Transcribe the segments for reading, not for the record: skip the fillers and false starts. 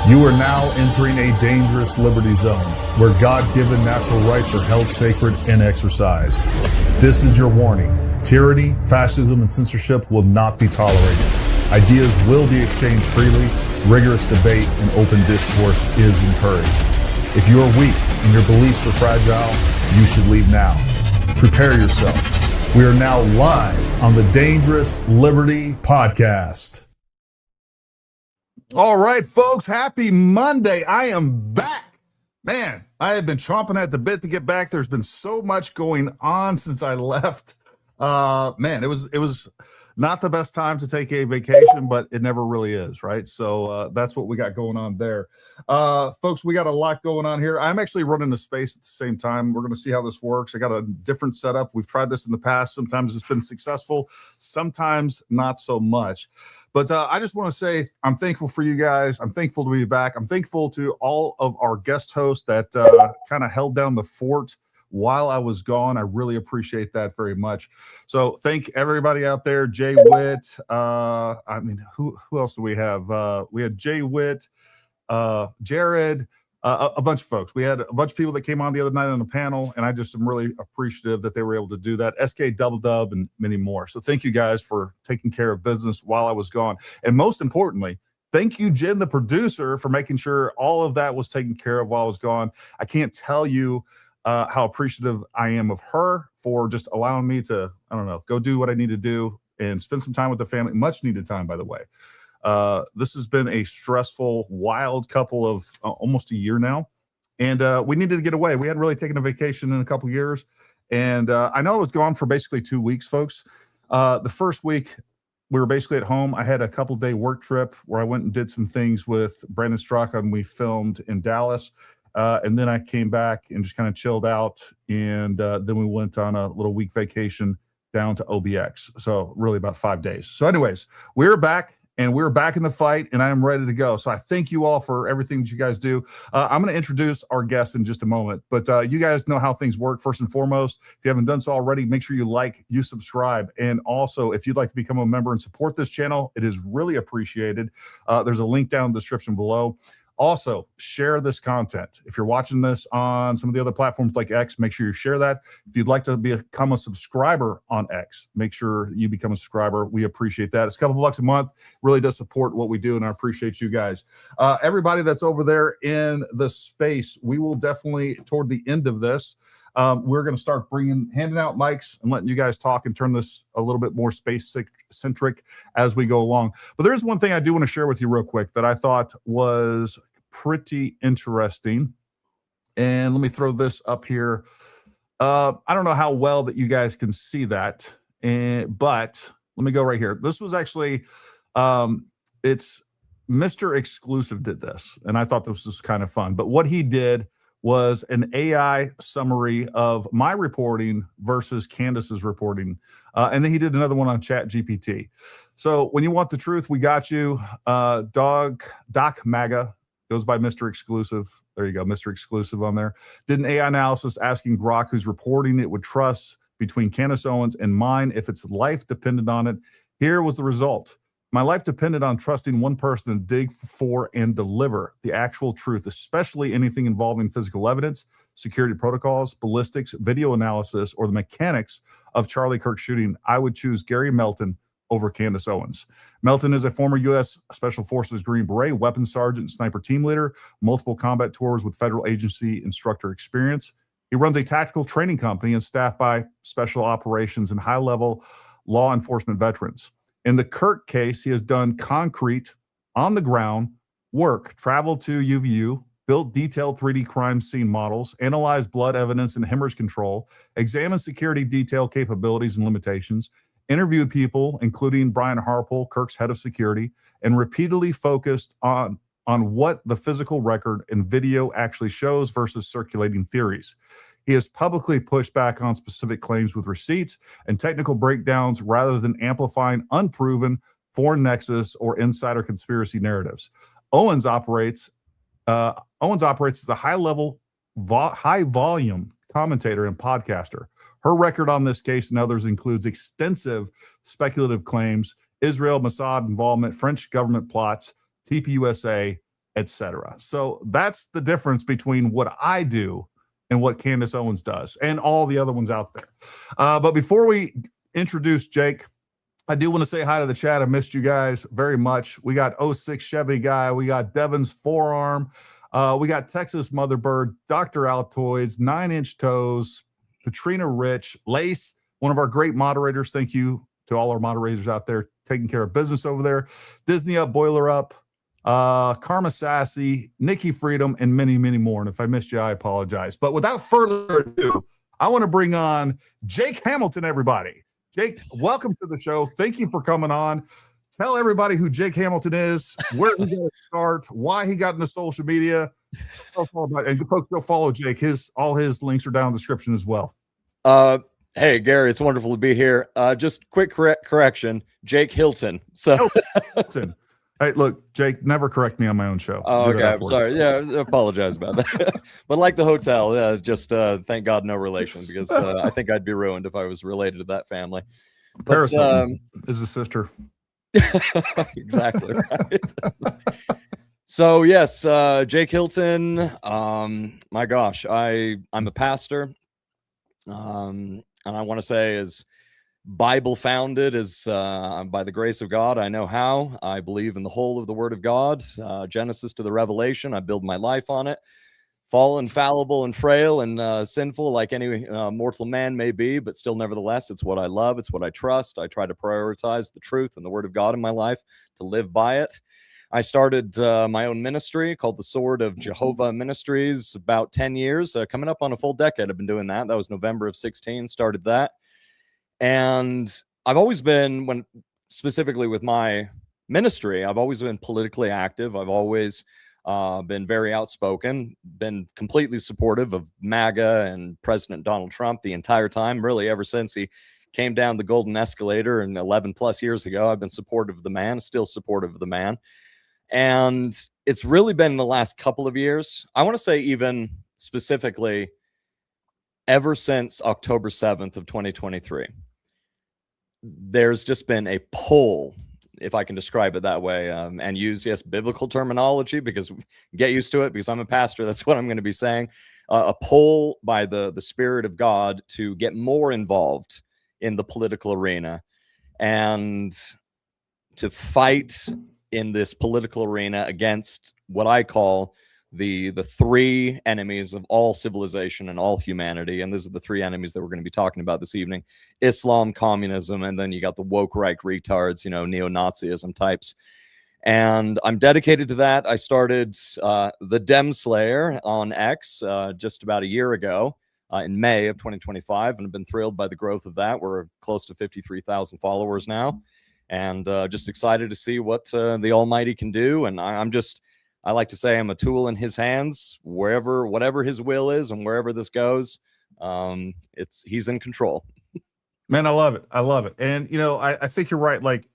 You are now entering a dangerous liberty zone where God-given natural rights are held sacred and exercised. This is your warning. Tyranny, fascism, and censorship will not be tolerated. Ideas will be exchanged freely. Rigorous debate and open discourse is encouraged. If you are weak and your beliefs are fragile, you should leave now. Prepare yourself. We are now live on the Dangerous Liberty Podcast. All right, folks, happy Monday. I am back. Man, I have been chomping at the bit to get back. There's been so much going on since I left. Man, it was not the best time to take a vacation, but it never really is, right? So that's what we got going on there. Folks, we got a lot going on here. I'm actually running the space at the same time. We're going to see how this works. I got a different setup. We've tried this in the past. Sometimes it's been successful, sometimes not so much. But I just want to say I'm thankful for you guys. I'm thankful to be back. I'm thankful to all of our guest hosts that kind of held down the fort while I was gone. I really appreciate that very much. So thank everybody out there. Jay Witt. I mean, who else do we have? We had Jay Witt, Jared, a bunch of folks. We had a bunch of people that came on the other night on the panel, and I just am really appreciative that they were able to do that. SK Double Dub and many more. So thank you guys for taking care of business while I was gone. And most importantly, thank you, Jen, the producer, for making sure all of that was taken care of while I was gone. I can't tell you how appreciative I am of her for just allowing me to, I don't know, go do what I need to do and spend some time with the family. Much needed time, by the way. This has been a stressful, wild couple of almost a year now. And we needed to get away. We hadn't really taken a vacation in a couple years. And I know I was gone for basically 2 weeks, folks. The first week, we were basically at home. I had a couple-day work trip where I went and did some things with Brandon Straka, and we filmed in Dallas. And then I came back and just kind of chilled out. And then we went on a little week vacation down to OBX. So really about 5 days. So anyways, we're back. And we're back in the fight, and I am ready to go. So I thank you all for everything that you guys do. I'm going to introduce our guest in just a moment, but you guys know how things work. First and foremost, if you haven't done so already, make sure you like, you subscribe. And also, if you'd like to become a member and support this channel, it is really appreciated. There's a link down in the description below. Also, share this content. If you're watching this on some of the other platforms like X, make sure you share that. If you'd like to become a subscriber on X, make sure you become a subscriber. We appreciate that. It's a couple bucks a month. Really does support what we do, and I appreciate you guys. Everybody that's over there in the space, we will definitely, toward the end of this, we're going to start handing out mics and letting you guys talk and turn this a little bit more space-centric as we go along. But there's one thing I do want to share with you real quick that I thought was pretty interesting. And let me throw this up here. I don't know how well that you guys can see that, but let me go right here. This was actually, it's Mr. Exclusive did this, and I thought this was kind of fun. But what he did was an AI summary of my reporting versus Candace's reporting. And then he did another one on ChatGPT. So when you want the truth, we got you. Doc MAGA goes by Mr. Exclusive. There you go, Mr. Exclusive on there. Did an AI analysis asking Grok, who's reporting it would trust between Candace Owens and mine if its life depended on it. Here was the result. My life depended on trusting one person to dig for and deliver the actual truth, especially anything involving physical evidence, security protocols, ballistics, video analysis, or the mechanics of Charlie Kirk's shooting. I would choose Gary Melton over Candace Owens. Melton is a former U.S. Special Forces Green Beret, weapons sergeant, sniper team leader, multiple combat tours with federal agency instructor experience. He runs a tactical training company and staffed by special operations and high-level law enforcement veterans. In the Kirk case, he has done concrete, on-the-ground work, traveled to UVU, built detailed 3D crime scene models, analyzed blood evidence and hemorrhage control, examined security detail capabilities and limitations, interviewed people, including Brian Harpole, Kirk's head of security, and repeatedly focused on what the physical record and video actually shows versus circulating theories. He has publicly pushed back on specific claims with receipts and technical breakdowns rather than amplifying unproven foreign nexus or insider conspiracy narratives. Owens operates as a high volume commentator and podcaster. Her record on this case and others includes extensive speculative claims, Israel Mossad involvement, French government plots, TPUSA, etc. So that's the difference between what I do and what Candace Owens does, and all the other ones out there. But before we introduce Jake, I do want to say hi to the chat. I missed you guys very much. We got 06 Chevy Guy. We got Devin's Forearm. We got Texas Motherbird, Dr. Altoids, 9 Inch Toes, Katrina Rich, Lace, one of our great moderators. Thank you to all our moderators out there taking care of business over there. Disney Up, Boiler Up, Karma Sassy, Nikki Freedom, and many, many more. And if I missed you, I apologize. But without further ado, I want to bring on Jake Hamilton, everybody. Jake, welcome to the show. Thank you for coming on. Tell everybody who Jake Hamilton is, where he got to start, why he got into social media. And folks, go follow Jake. All his links are down in the description as well. Hey, Gary, it's wonderful to be here. Just quick correction, Jake Hilton. So, Hilton. Hey, look, Jake, never correct me on my own show. Oh, okay, I'm sorry. Yeah, I apologize about that. But like the hotel, just thank God no relation, because I think I'd be ruined if I was related to that family. Paris is a sister. Exactly right. So yes, Jake Hilton. My gosh, I'm a pastor, and I want to say is Bible founded, is by the grace of God. I know how. I believe in the whole of the Word of God, Genesis to the Revelation. I build my life on it. Fallen, fallible, and frail, and sinful, like any mortal man may be, but still, nevertheless, it's what I love. It's what I trust. I try to prioritize the truth and the Word of God in my life, to live by it. I started my own ministry called the Sword of Jehovah Ministries about 10 years, coming up on a full decade. I've been doing that. That was November of 16, started that. And I've always been, specifically with my ministry, I've always been politically active. I've always been very outspoken, been completely supportive of MAGA and President Donald Trump the entire time, really ever since he came down the golden escalator and 11 plus years ago. I've been supportive of the man, still supportive of the man. And it's really been in the last couple of years, I want to say even specifically ever since October 7th of 2023, there's just been a pull, if I can describe it that way, and use, yes, biblical terminology, because get used to it, because I'm a pastor, that's what I'm going to be saying, a pull by the Spirit of God to get more involved in the political arena and to fight in this political arena against what I call the three enemies of all civilization and all humanity. And these are the three enemies that we're going to be talking about this evening: Islam, communism, and then you got the woke right retards, neo-Nazism types. And I'm dedicated to that. I started the Dem Slayer on X just about a year ago in May of 2025, and I've been thrilled by the growth of that. We're close to 53,000 followers now, and just excited to see what the Almighty can do. And I like to say I'm a tool in his hands, whatever his will is, and wherever this goes, he's in control. Man, I love it. I love it. And, I think you're right. Like,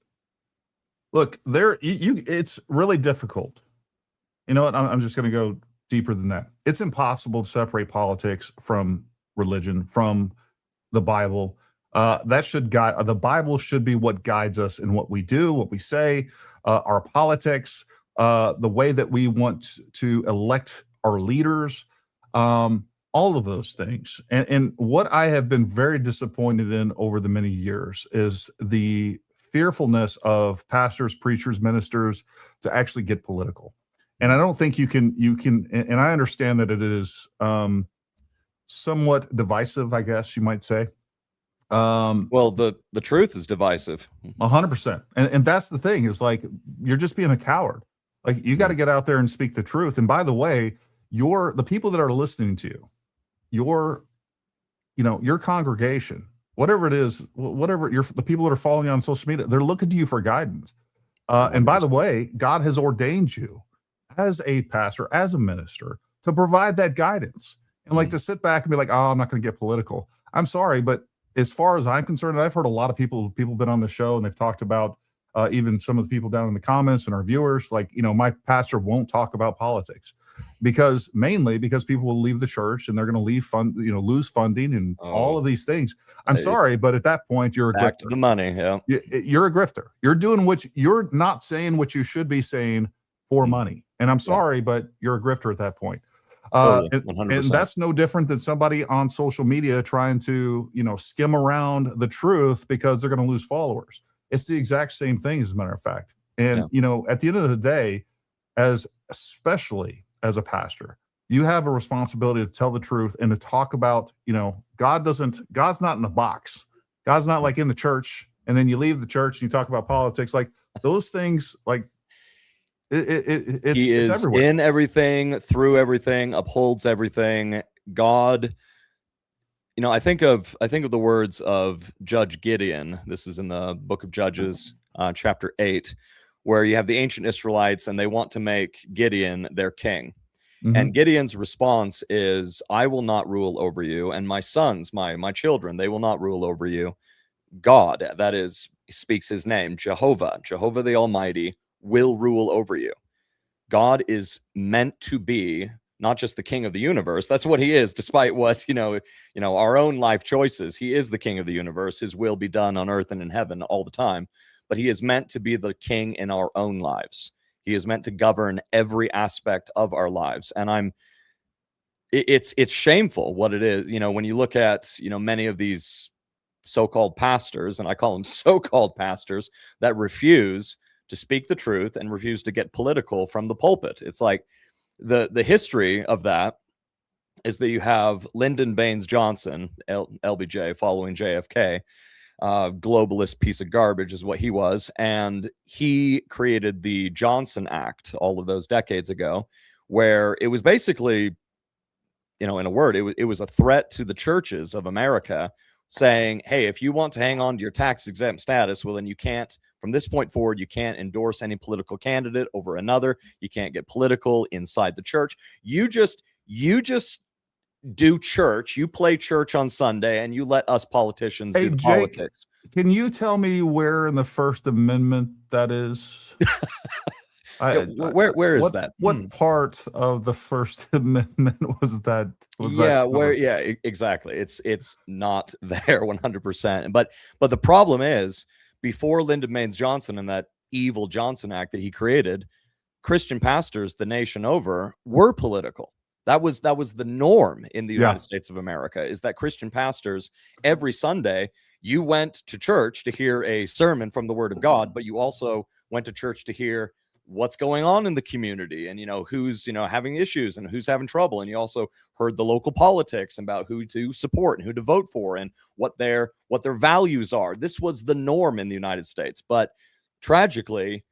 look, it's really difficult. You know what? I'm just going to go deeper than that. It's impossible to separate politics from religion, from the Bible. The Bible should be what guides us in what we do, what we say, our politics, the way that we want to elect our leaders, all of those things. And what I have been very disappointed in over the many years is the fearfulness of pastors, preachers, ministers to actually get political. And I don't think you can, and I understand that it is somewhat divisive, I guess you might say. Well, the truth is divisive. 100%. And that's the thing, is like, you're just being a coward. Like, you got to get out there and speak the truth. And by the way, the people that are listening to you, your congregation, whatever it is, the people that are following you on social media, they're looking to you for guidance. And by the way, God has ordained you as a pastor, as a minister, to provide that guidance. And like, to sit back and be like, oh, I'm not going to get political. I'm sorry, but as far as I'm concerned, and I've heard a lot of people been on the show, and they've talked about even some of the people down in the comments and our viewers, like, my pastor won't talk about politics mainly because people will leave the church and they're going to lose funding and all of these things. I'm sorry, but at that point, you're a grifter. Back to the money. Yeah. You're a grifter. You're not saying what you should be saying for money. And I'm sorry, but you're a grifter at that point. Totally, And 100%. that's no different than somebody on social media trying to, skim around the truth because they're going to lose followers. It's the exact same thing, as a matter of fact. And, at the end of the day, especially as a pastor, you have a responsibility to tell the truth and to talk about, God's not in the box. God's not like in the church, and then you leave the church and you talk about politics. Like those things, like it's everywhere. In everything, through everything, upholds everything. God, I think of the words of Judge Gideon. This is in the book of Judges, chapter 8, where you have the ancient Israelites and they want to make Gideon their king. Mm-hmm. And Gideon's response is, I will not rule over you, and my sons, my children, they will not rule over you. God, that is, speaks his name, Jehovah the Almighty, will rule over you. God is meant to be not just the king of the universe. That's what he is, despite what, our own life choices. He is the king of the universe. His will be done on earth and in heaven all the time. But he is meant to be the king in our own lives. He is meant to govern every aspect of our lives. And it's shameful what it is. When you look at, many of these so-called pastors, and I call them so-called pastors, that refuse to speak the truth and refuse to get political from the pulpit. It's like the history of that is that you have Lyndon Baines Johnson, LBJ, following JFK, globalist piece of garbage is what he was. And he created the Johnson Act all of those decades ago, where it was basically, in a word, it was a threat to the churches of America, saying, hey, if you want to hang on to your tax exempt status, well, then you can't, from this point forward, you can't endorse any political candidate over another. You can't get political inside the church. You just do church, you play church on Sunday, and you let us politicians do Jake, politics. Can you tell me where in the First Amendment that is? Where is that? What part of the First Amendment was that? Exactly. It's not there 100%. But the problem is, before Lyndon Baines Johnson and that evil Johnson Act that he created, Christian pastors the nation over were political. That was the norm in the United States of America, is that Christian pastors, every Sunday, you went to church to hear a sermon from the Word of God, but you also went to church to hear what's going on in the community and, who's, having issues and who's having trouble. And you also heard the local politics about who to support and who to vote for and what their values are. This was the norm in the United States. But tragically,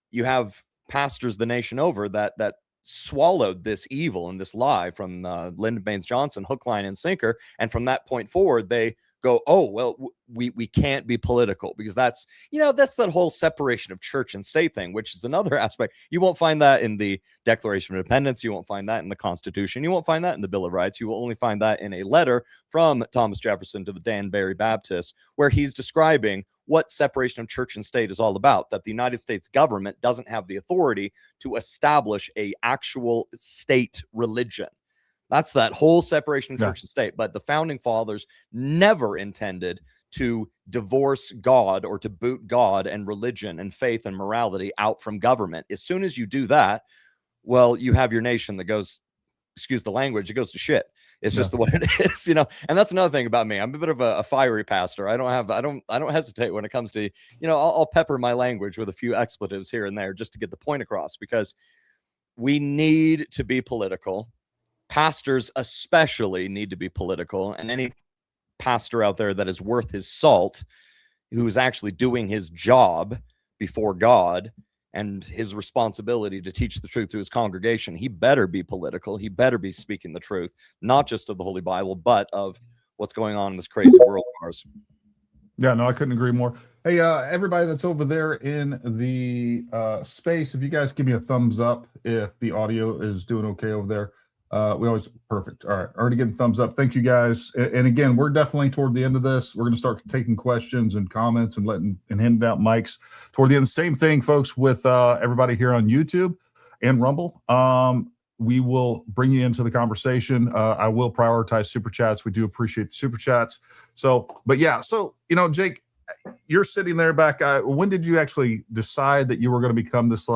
you have pastors the nation over that swallowed this evil and this lie from Lyndon Baines Johnson, hook, line, and sinker. And from that point forward, they go, oh, well, we can't be political, because that's that whole separation of church and state thing, which is another aspect. You won't find that in the Declaration of Independence. You won't find that in the Constitution. You won't find that in the Bill of Rights. You will only find that in a letter from Thomas Jefferson to the Danbury Baptists, where he's describing what separation of church and state is all about, that the United States government doesn't have the authority to establish a actual state religion. That's that whole separation of church and state. But the founding fathers never intended to divorce God or to boot God and religion and faith and morality out from government. As soon as you do that, well, you have your nation that goes, excuse the language, it goes to shit. It's just the way it is, And that's another thing about me. I'm a bit of a fiery pastor. I don't hesitate when it comes to, I'll pepper my language with a few expletives here and there just to get the point across, because we need to be political. Pastors especially need to be political, and any pastor out there that is worth his salt, who is actually doing his job before God and his responsibility to teach the truth to his congregation, he better be political. He better be speaking the truth, not just of the Holy Bible, but of what's going on in this crazy world of ours. Yeah, no, I couldn't agree more. Hey, everybody that's over there in the space, if you guys give me a thumbs up if the audio is doing okay over there. We always perfect. All right, already getting thumbs up. Thank you guys. And again, we're definitely toward the end of this. We're going to start taking questions and comments and handing out mics toward the end. Same thing, folks, with everybody here on YouTube and Rumble. We will bring you into the conversation. I will prioritize super chats. We do appreciate the super chats. So, Jake, you're sitting there back. When did you actually decide that you were going to become this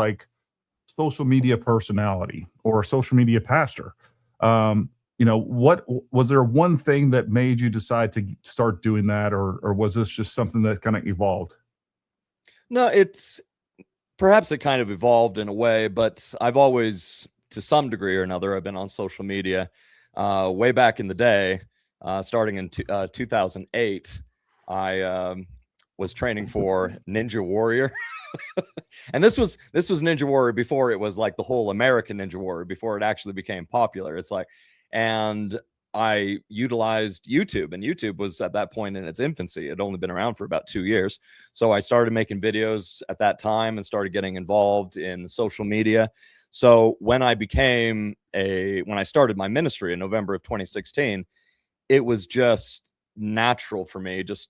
social media personality or a social media pastor, what was there one thing that made you decide to start doing that, or was this just something that kind of evolved? No, it's perhaps it kind of evolved in a way, but I've always, to some degree or another, I've been on social media way back in the day, starting in 2008. I was training for Ninja Warrior. And this was Ninja Warrior before it was like the whole American Ninja Warrior, before it actually became popular. It's like, and I utilized YouTube, and YouTube was at that point in its infancy. It had only been around for about 2 years. So I started making videos at that time and started getting involved in social media. So when I started my ministry in November of 2016, it was just natural for me just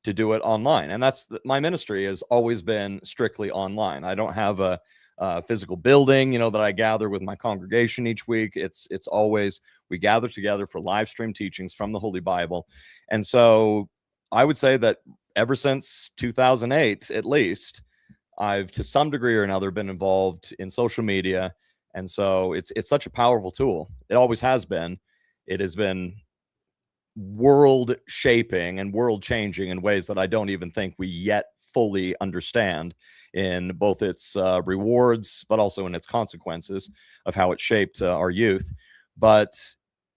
to do it online. And my ministry has always been strictly online. I don't have a physical building, that I gather with my congregation each week. It's always, we gather together for live stream teachings from the Holy Bible. And so I would say that ever since 2008, at least, I've to some degree or another been involved in social media. And so it's such a powerful tool. It always has been. It has been world shaping and world changing in ways that I don't even think we yet fully understand, in both its rewards, but also in its consequences of how it shaped our youth. But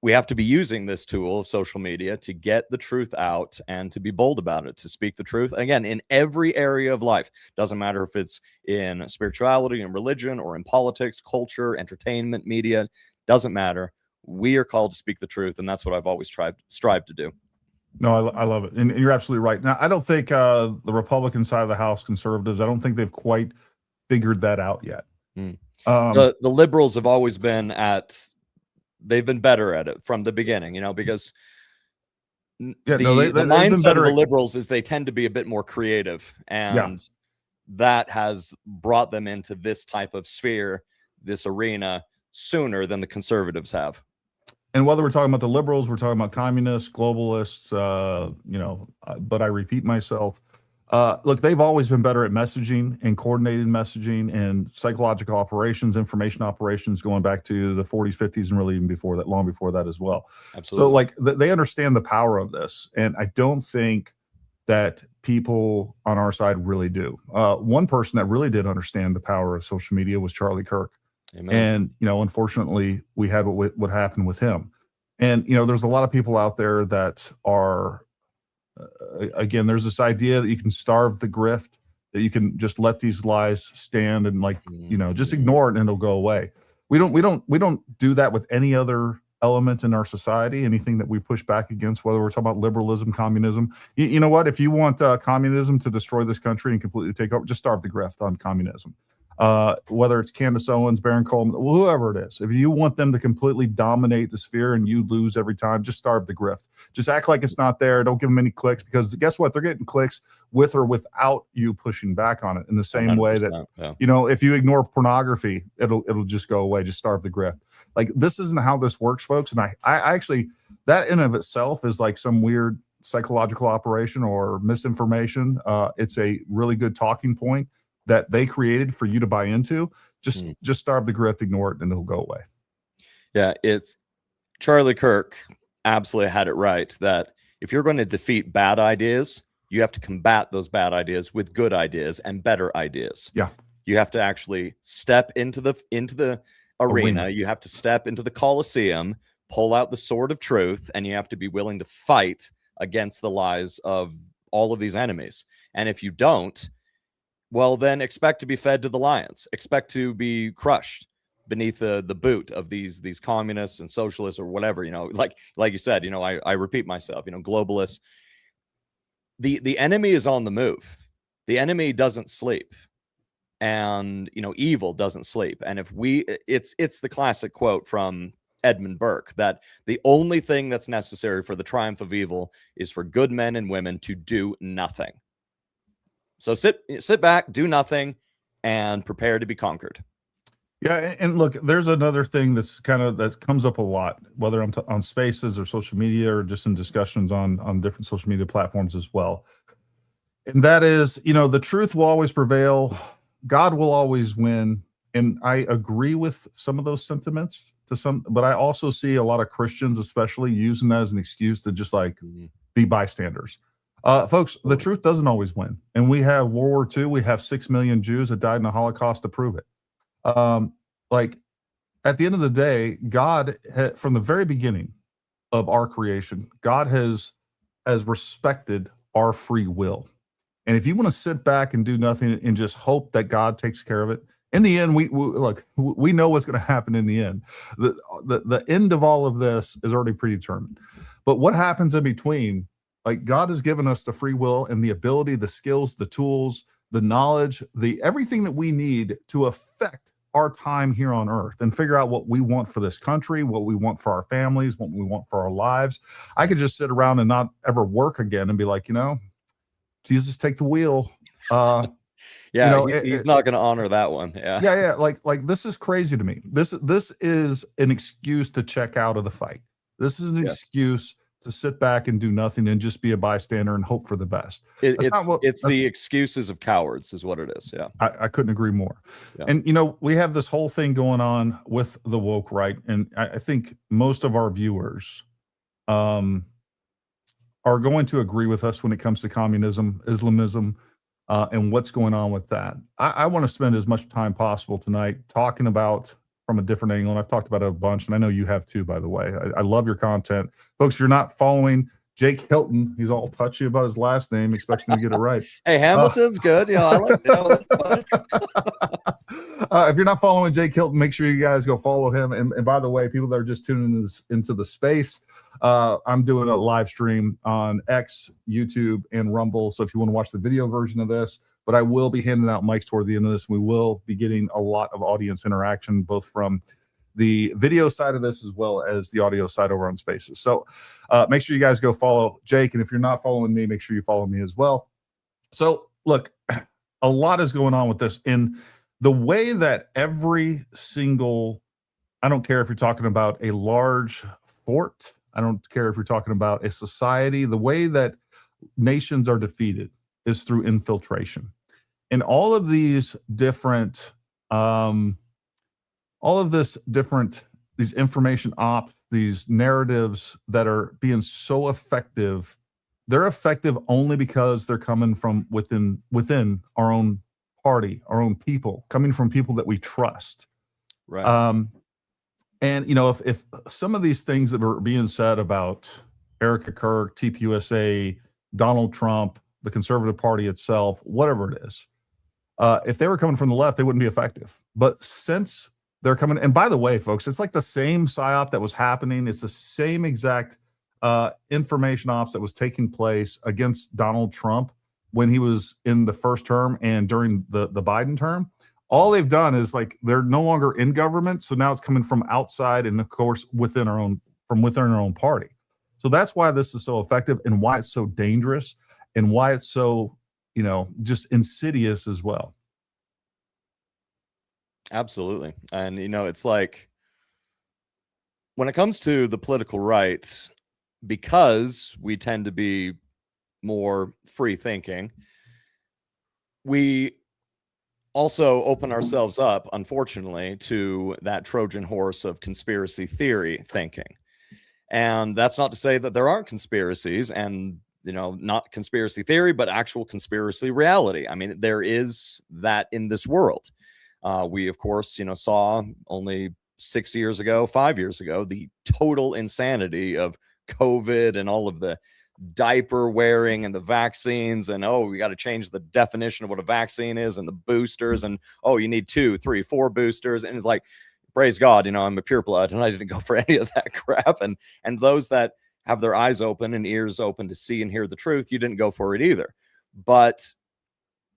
we have to be using this tool of social media to get the truth out and to be bold about it, to speak the truth. Again, in every area of life, doesn't matter if it's in spirituality and religion or in politics, culture, entertainment, media, doesn't matter. We are called to speak the truth, and that's what I've always strived to do. No, I love it. And you're absolutely right. Now, I don't think the Republican side of the House, conservatives, I don't think they've quite figured that out yet. The liberals have always been they've been better at it from the beginning, because the mindset of the liberals is they tend to be a bit more creative, and that has brought them into this type of sphere, this arena, sooner than the conservatives have. And whether we're talking about the liberals, we're talking about communists, globalists, but I repeat myself. Look, they've always been better at messaging and coordinated messaging and psychological operations, information operations, going back to the 40s, 50s, and really even before that, long before that as well. Absolutely. So, like, they understand the power of this, and I don't think that people on our side really do. One person that really did understand the power of social media was Charlie Kirk. Amen. And, unfortunately, we had what happened with him. And, there's a lot of people out there that are, again, there's this idea that you can starve the grift, that you can just let these lies stand and just ignore it and it'll go away. We don't do that with any other element in our society, anything that we push back against, whether we're talking about liberalism, communism. You know what? If you want communism to destroy this country and completely take over, just starve the grift on communism. Whether it's Candace Owens, Baron Coleman, whoever it is, if you want them to completely dominate the sphere and you lose every time, just starve the grift. Just act like it's not there. Don't give them any clicks, because guess what? They're getting clicks with or without you pushing back on it. In the same way that, if you ignore pornography, it'll just go away. Just starve the grift. Like, this isn't how this works, folks. And I actually, that in of itself is like some weird psychological operation or misinformation. It's a really good talking point that they created for you to buy into. Just starve the grift, ignore it, and it'll go away. Yeah, it's Charlie Kirk absolutely had it right, that if you're going to defeat bad ideas, you have to combat those bad ideas with good ideas and better ideas. Yeah. You have to actually step into the arena. You have to step into the Colosseum, pull out the sword of truth, and you have to be willing to fight against the lies of all of these enemies. And if you don't, well, then expect to be fed to the lions. Expect to be crushed beneath the boot of these communists and socialists or whatever, like you said, I repeat myself, globalists. The enemy is on the move. The enemy doesn't sleep. And, evil doesn't sleep. And if it's the classic quote from Edmund Burke, that the only thing that's necessary for the triumph of evil is for good men and women to do nothing. So sit back, do nothing, and prepare to be conquered. Yeah, and look, there's another thing that comes up a lot, whether I'm on Spaces or social media or just in discussions on different social media platforms as well. And that is, the truth will always prevail, God will always win, And I agree with some of those sentiments but I also see a lot of Christians, especially, using that as an excuse to just like be bystanders. Folks, the truth doesn't always win. And we have World War II. We have 6 million Jews that died in the Holocaust to prove it. Like, at the end of the day, God, from the very beginning of our creation, God has respected our free will. And if you want to sit back and do nothing and just hope that God takes care of it, in the end, we know what's going to happen in the end. The end of all of this is already predetermined. But what happens in between, like, God has given us the free will and the ability, the skills, the tools, the knowledge, everything that we need to affect our time here on earth and figure out what we want for this country, what we want for our families, what we want for our lives. I could just sit around and not ever work again and be like, Jesus, take the wheel. He's not going to honor that one. Yeah. Like this is crazy to me. This is an excuse to check out of the fight. This is an excuse to sit back and do nothing and just be a bystander and hope for the best. It's the excuses of cowards is what it is. Yeah. I couldn't agree more. Yeah. And, we have this whole thing going on with the woke right. And I think most of our viewers are going to agree with us when it comes to communism, Islamism, and what's going on with that. I want to spend as much time possible tonight talking about from a different angle, and I've talked about it a bunch, and I know you have too, by the way. I love your content. Folks, if you're not following Jake Hilton, he's all touchy about his last name, expecting to get it right. Hey, Hamilton's good. I like that. If you're not following Jake Hilton, make sure you guys go follow him. And by the way, people that are just tuning into the space, I'm doing a live stream on X, YouTube, and Rumble. So if you want to watch the video version of this, but I will be handing out mics toward the end of this. We will be getting a lot of audience interaction, both from the video side of this as well as the audio side over on Spaces. So make sure you guys go follow Jake. And if you're not following me, make sure you follow me as well. So look, a lot is going on with this. In the way that every single, I don't care if you're talking about a large fort, I don't care if you're talking about a society, the way that nations are defeated is through infiltration. And all of these different, these information ops, these narratives that are being so effective, they're effective only because they're coming from within our own party, our own people, coming from people that we trust. Right. And if some of these things that were being said about Erica Kirk, TPUSA, Donald Trump, the Conservative Party itself, whatever it is, if they were coming from the left, they wouldn't be effective. But since they're coming, and by the way, folks, it's like the same psyop that was happening. It's the same exact information ops that was taking place against Donald Trump when he was in the first term and during the Biden term. All they've done is like they're no longer in government, so now it's coming from outside and of course within our own party. So that's why this is so effective and why it's so dangerous and why it's so just insidious as well. Absolutely. And it's like when it comes to the political right, because we tend to be more free thinking, we also open ourselves up, unfortunately, to that Trojan horse of conspiracy theory thinking. And that's not to say that there aren't conspiracies and, not conspiracy theory, but actual conspiracy reality. I mean, there is that in this world. We, of course, saw only 5 years ago, the total insanity of COVID and all of the diaper wearing and the vaccines and we got to change the definition of what a vaccine is and the boosters and you need 2, 3, 4 boosters, and it's like, praise God, I'm a pureblood and I didn't go for any of that crap, and those that have their eyes open and ears open to see and hear the truth, you didn't go for it either. But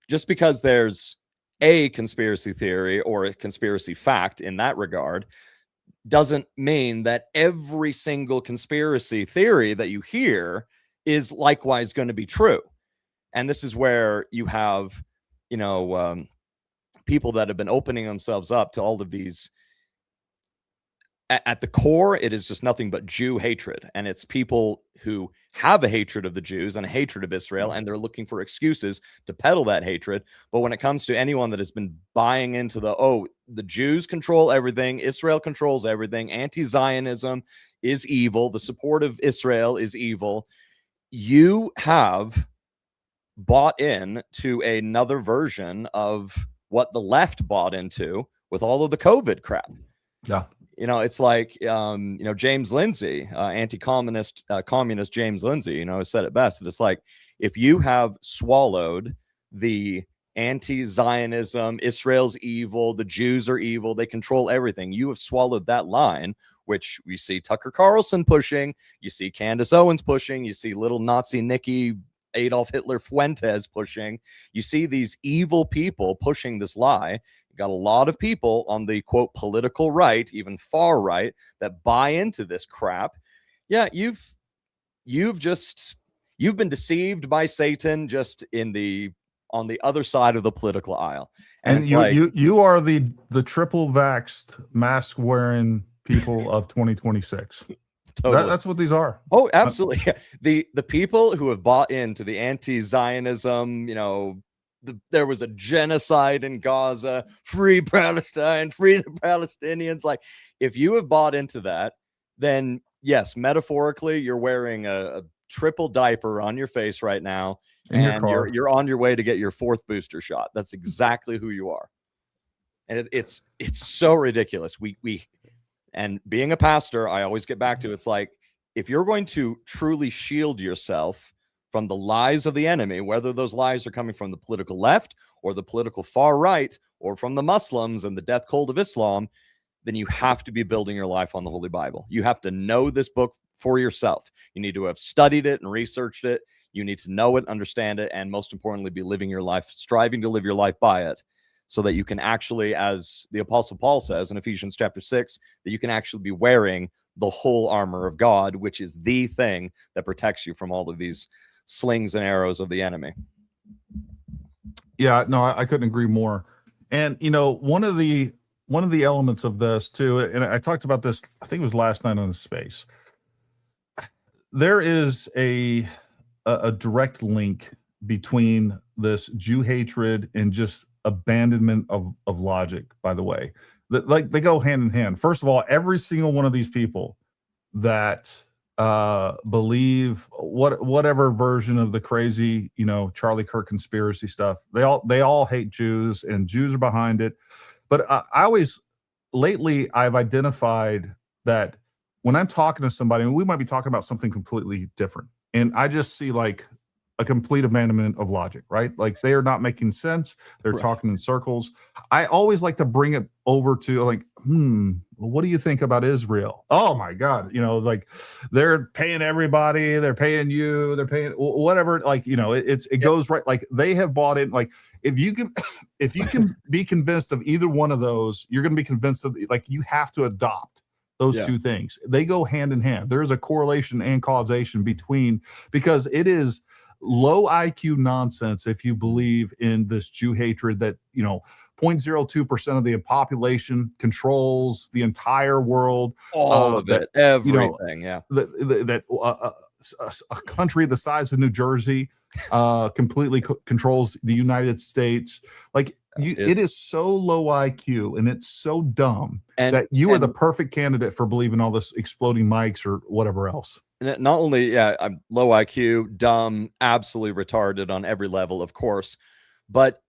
just because there's a conspiracy theory or a conspiracy fact in that regard doesn't mean that every single conspiracy theory that you hear is likewise going to be true. And this is where you have, people that have been opening themselves up to all of these at the core, it is just nothing but Jew hatred. And it's people who have a hatred of the Jews and a hatred of Israel, and they're looking for excuses to peddle that hatred. But when it comes to anyone that has been buying into the Jews control everything, Israel controls everything, anti-Zionism is evil, the support of Israel is evil, you have bought in to another version of what the left bought into with all of the COVID crap. Yeah. It's like, James Lindsay, anti-communist, communist James Lindsay, has said it best. It's like, if you have swallowed the anti-Zionism, Israel's evil, the Jews are evil, they control everything, you have swallowed that line, which we see Tucker Carlson pushing, you see Candace Owens pushing, you see little Nazi Nikki Adolf Hitler Fuentes pushing, you see these evil people pushing this lie. Got a lot of people on the quote political right, even far right, that buy into this crap. Yeah, you've been deceived by Satan just on the other side of the political aisle. And you are the triple vaxxed mask wearing people of 2026. Totally. That's what these are. Oh, absolutely. The people who have bought into the anti-Zionism, there was a genocide in Gaza, free Palestine, free the Palestinians. Like, if you have bought into that, then yes, metaphorically, you're wearing a triple diaper on your face right now, and you're on your way to get your 4th booster shot. That's exactly who you are. And it's so ridiculous. And being a pastor, I always get back to, it's like, if you're going to truly shield yourself from the lies of the enemy, whether those lies are coming from the political left or the political far right or from the Muslims and the death cult of Islam, then you have to be building your life on the Holy Bible. You have to know this book for yourself. You need to have studied it and researched it. You need to know it, understand it, and most importantly, be living your life, striving to live your life by it, so that you can actually, as the Apostle Paul says in Ephesians chapter 6, that you can actually be wearing the whole armor of God, which is the thing that protects you from all of these slings and arrows of the enemy. Yeah, no, I couldn't agree more. And one of the elements of this too, and I talked about this, I think it was last night on the Space. There is a direct link between this Jew hatred and just abandonment of logic, by the way. Like, they go hand in hand. First of all, every single one of these people that believe whatever version of the crazy, Charlie Kirk conspiracy stuff, they all hate Jews, and Jews are behind it. But lately I've identified that when I'm talking to somebody, and we might be talking about something completely different, and I just see like a complete abandonment of logic, right? Like, they are not making sense. They're Right. talking in circles. I always like to bring it over to like, what do you think about Israel? Oh my God. Like, they're paying everybody, they're paying you, they're paying whatever. Like, it goes right. Like, they have bought in. Like, if you can be convinced of either one of those, you're going to be convinced of, like, you have to adopt those two things. They go hand in hand. There's a correlation and causation because it is low IQ nonsense if you believe in this Jew hatred that 0.02% of the population controls the entire world, all of it, everything. That a country the size of New Jersey completely controls the United States. Like, it is so low IQ and it's so dumb that you are the perfect candidate for believing all this exploding mics or whatever else. Not only, I'm low IQ, dumb, absolutely retarded on every level, of course, but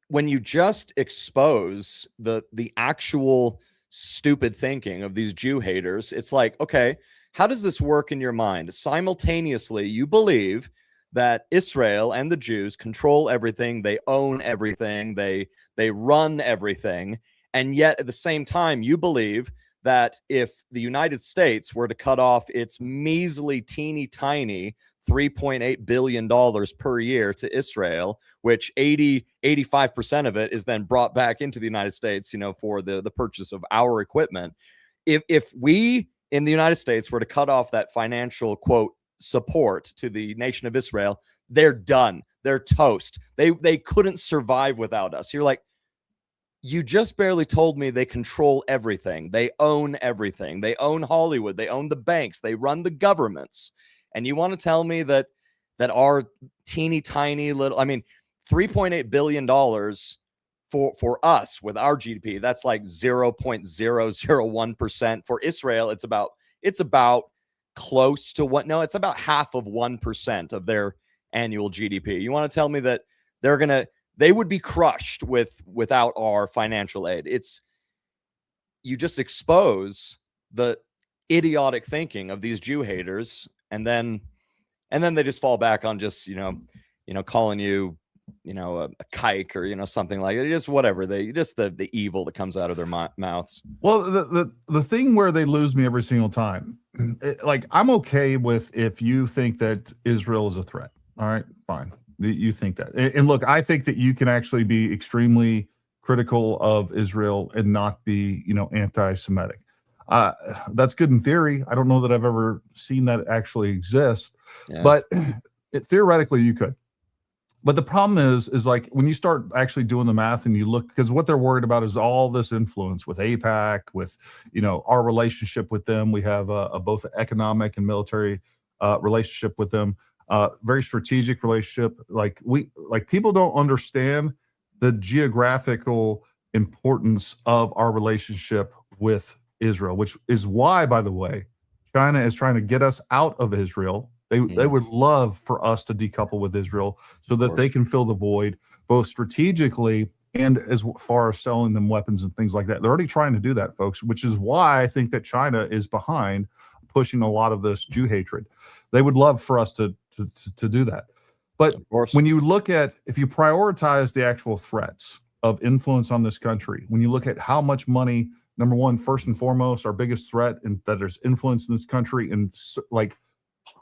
when you just expose the actual stupid thinking of these Jew haters, it's like, okay, how does this work in your mind? Simultaneously, you believe that Israel and the Jews control everything, they own everything, they run everything, and yet at the same time, you believe that if the United States were to cut off its measly, teeny tiny $3.8 billion per year to Israel, which 85% of it is then brought back into the United States, for the purchase of our equipment. If we in the United States were to cut off that financial, quote, support to the nation of Israel, they're done. They're toast. They couldn't survive without us. You're like, you just barely told me they control everything. They own everything. They own Hollywood. They own the banks. They run the governments. And you want to tell me that our teeny tiny little, I mean, $3.8 billion for us with our GDP, that's like 0.001%. For Israel, it's about close to what? No, it's about half of 1% of their annual GDP. You want to tell me that they would be crushed without our financial aid? You just expose the idiotic thinking of these Jew haters, and then they just fall back on just calling you a kike or something like it. Just whatever, the evil that comes out of their mouths. Well, the thing where they lose me every single time, like, I'm okay with if you think that Israel is a threat. All right, fine. You think that, and look, I think that you can actually be extremely critical of Israel and not be, anti-Semitic. That's good in theory. I don't know that I've ever seen that actually exist, but theoretically you could. But the problem is like when you start actually doing the math and you look, because what they're worried about is all this influence with AIPAC, with our relationship with them. We have both economic and military relationship with them. Very strategic relationship. Like people don't understand the geographical importance of our relationship with Israel, which is why, by the way, China is trying to get us out of Israel. They would love for us to decouple with Israel so that they can fill the void, both strategically and as far as selling them weapons and things like that. They're already trying to do that, folks, which is why I think that China is behind pushing a lot of this Jew hatred. They would love for us to do that. But when you look at, if you prioritize the actual threats of influence on this country, when you look at how much money, number one, first and foremost, our biggest threat and that there's influence in this country, and like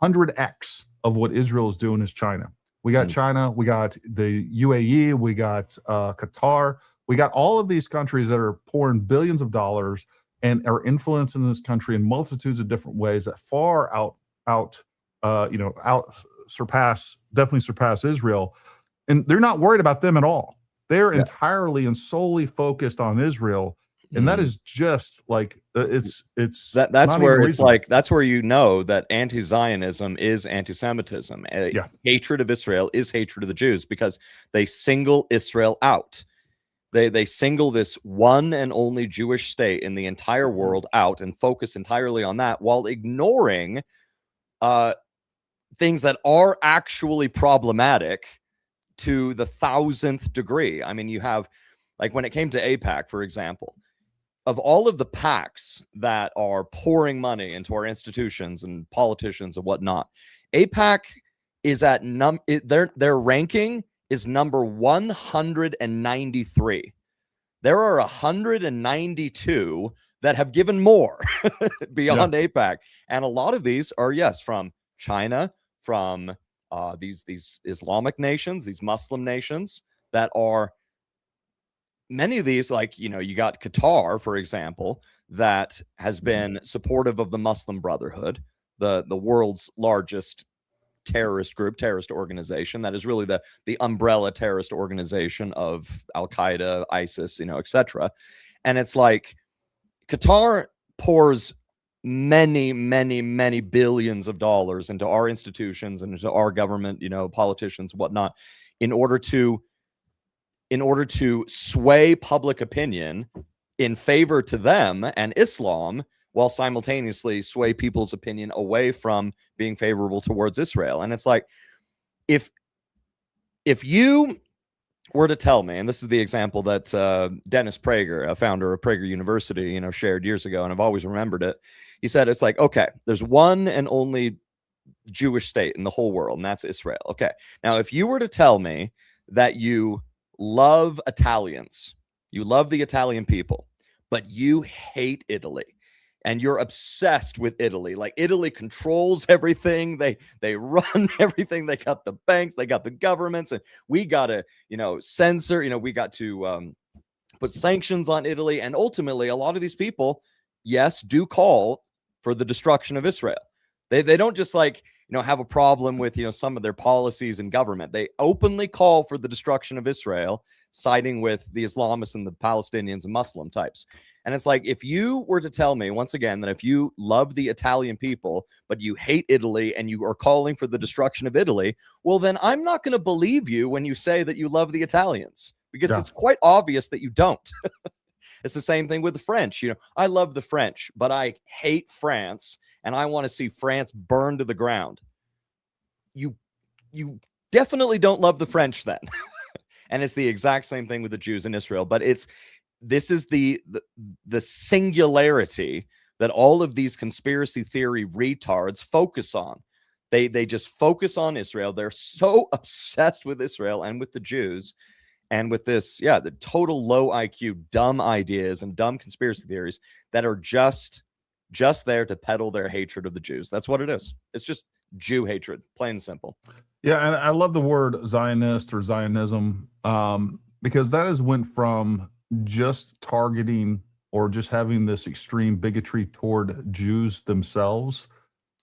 100x of what Israel is doing is China. We got China, we got the UAE, we got Qatar, we got all of these countries that are pouring billions of dollars and are influencing this country in multitudes of different ways that far definitely surpass Israel. And they're not worried about them at all. They're entirely and solely focused on Israel. And that is just like that's where it's like, that's where that anti-Zionism is anti-Semitism. Hatred of Israel is hatred of the Jews, because they single Israel out. They single this one and only Jewish state in the entire world out and focus entirely on that, while ignoring things that are actually problematic to the 1,000th degree. I mean, you have, like, when it came to AIPAC, for example, of all of the PACs that are pouring money into our institutions and politicians and whatnot, AIPAC is at their ranking is number 193. There are 192 that have given more beyond AIPAC, and a lot of these are from China, from these Islamic nations, these Muslim nations that are. Many of these, like, you got Qatar, for example, that has been supportive of the Muslim Brotherhood, the world's largest terrorist organization that is really the umbrella terrorist organization of Al-Qaeda, ISIS, etc. And it's like Qatar pours many, many, many billions of dollars into our institutions and into our government, politicians, whatnot, in order to sway public opinion in favor to them and Islam, while simultaneously sway people's opinion away from being favorable towards Israel. And it's like, if you were to tell me, and this is the example that Dennis Prager, a founder of Prager University, shared years ago, and I've always remembered it. He said, it's like, okay, there's one and only Jewish state in the whole world, and that's Israel. Okay, now if you were to tell me that you love Italians, you love the Italian people, but you hate Italy, and you're obsessed with Italy. Like, Italy controls everything. They run everything. They got the banks, they got the governments, and we got to, censor, we got to put sanctions on Italy. And ultimately, a lot of these people, yes, do call for the destruction of Israel. They don't just like, have a problem with, some of their policies and government. They openly call for the destruction of Israel, siding with the Islamists and the Palestinians and Muslim types. And it's like, if you were to tell me once again that if you love the Italian people, but you hate Italy and you are calling for the destruction of Italy, well, then I'm not going to believe you when you say that you love the Italians, because it's quite obvious that you don't. It's the same thing with the French. I love the French, but I hate France, and I want to see France burn to the ground. You definitely don't love the French then. And it's the exact same thing with the Jews in Israel. But this is the singularity that all of these conspiracy theory retards focus on. They just focus on Israel. They're so obsessed with Israel and with the Jews. And with this, the total low IQ, dumb ideas and dumb conspiracy theories that are just there to peddle their hatred of the Jews. That's what it is. It's just Jew hatred, plain and simple. Yeah, and I love the word Zionist or Zionism, because that has went from just targeting or just having this extreme bigotry toward Jews themselves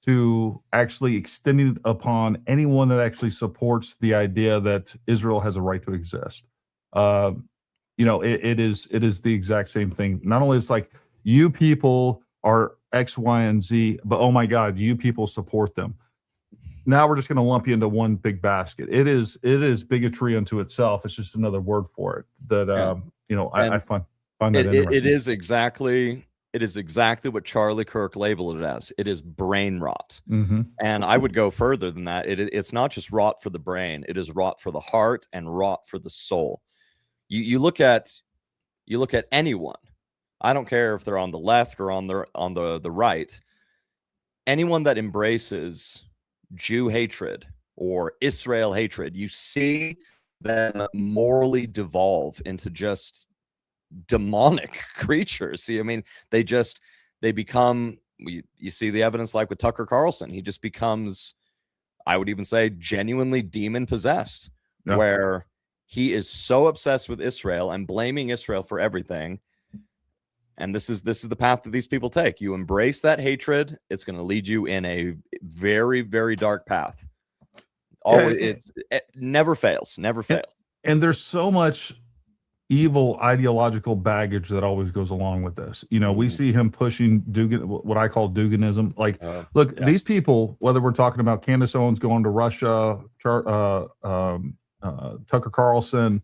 to actually extending it upon anyone that actually supports the idea that Israel has a right to exist. It is the exact same thing. Not only is like, you people are X, Y, and Z, but oh my God, you people support them. Now we're just going to lump you into one big basket. It is bigotry unto itself. It's just another word for it that, I find that interesting. It is exactly what Charlie Kirk labeled it as. It is brain rot. Mm-hmm. And I would go further than that. It's not just rot for the brain. It is rot for the heart and rot for the soul. You look at anyone. I don't care if they're on the left or on the right. Anyone that embraces Jew hatred or Israel hatred, you see them morally devolve into just demonic creatures. See, I mean, they become, you see the evidence like with Tucker Carlson. He just becomes, I would even say, genuinely demon possessed, where he is so obsessed with Israel and blaming Israel for everything. And this is the path that these people take. You embrace that hatred, it's going to lead you in a very, very dark path. Always, it never fails. And there's so much evil ideological baggage that always goes along with this. We see him pushing what I call Duginism. Like, these people, whether we're talking about Candace Owens going to Russia, Tucker Carlson,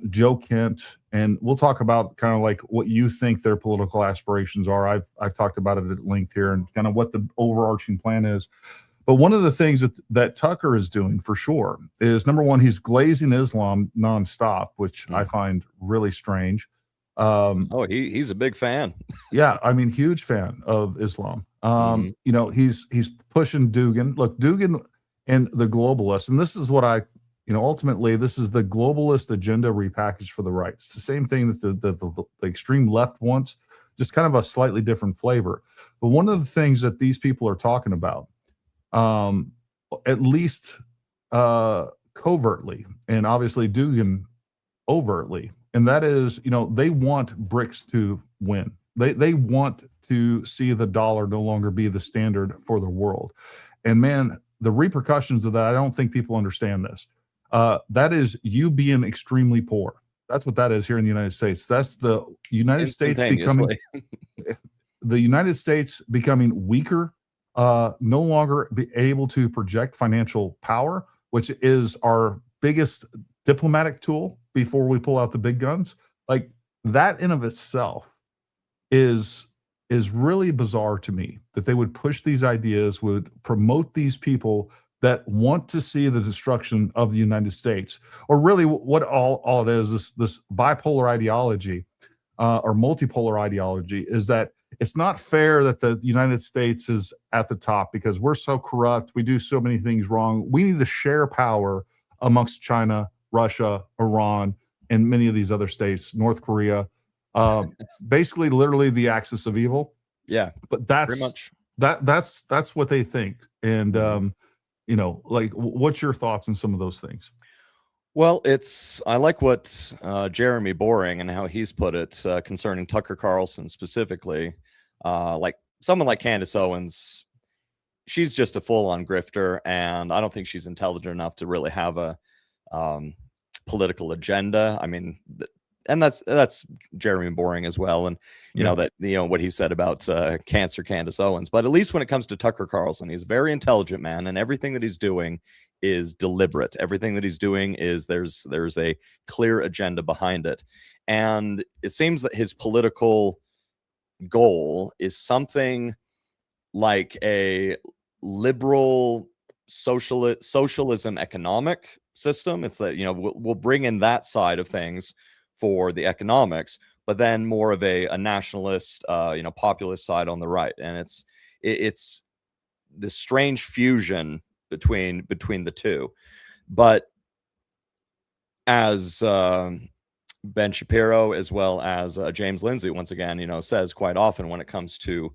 Joe Kent, and we'll talk about kind of like what you think their political aspirations are. I've talked about it at length here and kind of what the overarching plan is. But one of the things that Tucker is doing for sure is, number one, he's glazing Islam nonstop, which I find really strange. He's a big fan. Yeah, I mean, huge fan of Islam. He's pushing Dugin. Look, Dugin and the globalists, and this is what ultimately, this is the globalist agenda repackaged for the right. It's the same thing that the extreme left wants, just kind of a slightly different flavor. But one of the things that these people are talking about, at least covertly, and obviously Dugin overtly, and that is, they want BRICS to win. They want to see the dollar no longer be the standard for the world. And man, the repercussions of that, I don't think people understand this. That is you being extremely poor. That's what that is here in the United States. That's the United States becoming weaker, no longer be able to project financial power, which is our biggest diplomatic tool before we pull out the big guns. Like, that in of itself is really bizarre to me, that they would push these ideas, would promote these people that want to see the destruction of the United States, or really what all it is, this bipolar ideology or multipolar ideology, is that it's not fair that the United States is at the top because we're so corrupt, we do so many things wrong. We need to share power amongst China, Russia, Iran, and many of these other states, North Korea, basically literally the axis of evil. Yeah, but that's what they think. And like, what's your thoughts on some of those things? Well, I like what Jeremy Boring and how he's put it concerning Tucker Carlson specifically. Like someone like Candace Owens, she's just a full-on grifter, and I don't think she's intelligent enough to really have a political agenda. I mean, and that's Jeremy Boring as well, and you know that what he said about Cancer Candace Owens. But at least when it comes to Tucker Carlson, he's a very intelligent man, and everything that he's doing is deliberate. Everything that he's doing is there's a clear agenda behind it, and it seems that his political goal is something like a liberal socialism economic system. It's that we'll bring in that side of things for the economics, but then more of a nationalist populist side on the right. And it's this strange fusion between the two. But as Ben Shapiro, as well as James Lindsay, once again, says quite often, when it comes to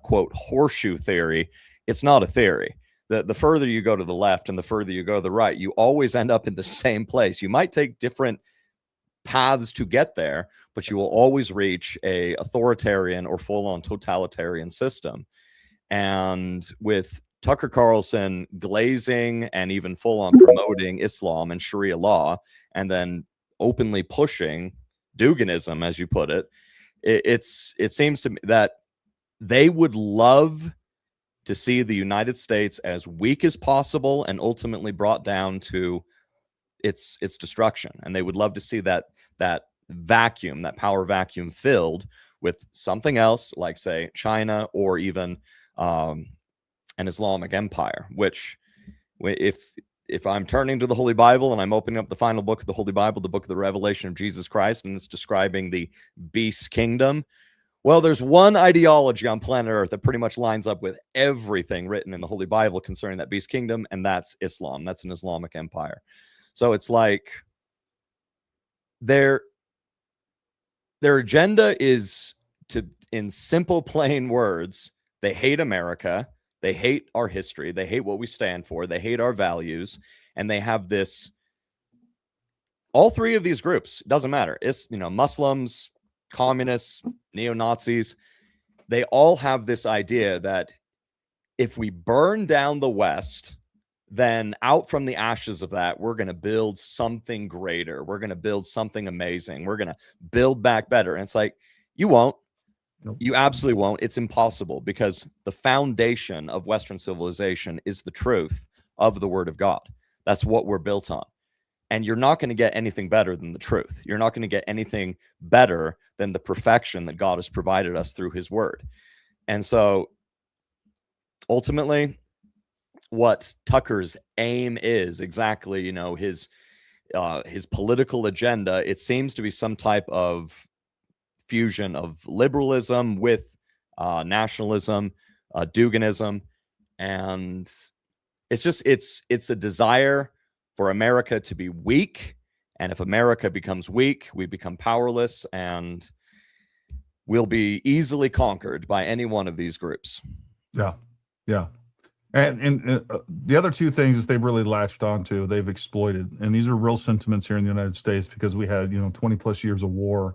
quote horseshoe theory, it's not a theory. The further you go to the left and the further you go to the right, you always end up in the same place. You might take different paths to get there, but you will always reach a authoritarian or full-on totalitarian system. And with Tucker Carlson glazing and even full-on promoting Islam and Sharia law, and then openly pushing Duganism, as you put it, it seems to me that they would love to see the United States as weak as possible and ultimately brought down to its destruction. And they would love to see that vacuum, that power vacuum, filled with something else, like, say, China, or even an Islamic empire, which, if I'm turning to the Holy Bible and I'm opening up the final book of the Holy Bible, the book of the Revelation of Jesus Christ, and it's describing the beast kingdom, well, there's one ideology on planet Earth that pretty much lines up with everything written in the Holy Bible concerning that beast kingdom, and that's Islam. That's an Islamic empire. So it's like their agenda is to, in simple, plain words, they hate America, they hate our history, they hate what we stand for, they hate our values, and they have this. All three of these groups, doesn't matter. It's Muslims, communists, neo-Nazis, they all have this idea that if we burn down the West, then out from the ashes of that, we're going to build something greater. We're going to build something amazing. We're going to build back better. And it's like, you won't. Nope. You absolutely won't. It's impossible, because the foundation of Western civilization is the truth of the Word of God. That's what we're built on. And you're not going to get anything better than the truth. You're not going to get anything better than the perfection that God has provided us through his word. And so ultimately, what Tucker's aim is exactly, his political agenda, it seems to be some type of fusion of liberalism with nationalism, Duganism, and it's a desire for America to be weak. And if America becomes weak, we become powerless, and we'll be easily conquered by any one of these groups. Yeah. And the other two things that they've really latched onto, they've exploited, and these are real sentiments here in the United States, because we had 20 plus years of war,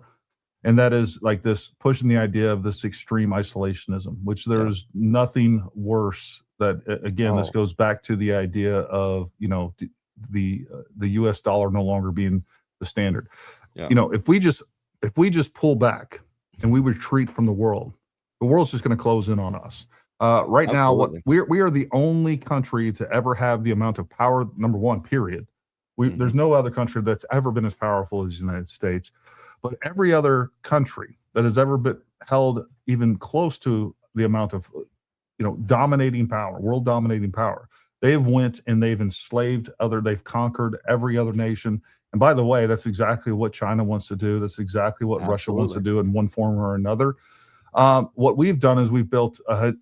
and that is like this pushing the idea of this extreme isolationism, which there's nothing worse. That again, this goes back to the idea of the U.S. dollar no longer being the standard. If we just pull back and we retreat from the world's just going to close in on us. Right Absolutely. Now, we are the only country to ever have the amount of power. Number one, period. There's no other country that's ever been as powerful as the United States. But every other country that has ever been held even close to the amount of dominating power, world dominating power, they've went and they've enslaved they've conquered every other nation. And by the way, that's exactly what China wants to do. That's exactly what Russia wants to do in one form or another. What we've done is we've built a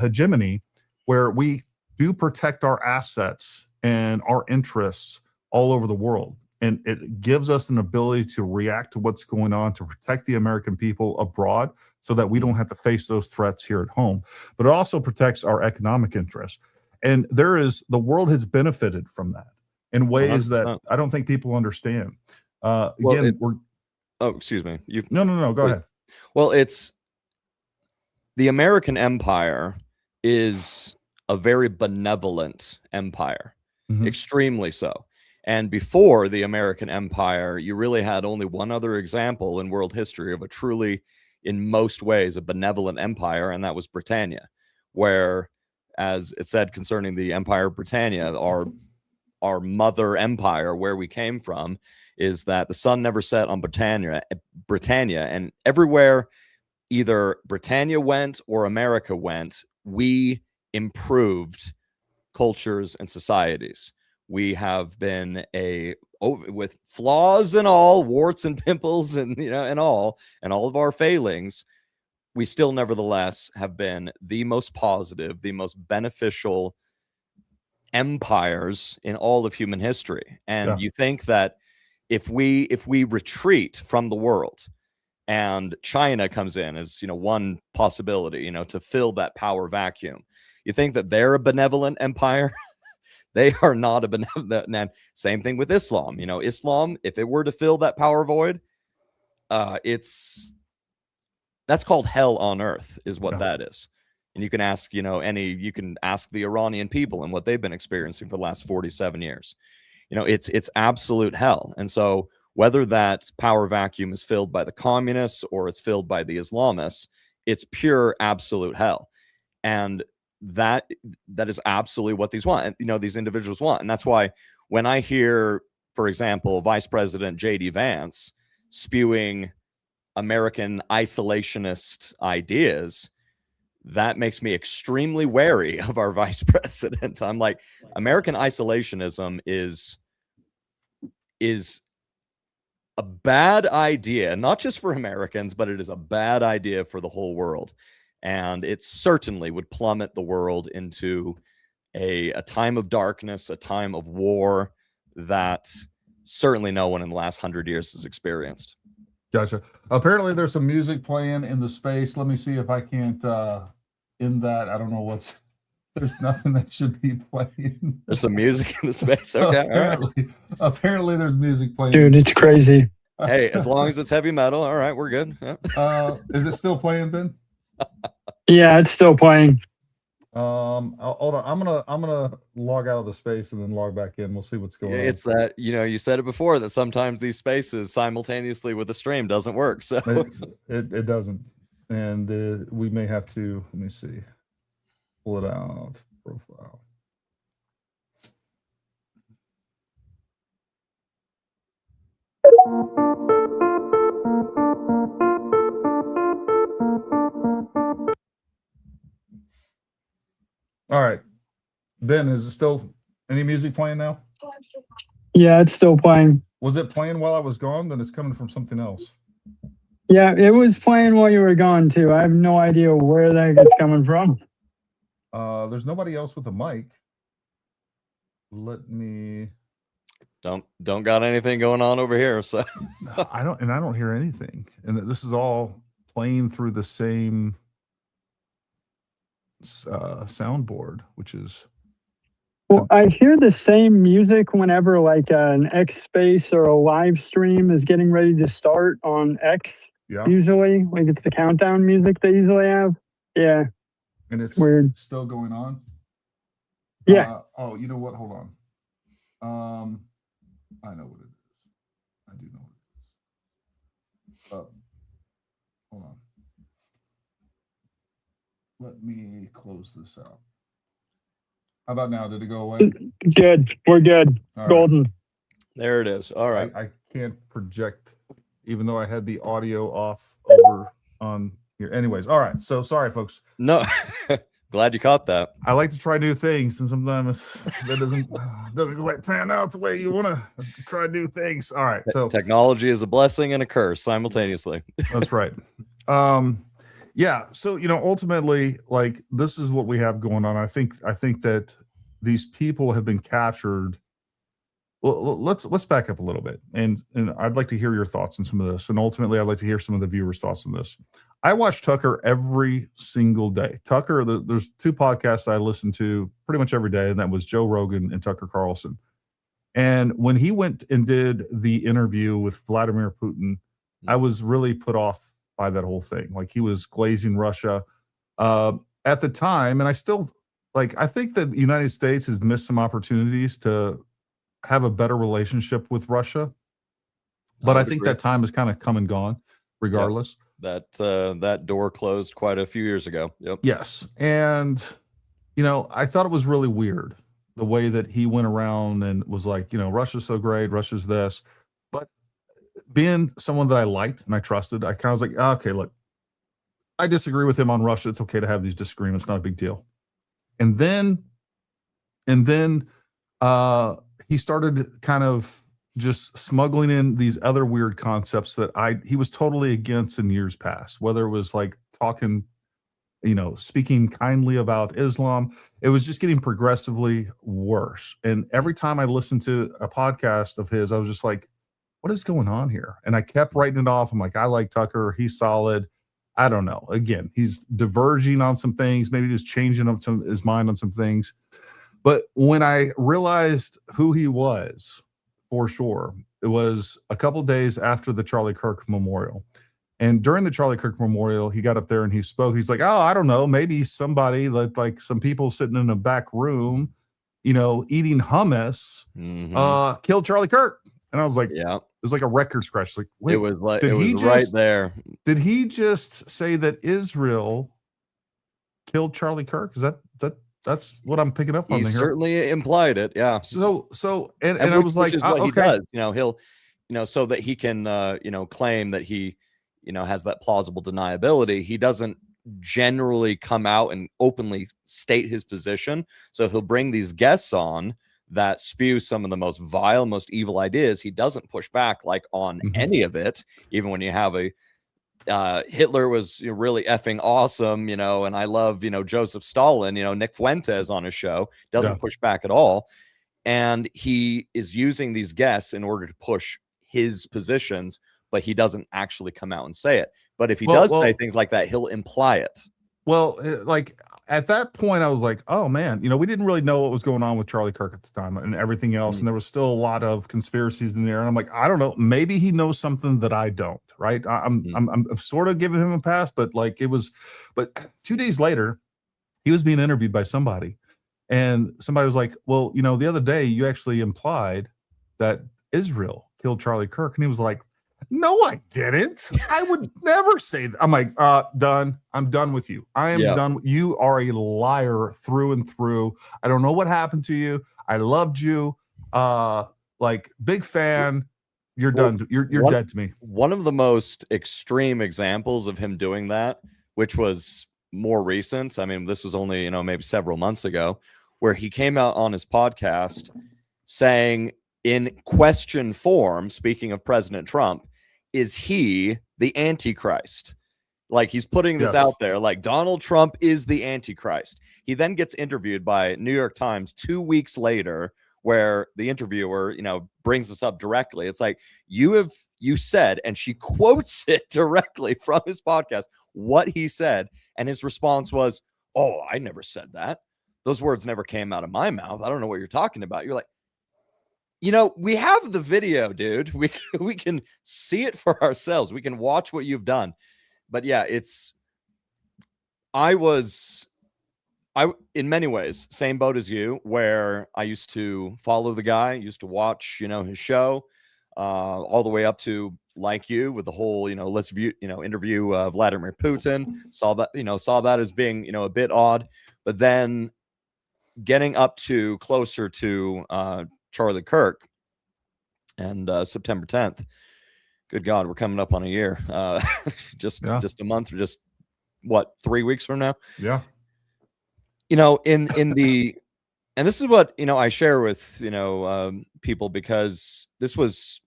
hegemony where we do protect our assets and our interests all over the world. And it gives us an ability to react to what's going on, to protect the American people abroad so that we don't have to face those threats here at home. But it also protects our economic interests. And the world has benefited from that in ways 100%. That I don't think people understand. Excuse me. No, go ahead. Well, it's the American empire is a very benevolent empire, Mhm. extremely so. And before the American Empire, you really had only one other example in world history of a truly, in most ways, a benevolent empire, and that was Britannia, where, as it said concerning the Empire of Britannia, our mother empire, where we came from, is that the sun never set on Britannia, and everywhere either Britannia went or America went, we improved cultures and societies. We have been with flaws and all, warts and pimples and and all of our failings, we still nevertheless have been the most positive, the most beneficial empires in all of human history. And Yeah. you think that if we retreat from the world, and China comes in as one possibility, to fill that power vacuum, you think that they're a benevolent empire? They are not a benevolent. And same thing with Islam. Islam, if it were to fill that power void, that's called hell on earth, is what Yeah. that is. And you can ask, you can ask the Iranian people and what they've been experiencing for the last 47 years. It's absolute hell. And so whether that power vacuum is filled by the communists or it's filled by the Islamists, it's pure absolute hell. And that is absolutely what these want. These individuals want. And that's why when I hear, for example, Vice President J.D. Vance spewing American isolationist ideas, that makes me extremely wary of our vice president. I'm like, American isolationism is a bad idea, not just for Americans, but it is a bad idea for the whole world. And it certainly would plummet the world into a time of darkness, a time of war that certainly no one in the last 100 years has experienced. Gotcha. Apparently there's some music playing in the space. Let me see if I can't end that. I don't know there's nothing that should be playing. There's some music in the space. Okay. Apparently there's music playing. Dude, it's crazy. Hey, as long as it's heavy metal, all right, we're good. Yeah. Is it still playing, Ben? Yeah, it's still playing. Hold on. I'm gonna log out of the space and then log back in. We'll see what's going on. It's that, you said it before, that sometimes these spaces simultaneously with the stream doesn't work. So it doesn't. And we may have to, let me see, pull it out, profile. All right. Ben, is it still any music playing now? Yeah, it's still playing. Was it playing while I was gone? Then it's coming from something else. Yeah, it was playing while you were gone too. I have no idea where the heck it's coming from. There's nobody else with a mic. Let me. Don't got anything going on over here. So I don't hear anything. And this is all playing through the same soundboard, which is. Well, I hear the same music whenever like an X space or a live stream is getting ready to start on X. Yeah. Usually, like it's the countdown music they usually have. Yeah. And it's weird. Still going on. Yeah. Oh, you know what? Hold on. I know what it is. I do know what it is. Hold on. Let me close this out. How about now? Did it go away? Good. We're good. All Golden. Right. There it is. All right. I can't project, even though I had the audio off over on here. Anyways, all right. So sorry, folks. No, glad you caught that. I like to try new things, and sometimes that doesn't quite pan out the way you want to try new things. All right. So technology is a blessing and a curse simultaneously. That's right. Yeah. So, ultimately, like, this is what we have going on. I think that these people have been captured. Well, let's back up a little bit. And I'd like to hear your thoughts on some of this. And ultimately, I'd like to hear some of the viewers' thoughts on this. I watch Tucker every single day. Tucker, there's two podcasts I listen to pretty much every day, and that was Joe Rogan and Tucker Carlson. And when he went and did the interview with Vladimir Putin, I was really put off by that whole thing. Like, he was glazing Russia. at the time, and I still like, I think that the United States has missed some opportunities to have a better relationship with Russia, but I would think agree. that time has kind of come and gone regardless. That door closed quite a few years ago. Yep. Yes. And, I thought it was really weird the way that he went around and was like, Russia's so great, Russia's this. But being someone that I liked and I trusted, I kind of was like, okay, look, I disagree with him on Russia. It's okay to have these disagreements, not a big deal. And then he started kind of just smuggling in these other weird concepts that he was totally against in years past, whether it was like talking, speaking kindly about Islam. It was just getting progressively worse. And every time I listened to a podcast of his, I was just like, what is going on here? And I kept writing it off. I'm like, I like Tucker. He's solid. I don't know. Again, he's diverging on some things, maybe just changing up his mind on some things. But when I realized who he was, for sure, it was a couple days after the Charlie Kirk memorial. And during the Charlie Kirk memorial, he got up there and he spoke. He's like, oh, I don't know, maybe somebody, like some people sitting in a back room, eating hummus, killed Charlie Kirk. And I was like, yeah, it was like a record scratch. Like, wait, it was right there. Did he just say that Israel killed Charlie Kirk? That's what I'm picking up on. He here. Certainly implied it. Yeah. So I was like, which is what okay. he does. He'll, so that he can, claim that he, has that plausible deniability. He doesn't generally come out and openly state his position. So he'll bring these guests on that spew some of the most vile, most evil ideas. He doesn't push back like on any of it, even when you have Hitler was really effing awesome, and I love, Joseph Stalin, Nick Fuentes on his show doesn't push back at all. And he is using these guests in order to push his positions, but he doesn't actually come out and say it. But if he does say things like that, he'll imply it. Well, like at that point, I was like, oh man, we didn't really know what was going on with Charlie Kirk at the time and everything else. And there was still a lot of conspiracies in there. And I'm like, I don't know, maybe he knows something that I don't, right? I'm sort of giving him a pass, but but 2 days later, he was being interviewed by somebody. And somebody was like, well, the other day you actually implied that Israel killed Charlie Kirk. And he was like, no, I didn't. I would never say that. I'm like, done. I'm done with you. I am done. You are a liar through and through. I don't know what happened to you. I loved you. Big fan. You're done. You're dead to me. One of the most extreme examples of him doing that, which was more recent. I mean, this was only, maybe several months ago, where he came out on his podcast saying in question form, speaking of President Trump, is he the Antichrist? Like he's putting this out there, like Donald Trump is the Antichrist. He then gets interviewed by New York Times 2 weeks later, where the interviewer, brings this up directly. It's like, you said, and she quotes it directly from his podcast, what he said. And his response was, oh, I never said that. Those words never came out of my mouth. I don't know what you're talking about. You're like, we have the video, dude. We can see it for ourselves. We can watch what you've done. But yeah, I in many ways, same boat as you, where I used to follow the guy, used to watch, his show, all the way up to like you with the whole, let's view, interview Vladimir Putin. Saw that as being, a bit odd, but then getting up to closer to Charlie Kirk and September 10th. Good God, we're coming up on a year. Just a month, or just what, 3 weeks from now? Yeah. In the, and this is what, I share with, people, because this was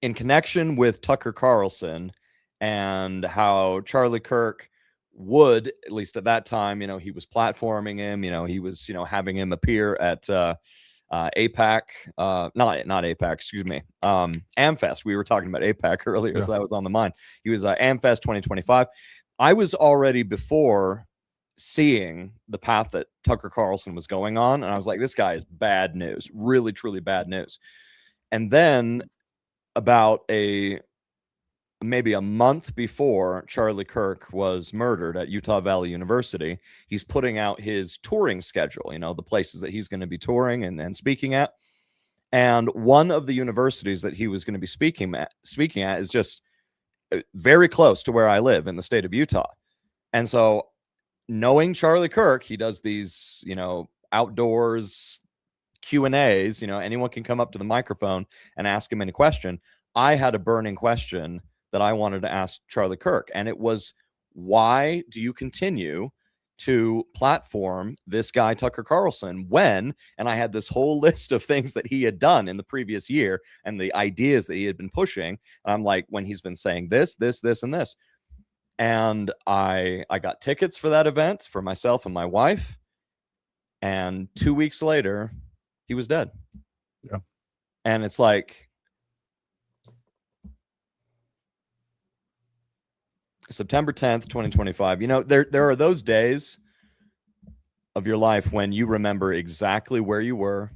in connection with Tucker Carlson and how Charlie Kirk would, at least at that time, he was platforming him, he was, having him appear at APAC, not APAC, excuse me, AmFest. We were talking about APAC earlier, so that was on the mind. He was AmFest 2025. I was already before seeing the path that Tucker Carlson was going on, and I was like, this guy is bad news, really, truly bad news. And then about a maybe a month before Charlie Kirk was murdered at Utah Valley University, he's putting out his touring schedule, the places that he's going to be touring and speaking at. And one of the universities that he was going to be speaking at is just very close to where I live in the state of Utah. And so, knowing Charlie Kirk, he does these, outdoors Q&As, anyone can come up to the microphone and ask him any question. I had a burning question that I wanted to ask Charlie Kirk, and it was, why do you continue to platform this guy Tucker Carlson when, and I had this whole list of things that he had done in the previous year and the ideas that he had been pushing, and I'm like, when he's been saying this, and this. And I got tickets for that event for myself and my wife, and 2 weeks later he was dead. Yeah. And it's like, September 10th, 2025. There are those days of your life when you remember exactly where you were.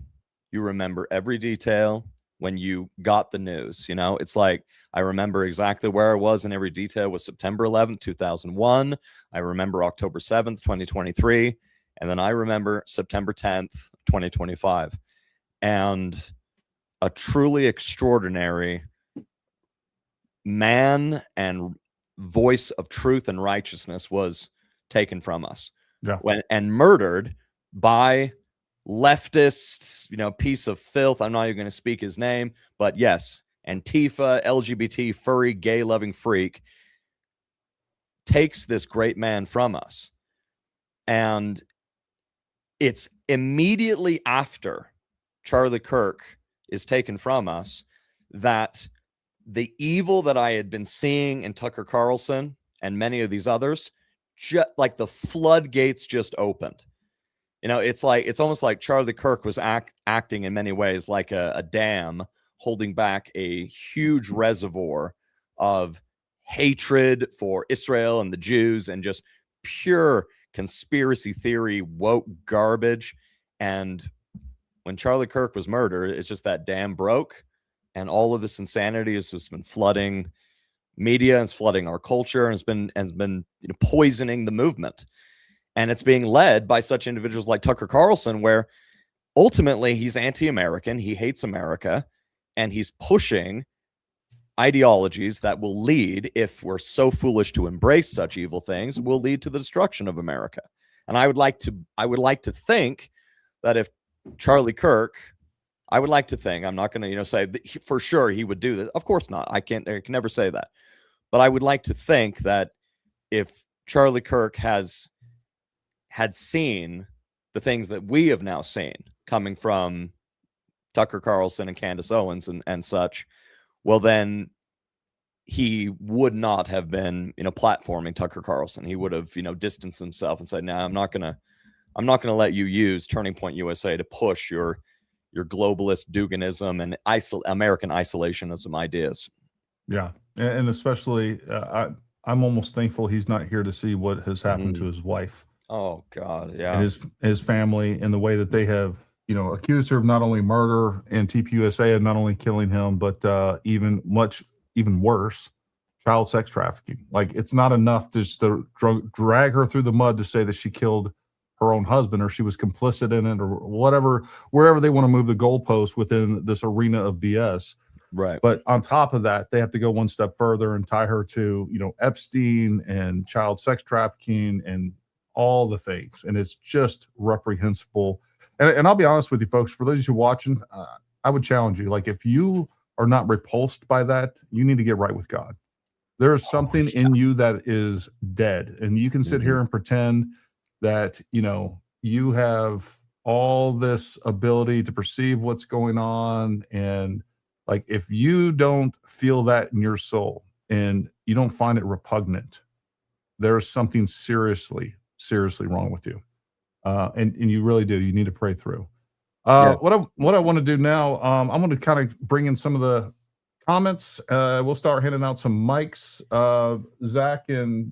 You remember every detail when you got the news. It's like, I remember exactly where I was in every detail was September 11th, 2001. I remember October 7th, 2023. And then I remember September 10th, 2025. And a truly extraordinary man and voice of truth and righteousness was taken from us. Yeah. And murdered by leftists, piece of filth. I'm not even going to speak his name, but yes, Antifa, LGBT, furry, gay loving freak takes this great man from us. And it's immediately after Charlie Kirk is taken from us that the evil that I had been seeing in Tucker Carlson and many of these others, like the floodgates just opened. It's almost like Charlie Kirk was acting in many ways like a dam holding back a huge reservoir of hatred for Israel and the Jews and just pure conspiracy theory, woke garbage. And when Charlie Kirk was murdered, it's just that dam broke. And all of this insanity has just been flooding media, and it's flooding our culture, and it's been poisoning the movement. And it's being led by such individuals like Tucker Carlson, where ultimately he's anti-American, he hates America, and he's pushing ideologies that will lead, if we're so foolish to embrace such evil things, will lead to the destruction of America. And I would like to think that if Charlie Kirk, I would like to think, I'm not going to, say that for sure he would do this. Of course not. I can never say that. But I would like to think that if Charlie Kirk had seen the things that we have now seen coming from Tucker Carlson and Candace Owens and such, well, then he would not have been, platforming Tucker Carlson. He would have, distanced himself and said, "No, I'm not going to let you use Turning Point USA to push your globalist Duginism and American isolationism ideas." Yeah. And especially, I'm almost thankful he's not here to see what has happened to his wife. Oh God. Yeah. And his family, and the way that they have, accused her of not only murder, and TPUSA of not only killing him, but even worse, child sex trafficking. Like, it's not enough just to drag her through the mud to say that she killed her own husband or she was complicit in it or whatever, wherever they want to move the goalposts within this arena of BS. Right. But on top of that, they have to go one step further and tie her to, Epstein and child sex trafficking and all the things. And it's just reprehensible. And I'll be honest with you folks, for those of you watching, I would challenge you. Like, if you are not repulsed by that, you need to get right with God. There is something in you that is dead, and you can sit here and pretend that, you have all this ability to perceive what's going on. And like, if you don't feel that in your soul and you don't find it repugnant, there's something seriously wrong with you. And you really do. You need to pray through. What I want to do now, I'm going to kind of bring in some of the comments. We'll start handing out some mics. Zach and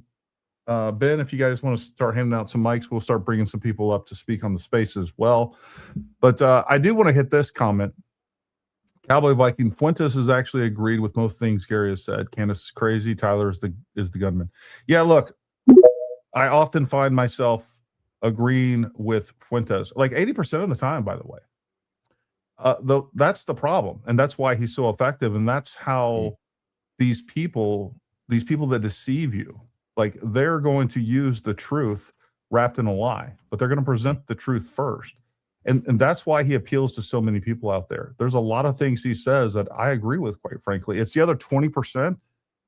Ben, if you guys want to start handing out some mics, we'll start bringing some people up to speak on the space as well. But I do want to hit this comment. Cowboy Viking Fuentes has actually agreed with most things Gary has said. Candace is crazy. Tyler is the gunman. Yeah, look, I often find myself agreeing with Fuentes, like 80% of the time, by the way. That's the problem, and that's why he's so effective, and that's how these people that deceive you, like, they're going to use the truth wrapped in a lie, but they're going to present the truth first. And that's why he appeals to so many people out there. There's a lot of things he says that I agree with, quite frankly. It's the other 20%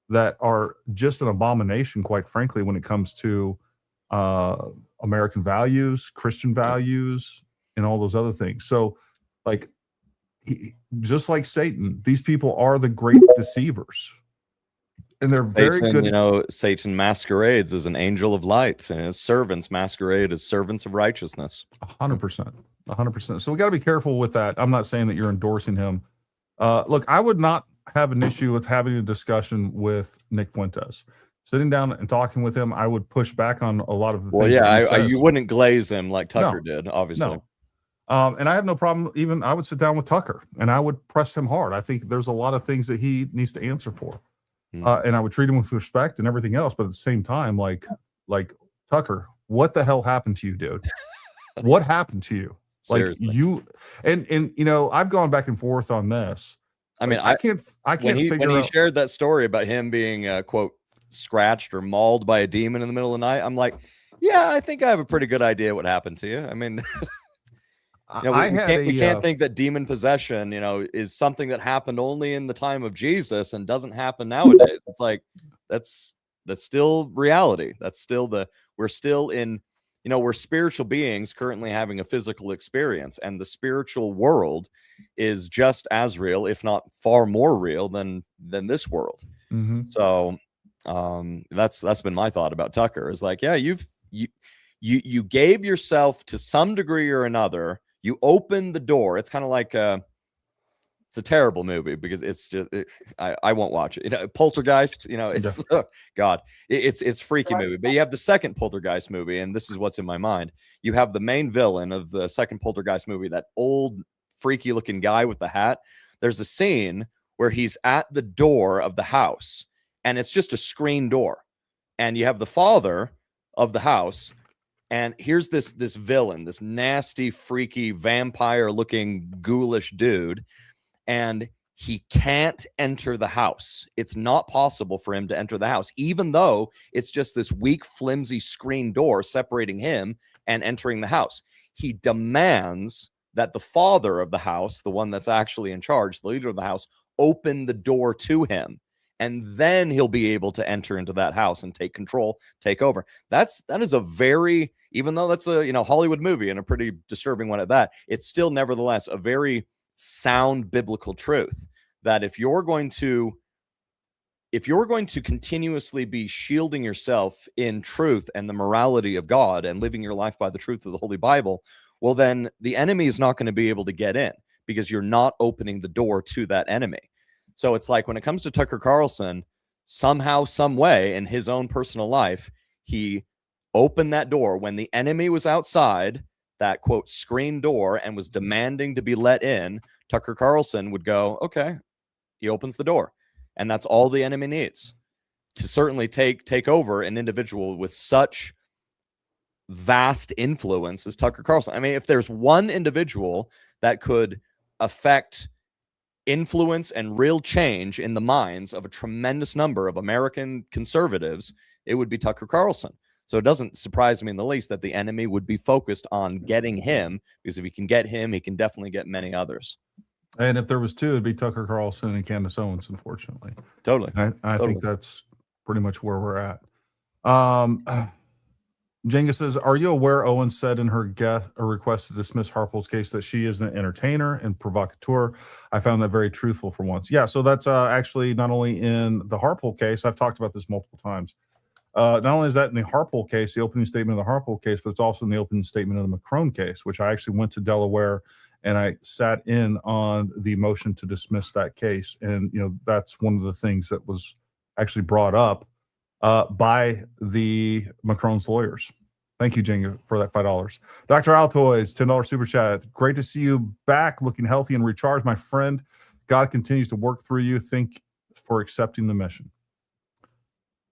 that are just an abomination, quite frankly, when it comes to American values, Christian values, and all those other things. So, like, just like Satan, these people are the great deceivers. And they're very good. You know, Satan masquerades as an angel of light, and his servants masquerade as servants of righteousness. 100%. 100%. So we got to be careful with that. I'm not saying that you're endorsing him. Look, I would not have an issue with having a discussion with Nick Fuentes. Sitting down and talking with him, I would push back on a lot of the things. Well, yeah, you wouldn't glaze him like Tucker did, obviously. No. And I have no problem. Even I would sit down with Tucker and I would press him hard. I think there's a lot of things that he needs to answer for. And I would treat him with respect and everything else. But at the same time, like Tucker, what the hell happened to you, dude? What happened to you? Like, seriously. you and you know, I've gone back and forth on this. I mean, I can't figure out. When he shared that story about him being quote scratched or mauled by a demon in the middle of the night, I'm like, yeah, I think I have a pretty good idea what happened to you. I mean, you know, we can't think that demon possession, you know, is something that happened only in the time of Jesus and doesn't happen nowadays. It's like that's still reality. That's still we're still in, you know, we're spiritual beings currently having a physical experience, and the spiritual world is just as real, if not far more real than this world. So that's been my thought about Tucker, is like, yeah, you gave yourself to some degree or another. You opened the door. It's kind of like it's a terrible movie because it's just I won't watch it. You know, Poltergeist. You know, it's oh, God, it's freaky movie. But you have the second Poltergeist movie, and this is what's in my mind. You have the main villain of the second Poltergeist movie, that old freaky looking guy with the hat. There's a scene where he's at the door of the house, and it's just a screen door, and you have the father of the house. And here's this villain, this nasty, freaky, vampire-looking, ghoulish dude, and he can't enter the house. It's not possible for him to enter the house, even though it's just this weak, flimsy screen door separating him and entering the house. He demands that the father of the house, the one that's actually in charge, the leader of the house, open the door to him. And then he'll be able to enter into that house and take control, take over. That is a very, even though that's a, you know, Hollywood movie and a pretty disturbing one at that, it's still nevertheless a very sound biblical truth that if you're going to continuously be shielding yourself in truth and the morality of God and living your life by the truth of the Holy Bible, well, then the enemy is not going to be able to get in because you're not opening the door to that enemy. So it's like when it comes to Tucker Carlson, somehow, some way in his own personal life, he opened that door when the enemy was outside that quote screen door and was demanding to be let in. Tucker Carlson would go, okay, he opens the door. And that's all the enemy needs to certainly take over an individual with such vast influence as Tucker Carlson. I mean, if there's one individual that could affect influence and real change in the minds of a tremendous number of American conservatives, it would be Tucker Carlson. So it doesn't surprise me in the least that the enemy would be focused on getting him, because if he can get him, he can definitely get many others. And if there was two, it'd be Tucker Carlson and Candace Owens, unfortunately. Totally. I think that's pretty much where we're at. Jenga says, are you aware Owens said in her request to dismiss Harpo's case that she is an entertainer and provocateur? I found that very truthful for once. Yeah, so that's actually not only in the Harpo case. I've talked about this multiple times. Not only is that in the Harpo case, the opening statement of the Harpo case, but it's also in the opening statement of the Macron case, which I actually went to Delaware and I sat in on the motion to dismiss that case. And, you know, that's one of the things that was actually brought up by the Macron's lawyers. Thank you, Jenga, for that $5. Dr. Altoids, $10 super chat. Great to see you back, looking healthy and recharged, my friend. God continues to work through you. Thank for accepting the mission.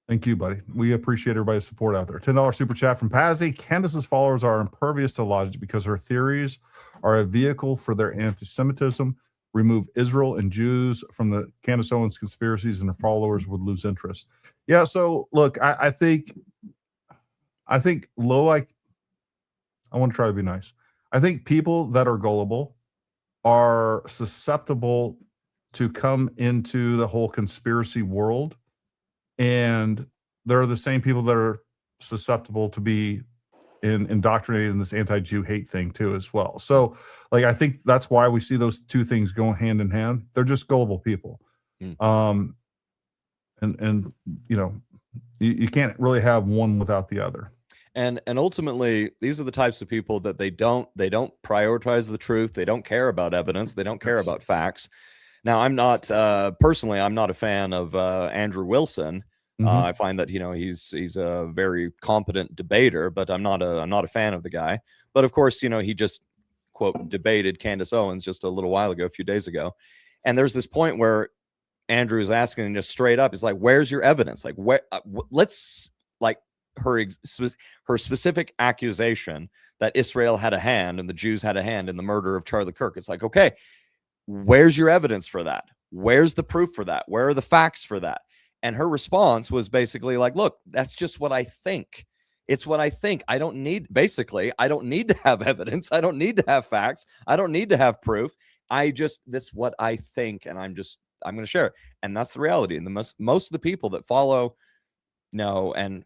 Thank you, buddy. We appreciate everybody's support out there. $10 super chat from Pazzy. Candace's followers are impervious to logic because her theories are a vehicle for their anti-Semitism. Remove Israel and Jews from the Candace Owens conspiracies and her followers would lose interest. Yeah, so look, I think low, I want to try to be nice. I think people that are gullible are susceptible to come into the whole conspiracy world. And they're the same people that are susceptible to be indoctrinated in this anti-Jew hate thing too, as well. So, like, I think that's why we see those two things going hand in hand. They're just gullible people. And you know, you can't really have one without the other. And ultimately, these are the types of people that they don't prioritize the truth. They don't care about evidence. They don't care about facts. Now, I'm not personally, I'm not a fan of Andrew Wilson. I find that, you know, he's a very competent debater, but I'm not a fan of the guy. But of course, you know, he just quote debated Candace Owens just a little while ago, a few days ago, and there's this point where Andrew is asking just straight up, is like, "Where's your evidence? Like, where? Let's like." Her specific accusation that Israel had a hand and the Jews had a hand in the murder of Charlie Kirk. It's like, okay, where's your evidence for that? Where's the proof for that? Where are the facts for that? And her response was basically like, look, that's just what I think. It's what I think. I don't need to have evidence. I don't need to have facts. I don't need to have proof. This what I think. And I'm going to share it. And that's the reality. And most of the people that follow know, and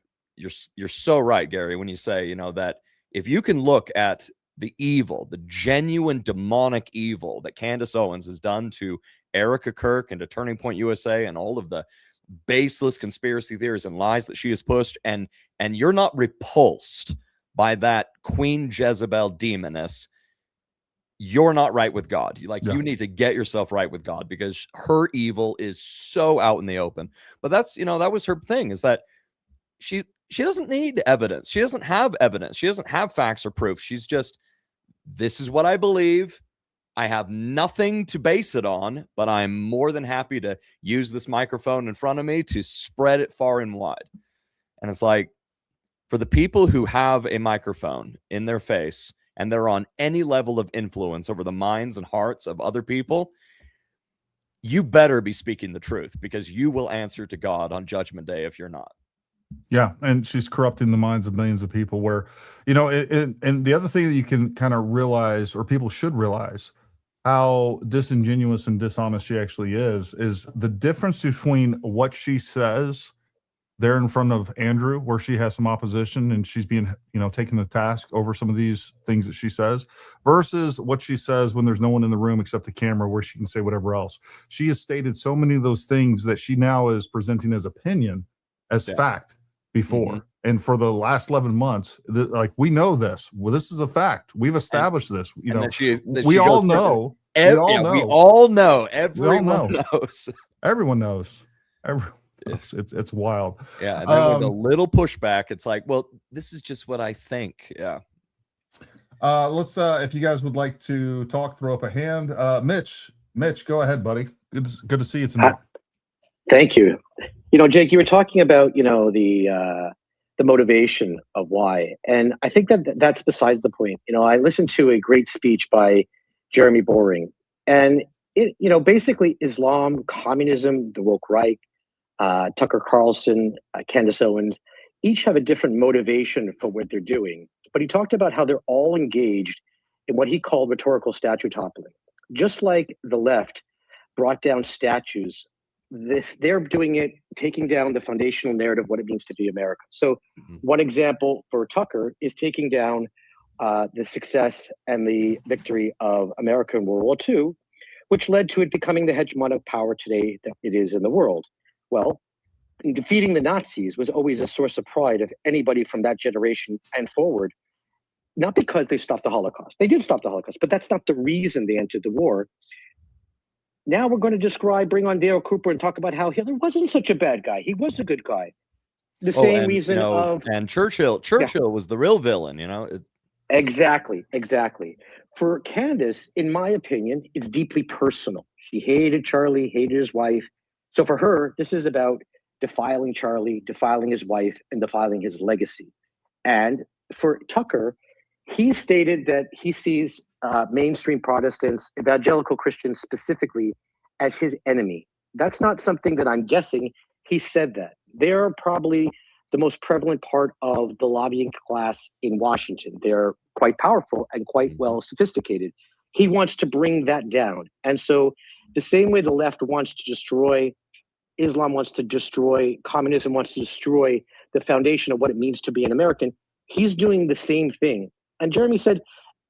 you're so right, Gary, when you say, you know, that if you can look at the evil, the genuine demonic evil that Candace Owens has done to Erica Kirk and to Turning Point USA and all of the baseless conspiracy theories and lies that she has pushed, and you're not repulsed by that Queen Jezebel demoness, you're not right with God. You need to get yourself right with God, because her evil is so out in the open. But that's, you know, that was her thing, is that she doesn't need evidence. She doesn't have evidence. She doesn't have facts or proof. She's just, this is what I believe. I have nothing to base it on, but I'm more than happy to use this microphone in front of me to spread it far and wide. And it's like, for the people who have a microphone in their face and they're on any level of influence over the minds and hearts of other people, you better be speaking the truth, because you will answer to God on Judgment Day if you're not. Yeah, and she's corrupting the minds of millions of people, where, you know, and the other thing that you can kind of realize, or people should realize, how disingenuous and dishonest she actually is the difference between what she says there in front of Andrew, where she has some opposition and she's being, you know, taken to task over some of these things that she says, versus what she says when there's no one in the room except the camera, where she can say whatever else. She has stated so many of those things that she now is presenting as opinion, as fact before. And for the last 11 months, like, we know this. Well, this is a fact. We've established this. You know, we all know. We all know. Everyone knows. Everyone knows. It's wild. Yeah. And then with a little pushback, it's like, well, this is just what I think. Yeah. Let's if you guys would like to talk, throw up a hand. Mitch, go ahead, buddy. Good to see you tonight. Thank you. You know, Jake, you were talking about, you know, the motivation of why, and I think that's besides the point. You know, I listened to a great speech by Jeremy Boring, and it, you know, basically Islam, communism, the woke right, Tucker Carlson, Candace Owens, each have a different motivation for what they're doing. But he talked about how they're all engaged in what he called rhetorical statue toppling. Just like the left brought down statues, they're doing it, taking down the foundational narrative, what it means to be America. So one example for Tucker is taking down the success and the victory of America in World War II, which led to it becoming the hegemonic power today that it is in the world. Well, defeating the Nazis was always a source of pride of anybody from that generation and forward, not because they stopped the Holocaust. They did stop the Holocaust, but that's not the reason they entered the war. Now we're going to bring on Dale Cooper and talk about how Hitler wasn't such a bad guy. He was a good guy. The same reason, you know, and Churchill was the real villain, you know. Exactly. For Candace, in my opinion, it's deeply personal. She hated Charlie, hated his wife. So for her, this is about defiling Charlie, defiling his wife, and defiling his legacy. And for Tucker, he stated that he sees mainstream Protestants, evangelical Christians specifically, as his enemy. That's not something that I'm guessing. He said that. They're probably the most prevalent part of the lobbying class in Washington. They're quite powerful and quite well sophisticated. He wants to bring that down. And so the same way the left wants to destroy Islam, wants to destroy communism, wants to destroy the foundation of what it means to be an American, he's doing the same thing. And Jeremy said,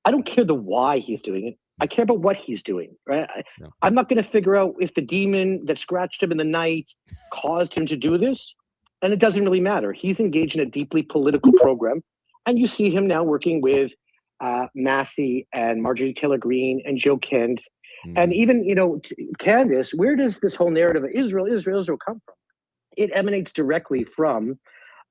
I don't care the why he's doing it. I care about what he's doing, right? I'm not going to figure out if the demon that scratched him in the night caused him to do this. And it doesn't really matter. He's engaged in a deeply political program. And you see him now working with Massey and Marjorie Taylor Greene and Joe Kent. And even, Candace, where does this whole narrative of Israel come from? It emanates directly from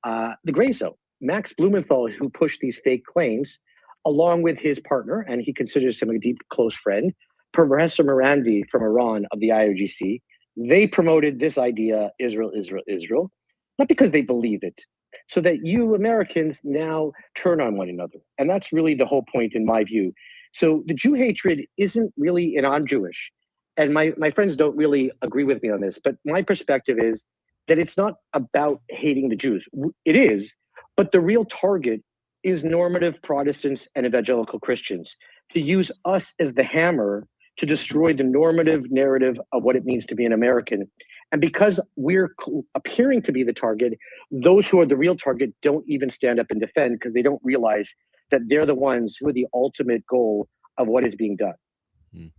the Gray Zone. Max Blumenthal, who pushed these fake claims, along with his partner, and he considers him a deep, close friend, Professor Morandi from Iran of the IOGC, they promoted this idea, Israel, Israel, Israel, not because they believe it, so that you Americans now turn on one another. And that's really the whole point in my view. So the Jew hatred isn't really, and I'm Jewish, and my friends don't really agree with me on this, but my perspective is that it's not about hating the Jews. It is, but the real target is normative Protestants and evangelical Christians, to use us as the hammer to destroy the normative narrative of what it means to be an American. And because we're appearing to be the target, those who are the real target don't even stand up and defend, because they don't realize that they're the ones who are the ultimate goal of what is being done.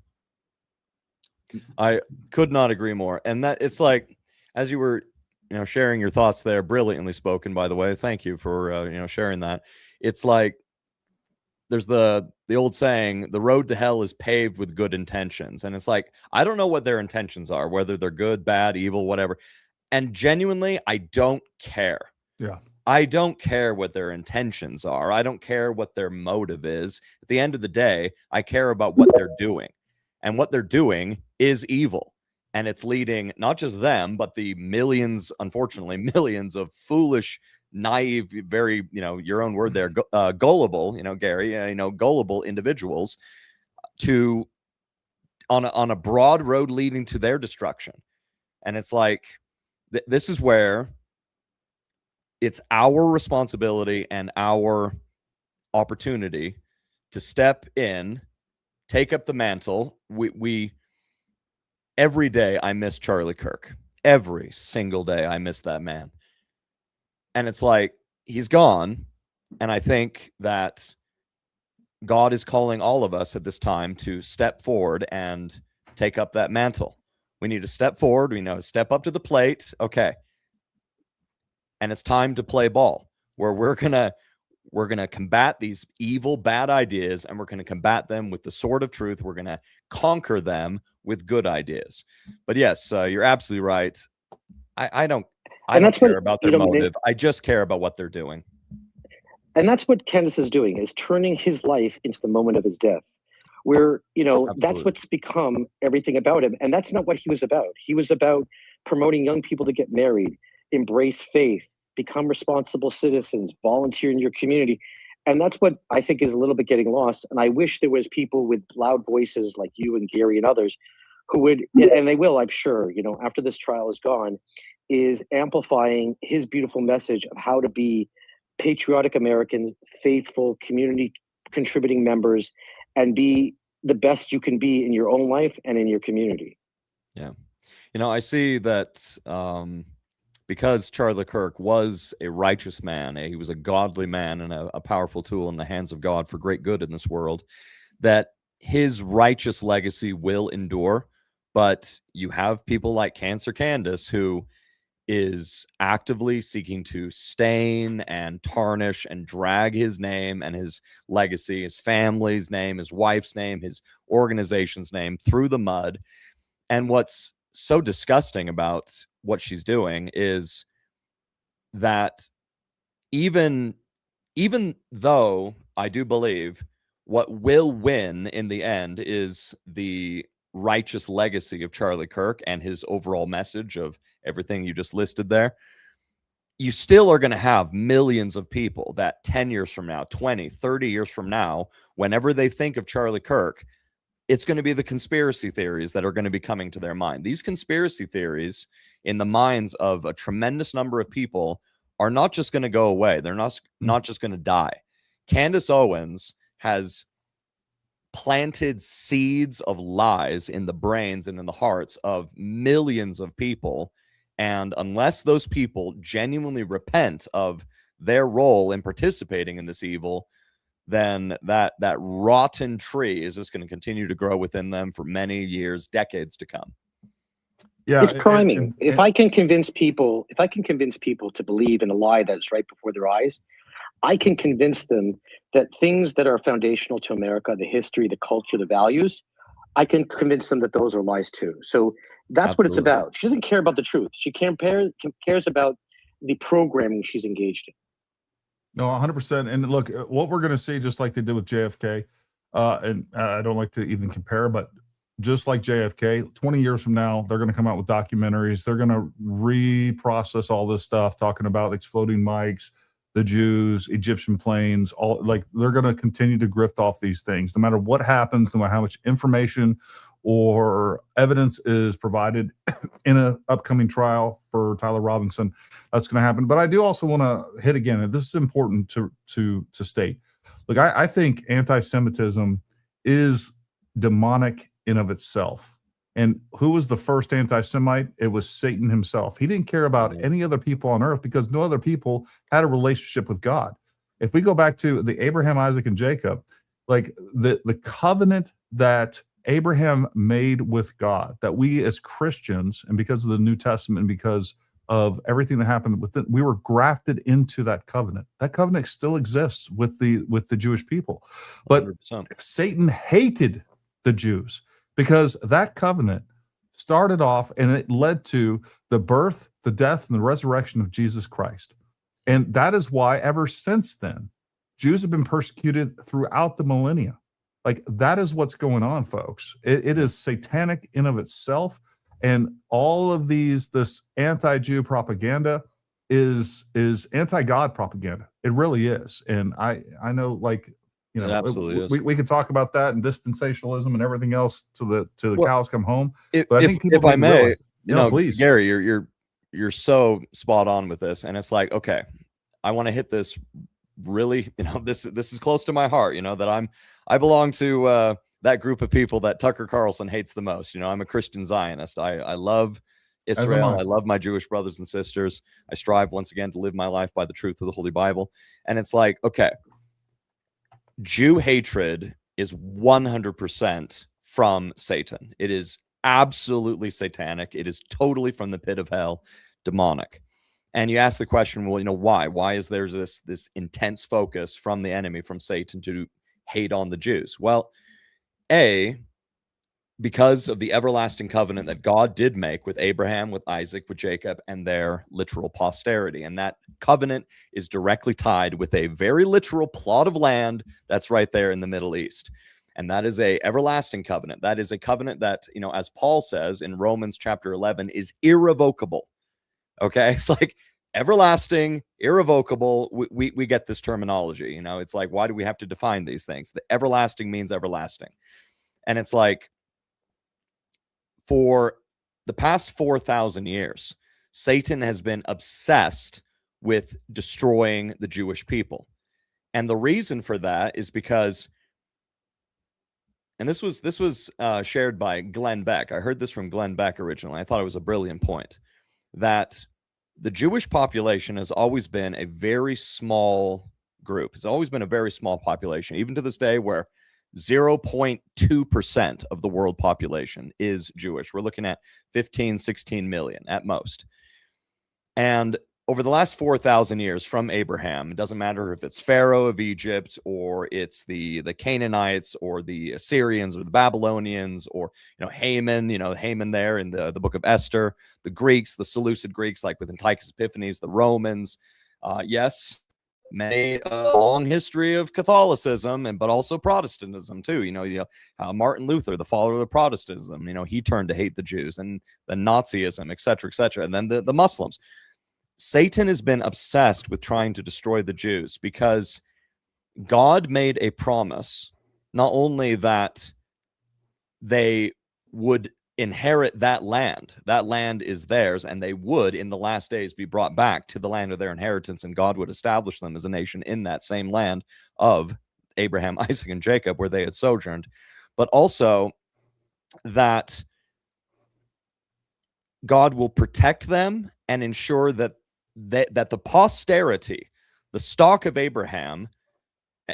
I could not agree more. And that it's like, as you were, sharing your thoughts there, brilliantly spoken, by the way. Thank you for, sharing that. It's like, there's the old saying, the road to hell is paved with good intentions. And it's like, I don't know what their intentions are, whether they're good, bad, evil, whatever. And genuinely, I don't care. Yeah. I don't care what their intentions are. I don't care what their motive is. At the end of the day, I care about what they're doing. And what they're doing is evil. And it's leading not just them, but the millions, unfortunately, millions of foolish, naive, very, your own word there, gullible, Gary, gullible individuals to on a broad road leading to their destruction. And it's like, this is where it's our responsibility and our opportunity to step in, take up the mantle. We every day I miss Charlie Kirk. Every single day I miss that man. And it's like, he's gone. And I think that God is calling all of us at this time to step forward and take up that mantle. We need to step forward. We know, step up to the plate. Okay. And it's time to play ball, where we're gonna combat these evil, bad ideas, and we're gonna combat them with the sword of truth. We're gonna conquer them with good ideas. But yes, you're absolutely right. I don't care about their motive. I just care about what they're doing. And that's what Kenneth is doing, is turning his life into the moment of his death, where, that's what's become everything about him. And that's not what he was about. He was about promoting young people to get married, embrace faith, become responsible citizens, volunteer in your community. And that's what I think is a little bit getting lost. And I wish there was people with loud voices like you and Gary and others who would, and they will, I'm sure, after this trial is gone, is amplifying his beautiful message of how to be patriotic Americans, faithful, community contributing members, and be the best you can be in your own life and in your community. Yeah. I see that because Charlie Kirk was a righteous man, he was a godly man and a powerful tool in the hands of God for great good in this world, that his righteous legacy will endure. But you have people like Cancer Candace, who is actively seeking to stain and tarnish and drag his name and his legacy, his family's name, his wife's name, his organization's name through the mud. And what's so disgusting about what she's doing is that even though I do believe what will win in the end is the righteous legacy of Charlie Kirk and his overall message of everything you just listed there, you still are going to have millions of people that 10 years from now, 20, 30 years from now, whenever they think of Charlie Kirk, it's going to be the conspiracy theories that are going to be coming to their mind. These conspiracy theories in the minds of a tremendous number of people are not just going to go away. They're not just going to die. Candace Owens has planted seeds of lies in the brains and in the hearts of millions of people. And unless those people genuinely repent of their role in participating in this evil, then that rotten tree is just going to continue to grow within them for many years, decades to come. Yeah, it's priming. If I can convince people to believe in a lie that's right before their eyes, I can convince them that things that are foundational to America, the history, the culture, the values, I can convince them that those are lies too. So that's what it's about. She doesn't care about the truth. She cares about the programming she's engaged in. No, 100%. And look, what we're going to see, just like they did with JFK, and I don't like to even compare, but just like JFK, 20 years from now, they're going to come out with documentaries. They're going to reprocess all this stuff, talking about exploding mics, the Jews, Egyptian planes, all like they're going to continue to grift off these things. No matter what happens, no matter how much information or evidence is provided in an upcoming trial for Tyler Robinson, that's going to happen. But I do also want to hit again, and this is important to state. Look, I think anti-Semitism is demonic in of itself. And who was the first anti-Semite? It was Satan himself. He didn't care about any other people on earth because no other people had a relationship with God. If we go back to the Abraham, Isaac, and Jacob, like the covenant that Abraham made with God, that we as Christians, and because of the New Testament and because of everything that happened with it, we were grafted into that covenant. That covenant still exists with the Jewish people. But 100%. Satan hated the Jews because that covenant started off and it led to the birth, the death, and the resurrection of Jesus Christ. And that is why ever since then, Jews have been persecuted throughout the millennia. Like, that is what's going on, folks. It is satanic in of itself. And all of this anti-Jew propaganda is anti-God propaganda. It really is. And I know, like, you know, absolutely we could talk about that and dispensationalism and everything else till the cows come home. But I think people, if I may, realize, please, Gary, you're so spot on with this. And it's like, okay, I want to hit this really, this is close to my heart, that I belong to that group of people that Tucker Carlson hates the most. I'm a Christian Zionist. I love Israel. I love my Jewish brothers and sisters. I strive once again to live my life by the truth of the Holy Bible. And it's like, okay, Jew hatred is 100% from Satan. It is absolutely satanic. It is totally from the pit of hell, demonic. And you ask the question, well, why? Why is there this intense focus from the enemy, from Satan, to hate on the Jews? Well, because of the everlasting covenant that God did make with Abraham, with Isaac, with Jacob, and their literal posterity. And that covenant is directly tied with a very literal plot of land that's right there in the Middle East. And that is a everlasting covenant. That is a covenant that, as Paul says in Romans chapter 11, is irrevocable. Okay, it's like everlasting, irrevocable. We get this terminology. It's like, why do we have to define these things? The everlasting means everlasting. And it's like, for the past 4,000 years, Satan has been obsessed with destroying the Jewish people. And the reason for that is because, and this was shared by Glenn Beck. I heard this from Glenn Beck originally. I thought it was a brilliant point, that the Jewish population has always been a very small group. It's always been a very small population, even to this day, where 0.2% of the world population is Jewish. We're looking at 15, 16 million at most. And over the last 4,000 years from Abraham, it doesn't matter if it's Pharaoh of Egypt or it's the Canaanites or the Assyrians or the Babylonians or, Haman, Haman there in the book of Esther, the Greeks, the Seleucid Greeks, like with Antiochus Epiphanes, the Romans. Yes, many long history of Catholicism, but also Protestantism too. Martin Luther, the follower of the Protestantism, he turned to hate the Jews, and the Nazism, etc., etc., and then the Muslims. Satan has been obsessed with trying to destroy the Jews because God made a promise, not only that they would inherit that land is theirs, and they would in the last days be brought back to the land of their inheritance, and God would establish them as a nation in that same land of Abraham, Isaac, and Jacob, where they had sojourned, but also that God will protect them and ensure that the posterity, the stock of Abraham,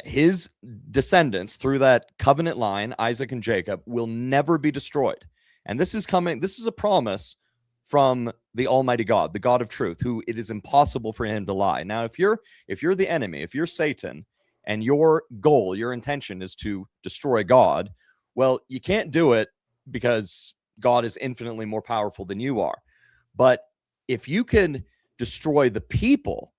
his descendants through that covenant line, Isaac and Jacob, will never be destroyed. And this is a promise from the Almighty God, the God of truth, who it is impossible for him to lie. Now, if you're the enemy, if you're Satan, and your goal, your intention is to destroy God, well, you can't do it because God is infinitely more powerful than you are. But if you can destroy the people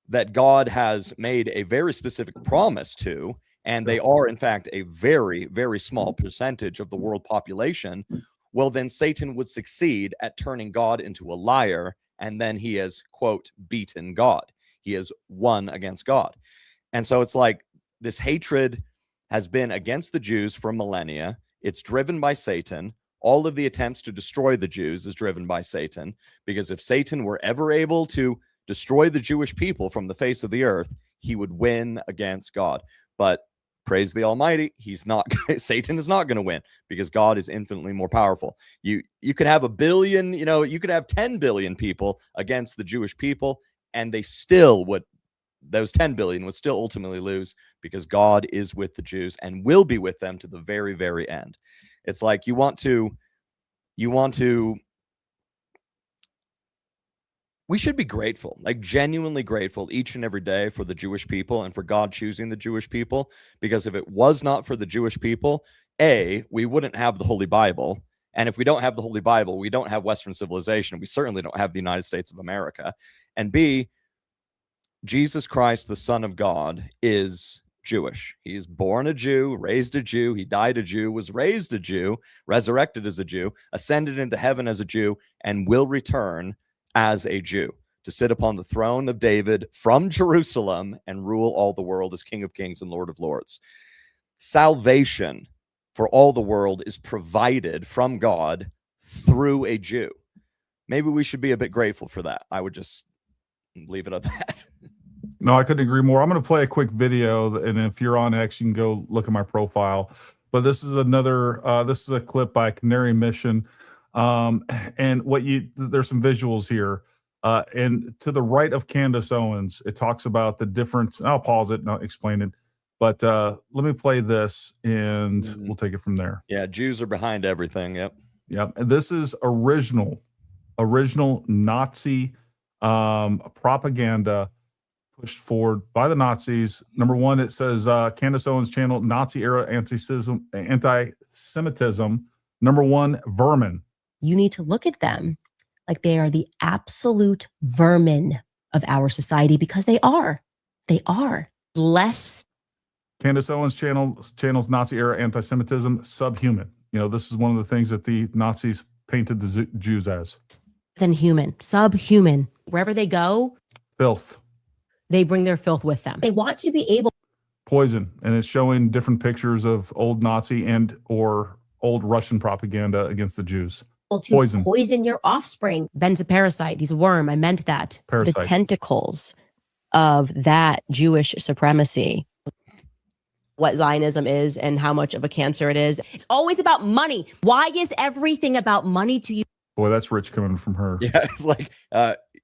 that God has made a very specific promise to, and they are, in fact, a very, very small percentage of the world population, well, then Satan would succeed at turning God into a liar, and then he has, quote, beaten God. He has won against God. And so it's like this hatred has been against the Jews for millennia. It's driven by Satan. All of the attempts to destroy the Jews is driven by Satan, because if Satan were ever able to destroy the Jewish people from the face of the earth, he would win against God. But praise the Almighty, Satan is not going to win, because God is infinitely more powerful. You could have 1 billion, you could have 10 billion people against the Jewish people, and those 10 billion would still ultimately lose, because God is with the Jews and will be with them to the very, very end. It's like you want to we should be grateful, like genuinely grateful each and every day for the Jewish people and for God choosing the Jewish people, because if it was not for the Jewish people, we wouldn't have the Holy Bible. And if we don't have the Holy Bible, we don't have Western civilization. We certainly don't have the United States of America. And B, Jesus Christ, the Son of God, is Jewish. He is born a Jew, raised a Jew, he died a Jew, was raised a Jew, resurrected as a Jew, ascended into heaven as a Jew, and will return as a Jew to sit upon the throne of David from Jerusalem and rule all the world as King of Kings and Lord of Lords. Salvation for all the world is provided from God through a Jew. Maybe we should be a bit grateful for that. I would just leave it at that. No, I couldn't agree more. I'm going to play a quick video, and if you're on X, you can go look at my profile. But this is this is a clip by Canary Mission. And there's some visuals here. And to the right of Candace Owens, it talks about the difference. I'll pause it, not explain it. But let me play this, and we'll take it from there. Yeah, Jews are behind everything. Yep. Yep. And this is original Nazi propaganda pushed forward by the Nazis. Number one, it says Candace Owens channel, Nazi era anti-Semitism. Number one, vermin. You need to look at them like they are the absolute vermin of our society, because they are. They are. Less. Candace Owens channels Nazi era anti-Semitism, subhuman. This is one of the things that the Nazis painted the Jews as. Than human, subhuman. Wherever they go, filth. They bring their filth with them. They want to be able. Poison, and it's showing different pictures of old Nazi or old Russian propaganda against the Jews. To poison your offspring. Ben's a parasite. He's a worm. I meant that. Parasite. The tentacles of that Jewish supremacy. What Zionism is and how much of a cancer it is. It's always about money. Why is everything about money to you? Boy, that's rich coming from her. Yeah, it's like,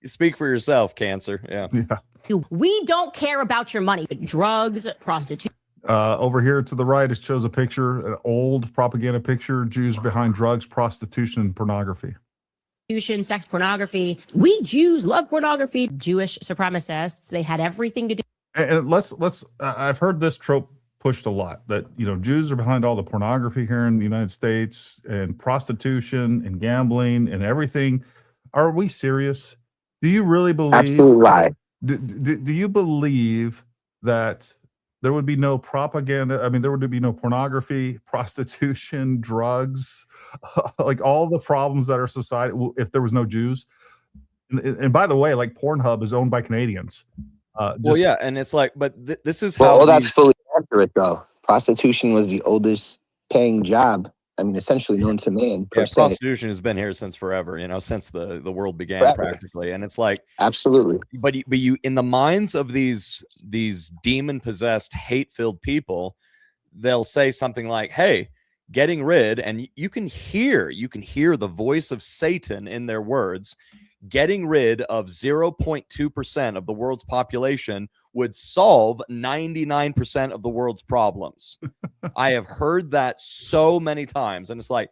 speak for yourself, cancer. Yeah. We don't care about your money. Drugs, prostitution. Over here to the right, it shows a picture, an old propaganda picture, Jews behind drugs, prostitution, and pornography. Sex, pornography. We Jews love pornography. Jewish supremacists, they had everything to do. And I've heard this trope pushed a lot, that, Jews are behind all the pornography here in the United States, and prostitution and gambling and everything. Are we serious? Do you really believe? Absolute lie. Do you believe that there would be no propaganda? I mean, there would be no pornography, prostitution, drugs, like all the problems that our society, if there was no Jews. And by the way, like Pornhub is owned by Canadians. Well, yeah, and it's like, but this is Well, how all that's these, fully accurate, though. Prostitution was the oldest paying job. I mean, essentially known to man per yeah, se. prostitution has been here since forever, you know, since the world began Forever. practically. And it's like, Absolutely. but you in the minds of these demon possessed, hate filled people, they'll say something like, hey, getting rid, and you can hear the voice of Satan in their words. Getting rid of 0.2% of the world's population would solve 99% of the world's problems. I have heard that so many times, and it's like,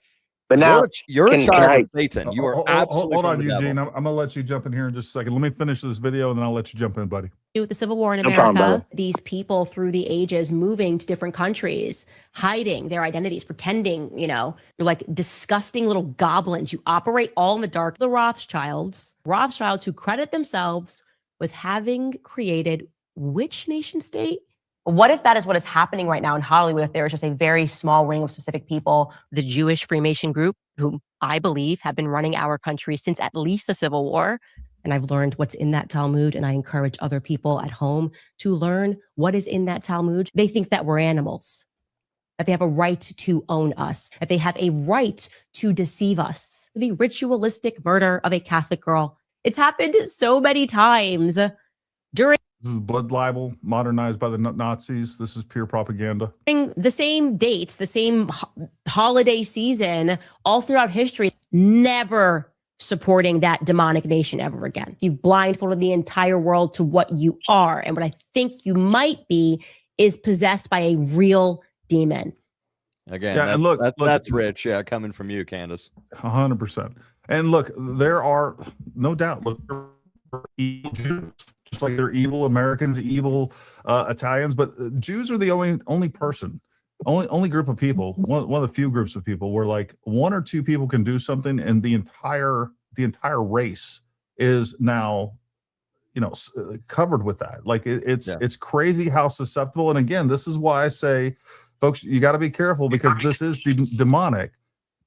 But now, you're a can child I- of Satan. You are absolutely hold on, from the Eugene. devil. I'm gonna let you jump in here in just a second. Let me finish this video, and then I'll let you jump in, buddy. With the Civil War in No America, problem, brother. these people through the ages moving to different countries, hiding their identities, pretending, you know, you're like disgusting little goblins. You operate all in the dark. The Rothschilds who credit themselves with having created which nation state? What if that is what is happening right now in Hollywood? If there is just a very small ring of specific people, the Jewish Freemason group, who I believe have been running our country since at least the Civil War. And I've learned what's in that Talmud, and I encourage other people at home to learn what is in that Talmud. They think that we're animals, that they have a right to own us, that they have a right to deceive us. The ritualistic murder of a Catholic girl. It's happened so many times during This is blood libel, modernized by the Nazis. This is pure propaganda. the same dates, the same holiday season, all throughout history, never supporting that demonic nation ever again. You've blindfolded the entire world to what you are. And what I think you might be is possessed by a real demon. Again, Yeah, and look, that's rich. Yeah, coming from you, Candace. 100%. And look, there are no doubt, look, there are evil Jews, just like they're evil Americans, evil Italians, but Jews are the only person, only group of people, one of the few groups of people where like one or two people can do something and the entire race is now, you know, covered with that. Like it's crazy how susceptible. And again, this is why I say, folks, you got to be careful because this is demonic.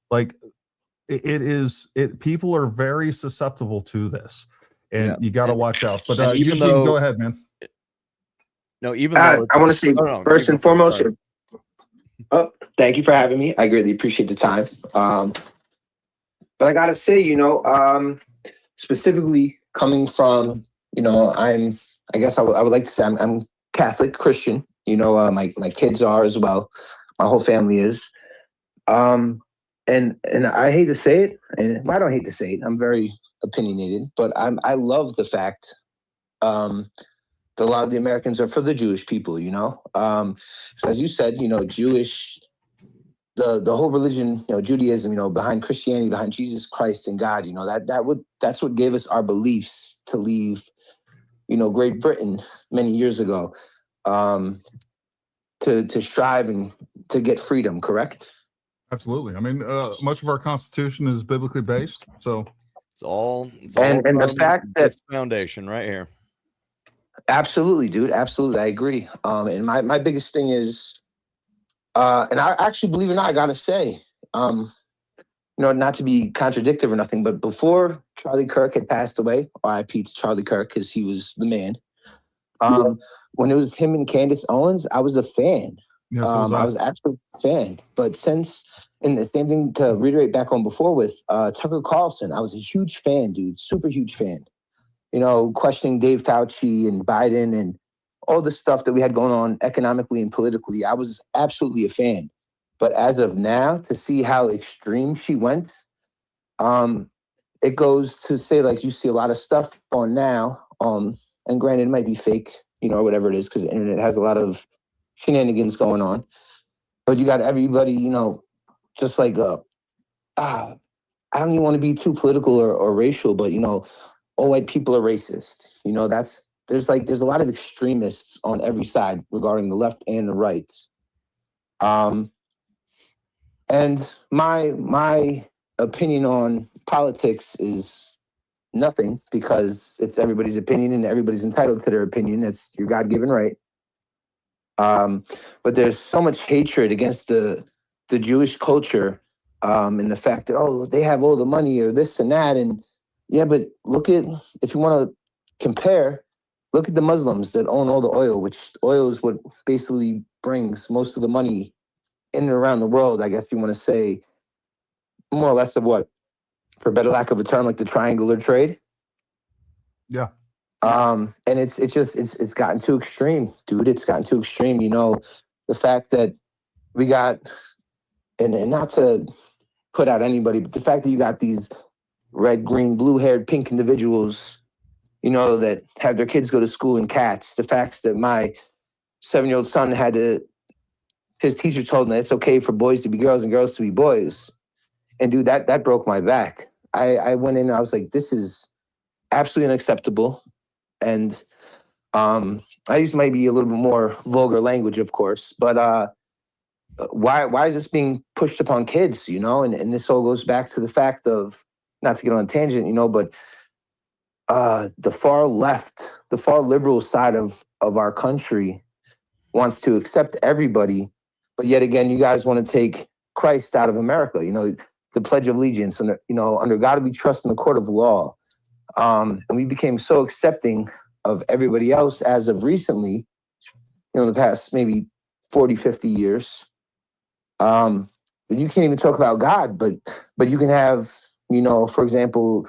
Like people are very susceptible to this, and you got to watch out. But even Eugene, though, go ahead, man. No, even though I want to say first and foremost. Sorry. Oh, thank you for having me. I greatly appreciate the time. But I gotta say, you know, specifically coming from, you know, I guess I would like to say I'm Catholic Christian. You know, my kids are as well. My whole family is. And I hate to say it, and I don't hate to say it. I'm very opinionated, but I love the fact that a lot of the Americans are for the Jewish people. You know, so as you said, you know, Jewish. The whole religion, you know, Judaism, you know, behind Christianity, behind Jesus Christ and God, you know, that's what gave us our beliefs to leave, you know, Great Britain many years ago, to strive and to get freedom. Correct? Absolutely. I mean, much of our Constitution is biblically based, so it's all and the fact that this foundation right here. Absolutely, dude. Absolutely, I agree. And my biggest thing is. And I actually, believe it or not, I gotta say, you know, not to be contradictory or nothing, but before Charlie Kirk had passed away, RIP to Charlie Kirk, because he was the man. When it was him and Candace Owens, I was a fan. yes, I was actually a fan. But since, and the same thing to reiterate back on before with Tucker Carlson, I was a huge fan, dude, super huge fan. You know, questioning Dave Fauci and Biden and all the stuff that we had going on economically and politically, I was absolutely a fan. But as of now, to see how extreme she went, it goes to say, like, you see a lot of stuff on now, and granted, it might be fake, you know, or whatever it is, because the internet has a lot of shenanigans going on. But you got everybody, you know, just like, I don't even want to be too political or racial, but, you know, all white people are racist. You know, there's a lot of extremists on every side regarding the left and the right. And my opinion on politics is nothing, because it's everybody's opinion and everybody's entitled to their opinion. It's your God-given right. But there's so much hatred against the Jewish culture, and the fact that, oh, they have all the money or this and that. And yeah, but look at, if you want to compare, look at the Muslims that own all the oil, which oil is what basically brings most of the money in and around the world. I guess you want to say more or less of what, for better lack of a term, like the triangular trade. Yeah. And it's gotten too extreme, dude. It's gotten too extreme. You know, the fact that we got, and not to put out anybody, but the fact that you got these red, green, blue-haired, pink individuals, you know, that have their kids go to school in cats. The fact that my 7-year-old son his teacher told him that it's okay for boys to be girls and girls to be boys. And dude, that broke my back. I went in and I was like, this is absolutely unacceptable. And I use maybe a little bit more vulgar language, of course, but why is this being pushed upon kids, you know? And this all goes back to the fact of, not to get on a tangent, you know, but the far left, the far liberal side of our country wants to accept everybody, but yet again, you guys want to take Christ out of America, you know, the Pledge of Allegiance, and you know, under God we trust in the court of law. And we became so accepting of everybody else as of recently, you know, the past maybe 40, 50 years. But you can't even talk about God, but you can have, you know, for example,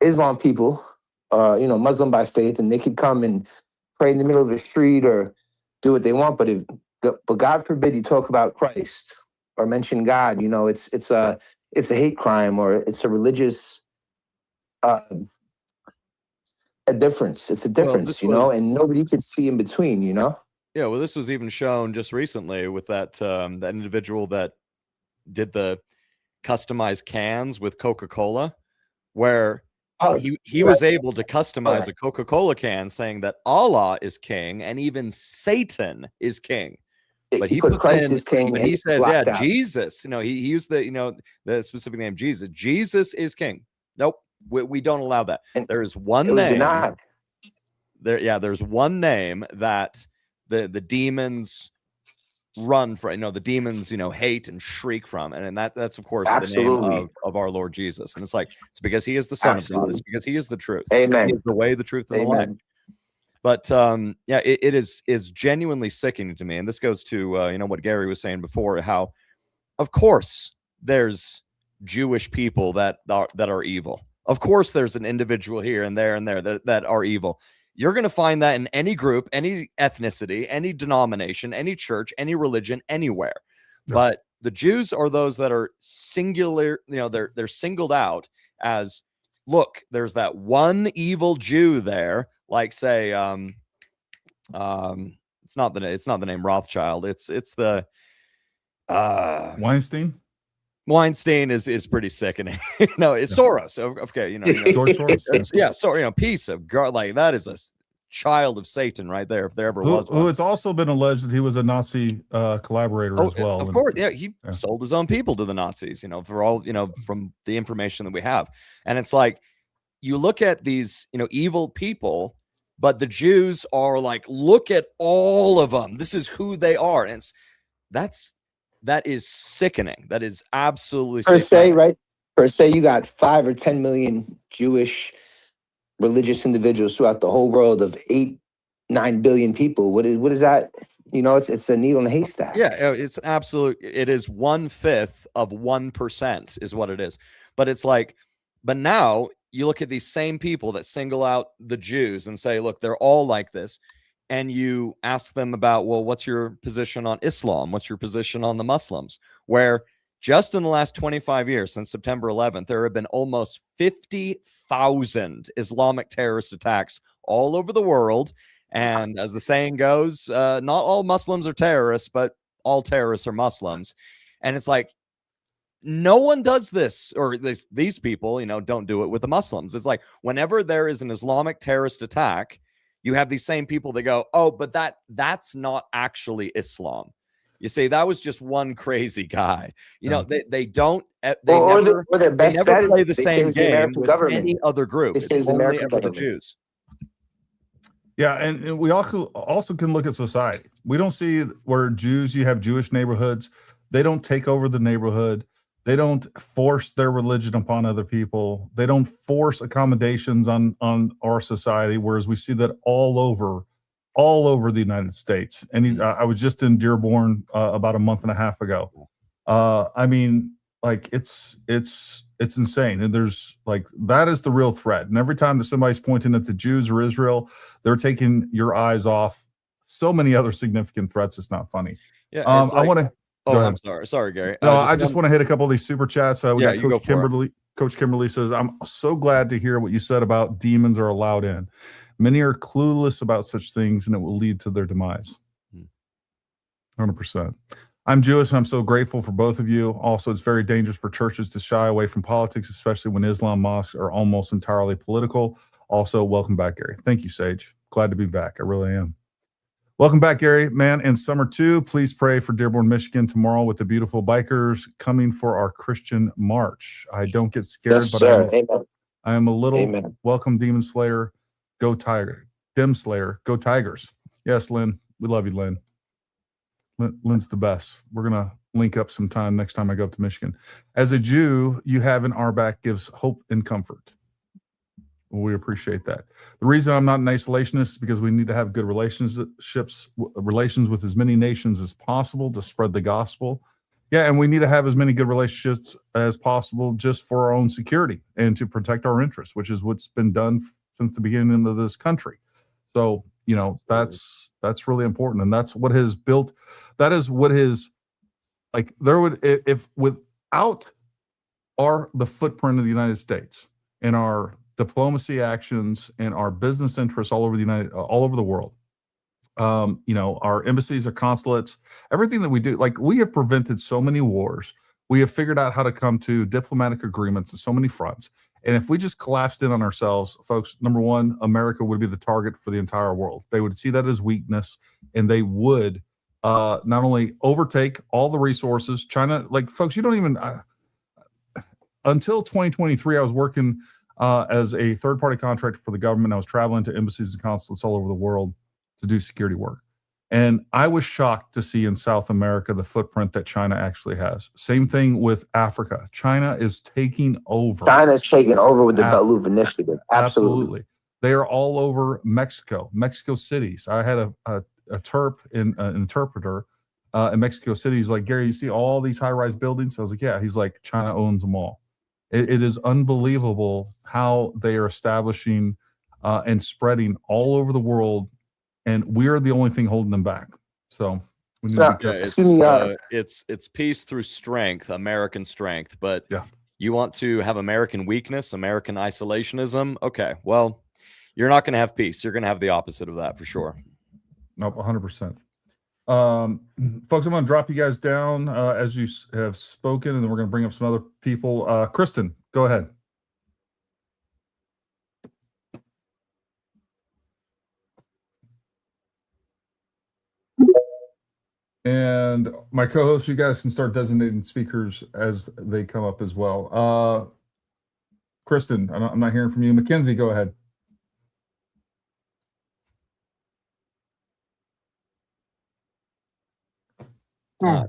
Islam people, you know, Muslim by faith, and they could come and pray in the middle of the street or do what they want. But God forbid you talk about Christ or mention God, you know, it's a hate crime, or it's a religious a difference. It's a difference, you know, and nobody could see in between, you know? Yeah, well, this was even shown just recently with that that individual that did the customized cans with Coca-Cola, where he was able to customize a Coca-Cola can saying that Allah is king and even Satan is king. But he puts Christ in, is king, but he says, yeah, out. Jesus. You know, he used the, you know, the specific name Jesus. Jesus is king. Nope, we don't allow that. And there is one name. There's one name that the demons run from. You know, the demons, you know, hate and shriek from, and that's of course the name of our Lord Jesus. And it's like, it's because he is the Son of God. It's because he is the truth. Amen. He is the way, the truth, and the life. But yeah, it is genuinely sickening to me. And this goes to you know, what Gary was saying before, how of course there's Jewish people that are evil. Of course there's an individual here and there that are evil. You're going to find that in any group, any ethnicity, any denomination, any church, any religion, anywhere. Yeah. But the Jews are those that are singular, you know, they're singled out as, look, there's that one evil Jew there, like say, it's not the name Rothschild. It's the Weinstein. Weinstein is pretty sickening. No, it's Soros. Okay, you know George Soros. Yeah, so, you know, piece of God, like that is a child of Satan right there, if there ever was one. Who it's also been alleged that he was a Nazi collaborator as well. Of course, yeah, he sold his own people to the Nazis, you know, for all, you know, from the information that we have. And it's like, you look at these, you know, evil people, but the Jews are like, look at all of them. This is who they are. And that is sickening. That is absolutely per se, right? Per se, you got 5 or 10 million Jewish religious individuals throughout the whole world of 8-9 billion people. What is that? You know, it's a needle in a haystack. Yeah, it's absolute. It is 1/5 of 1% is what it is. But it's like, but now you look at these same people that single out the Jews and say, look, they're all like this. And you ask them about, well, what's your position on Islam? What's your position on the Muslims? Where just in the last 25 years, since September 11th, there have been almost 50,000 Islamic terrorist attacks all over the world. And as the saying goes, not all Muslims are terrorists, but all terrorists are Muslims. And it's like, no one does this, or these people, you know, don't do it with the Muslims. It's like, whenever there is an Islamic terrorist attack, you have these same people that go, oh, but that's not actually Islam. You say that was just one crazy guy. You know, they don't. They Or never, their they best never bet play is the they same say it's the game American with government. any other group. They say It's it's the only American ever the government. Jews. Yeah, and we also can look at society. We don't see where Jews, you have Jewish neighborhoods. They don't take over the neighborhood. They don't force their religion upon other people. They don't force accommodations on our society, whereas we see that all over the United States. And I was just in Dearborn about a month and a half ago. I mean, like it's insane. And there's like, that is the real threat. And every time that somebody's pointing at the Jews or Israel, they're taking your eyes off so many other significant threats. It's not funny. Yeah. I want to, Oh, I'm sorry, Gary. no, I just want to hit a couple of these super chats. We got you go Coach for it. Kimberly. Coach Kimberly says, I'm so glad to hear what you said about demons are allowed in. Many are clueless about such things and it will lead to their demise. 100%. I'm Jewish and I'm so grateful for both of you. Also, it's very dangerous for churches to shy away from politics, especially when Islam mosques are almost entirely political. Also, welcome back, Gary. Thank you, Sage. Glad to be back. I really am. Welcome back, Gary. Man, in summer too, please pray for Dearborn, Michigan tomorrow with the beautiful bikers coming for our Christian march. I don't get scared, Yes, but sir. I am a little Amen. welcome, Demon Slayer. Go Tiger. Dim Slayer. Go Tigers. Yes, Lynn. We love you, Lynn. Lynn's the best. We're going to link up sometime next time I go up to Michigan. As a Jew, you having our back gives hope and comfort. We appreciate that. The reason I'm not an isolationist is because we need to have good relations with as many nations as possible to spread the gospel. Yeah, and we need to have as many good relationships as possible just for our own security and to protect our interests, which is what's been done since the beginning of this country. So, you know, that's really important. And that's what has built, that is what is like, there would, if without the footprint of the United States and our diplomacy actions and our business interests all over the world, you know, our embassies, our consulates, everything that we do, like we have prevented so many wars. We have figured out how to come to diplomatic agreements on so many fronts. And if we just collapsed in on ourselves, folks, number one, America would be the target for the entire world. They would see that as weakness, and they would not only overtake all the resources. China, like folks, you don't even, until 2023, I was working as a third-party contractor for the government. I was traveling to embassies and consulates all over the world to do security work. And I was shocked to see in South America the footprint that China actually has. Same thing with Africa. China is taking over. China's taking over with the Belt Loop Initiative. Absolutely. They are all over Mexico cities. I had a terp, an interpreter in Mexico City. He's like, Gary, you see all these high-rise buildings? I was like, yeah. He's like, China owns them all. It is unbelievable how they are establishing and spreading all over the world, and we're the only thing holding them back. So we need to be careful. It's peace through strength, American strength. But yeah, you want to have American weakness, American isolationism. Okay, well, you're not going to have peace. You're going to have the opposite of that for sure. Nope, 100%. Folks, I'm going to drop you guys down as you have spoken, and then we're going to bring up some other people. Kristen, go ahead. And my co-hosts, you guys can start designating speakers as they come up as well. Kristen, I'm not hearing from you. Mackenzie, go ahead. I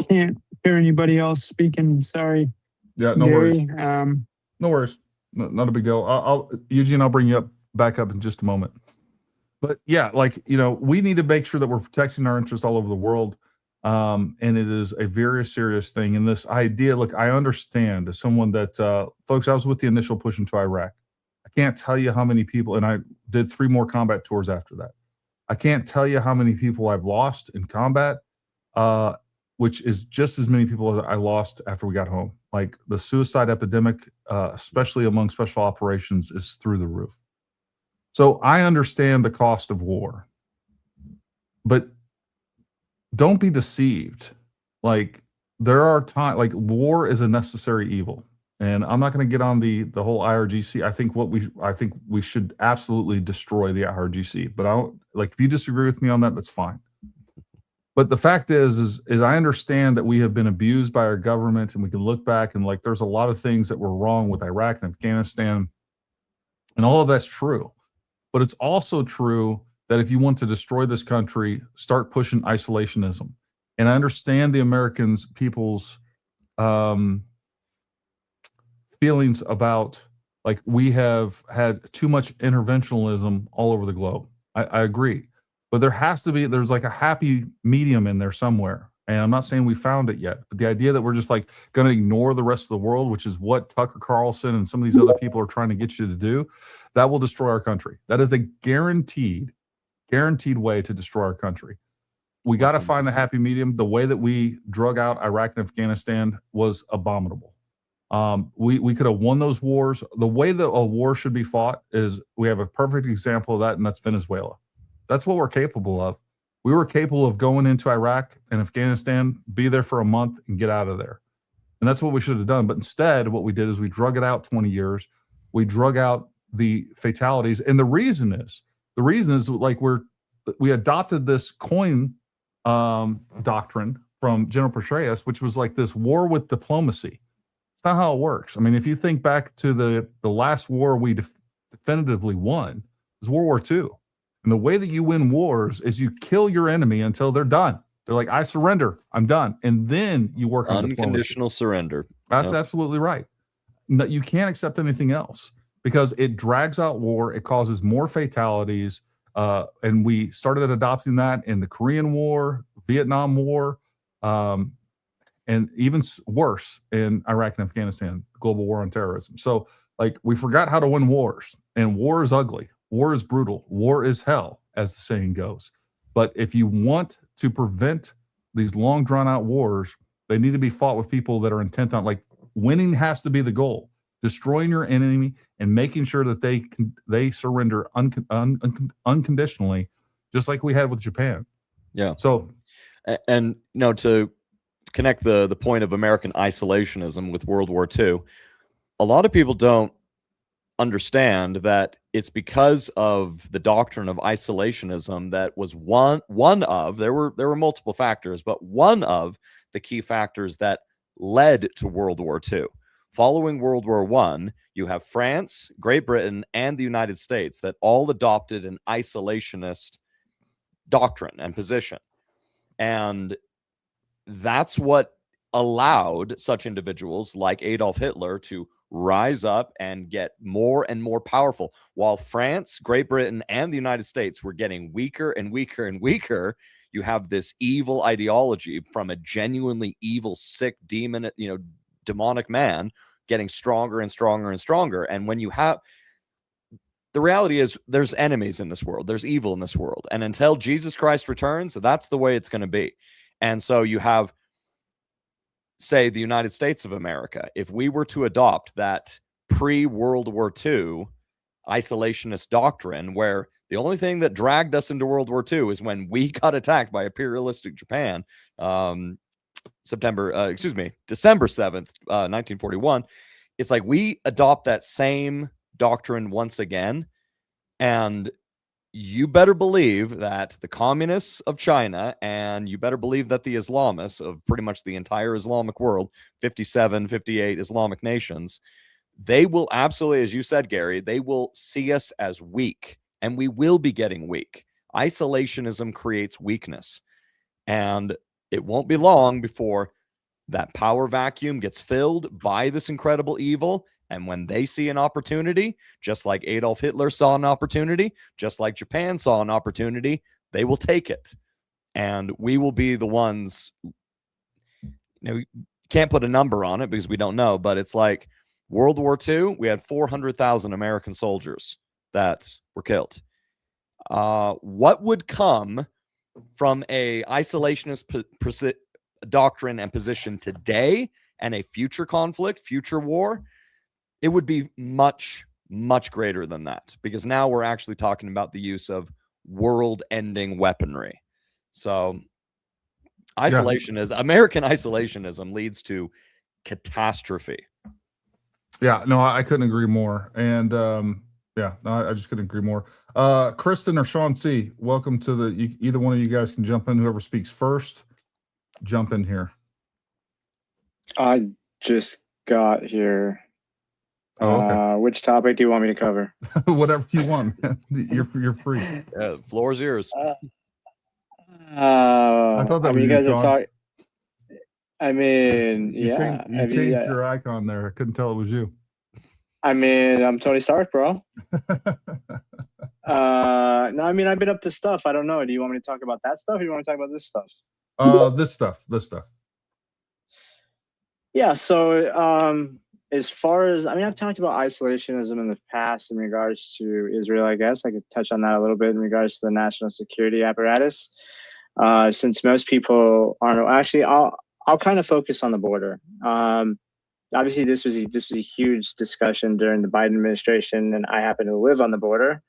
can't hear anybody else speaking. Sorry. Yeah, no Gary. worries. No worries. Not a big deal. Eugene, I'll bring you back up in just a moment. But yeah, like, you know, we need to make sure that we're protecting our interests all over the world. And it is a very serious thing. And this idea, look, I understand as someone that, folks, I was with the initial push into Iraq. I can't tell you how many people, and I did 3 more combat tours after that. I can't tell you how many people I've lost in combat, which is just as many people as I lost after we got home. Like the suicide epidemic, especially among special operations, is through the roof. So I understand the cost of war, but don't be deceived. Like there are times, like war is a necessary evil, and I'm not going to get on the whole IRGC. I think we should absolutely destroy the IRGC. But if you disagree with me on that, that's fine. But the fact is I understand that we have been abused by our government, and we can look back and like there's a lot of things that were wrong with Iraq and Afghanistan, and all of that's true. But it's also true that if you want to destroy this country, start pushing isolationism. And I understand the Americans, people's feelings about like we have had too much interventionism all over the globe. I agree. But there's like a happy medium in there somewhere. And I'm not saying we found it yet, but the idea that we're just like going to ignore the rest of the world, which is what Tucker Carlson and some of these other people are trying to get you to do, that will destroy our country. That is a guaranteed way to destroy our country. We got to find the happy medium. The way that we drug out Iraq and Afghanistan was abominable. We could have won those wars. The way that a war should be fought is we have a perfect example of that, and that's Venezuela. That's what we're capable of. We were capable of going into Iraq and Afghanistan, be there for a month, and get out of there. And that's what we should have done. But instead, what we did is we drug it out 20 years. We drug out the fatalities. And the reason is like we adopted this coin doctrine from General Petraeus, which was like this war with diplomacy. It's not how it works. I mean, if you think back to the last war we definitively won, was World War II. And the way that you win wars is you kill your enemy until they're done. They're like, I surrender, I'm done. And then you work on unconditional surrender. That's absolutely right. No, you can't accept anything else because it drags out war. It causes more fatalities. And we started adopting that in the Korean War, Vietnam War, and even worse in Iraq and Afghanistan, global war on terrorism. So like we forgot how to win wars, and war is ugly. War is brutal. War is hell, as the saying goes. But if you want to prevent these long drawn out wars, they need to be fought with people that are intent on like winning has to be the goal. Destroying your enemy and making sure that they surrender unconditionally, just like we had with Japan. Yeah. So, and to connect the point of American isolationism with World War II, a lot of people don't understand that it's because of the doctrine of isolationism that was one of there were multiple factors, but one of the key factors that led to World War II. Following World War I, you have France, Great Britain, and the United States that all adopted an isolationist doctrine and position. And that's what allowed such individuals like Adolf Hitler to rise up and get more and more powerful. While France, Great Britain, and the United States were getting weaker and weaker and weaker, you have this evil ideology from a genuinely evil, sick demon, demonic man getting stronger and stronger and stronger. And when you have, the reality is there's enemies in this world. There's evil in this world. And until Jesus Christ returns, that's the way it's going to be. And so you have, say, the United States of America. If we were to adopt that pre-World War II isolationist doctrine, where the only thing that dragged us into World War II is when we got attacked by imperialistic Japan, December 7th, 1941. It's like we adopt that same doctrine once again, and you better believe that the communists of China, and you better believe that the Islamists of pretty much the entire Islamic world, 57, 58 Islamic nations, they will absolutely, as you said, Gary, they will see us as weak, and we will be getting weak. Isolationism creates weakness, and it won't be long before that power vacuum gets filled by this incredible evil. And when they see an opportunity, just like Adolf Hitler saw an opportunity, just like Japan saw an opportunity, they will take it. And we will be the ones, can't put a number on it because we don't know, but it's like World War II, we had 400,000 American soldiers that were killed. What would come from a isolationist doctrine and position today and a future conflict, future war? It would be much, much greater than that, because now we're actually talking about the use of world-ending weaponry. So American isolationism leads to catastrophe. Yeah, no, I couldn't agree more. And Yeah, no, I just couldn't agree more. Kristen or Sean C, welcome to either one of you guys can jump in. Whoever speaks first, jump in here. I just got here. Oh, okay. Which topic do you want me to cover? Whatever you want, man. You're free. Yeah, floor is yours. I thought that was you you, guys are Sean. talking. I mean, You yeah. changed your icon there. I couldn't tell it was you. I mean, I'm Tony Stark, bro. No, I mean, I've been up to stuff. I don't know. Do you want me to talk about that stuff or do you want to talk about this stuff? This stuff. Yeah, so as far as, I mean, I've talked about isolationism in the past in regards to Israel, I guess. I could touch on that a little bit in regards to the national security apparatus. Since most people aren't, actually, I'll kind of focus on the border. Obviously, this was a huge discussion during the Biden administration, and I happen to live on the border.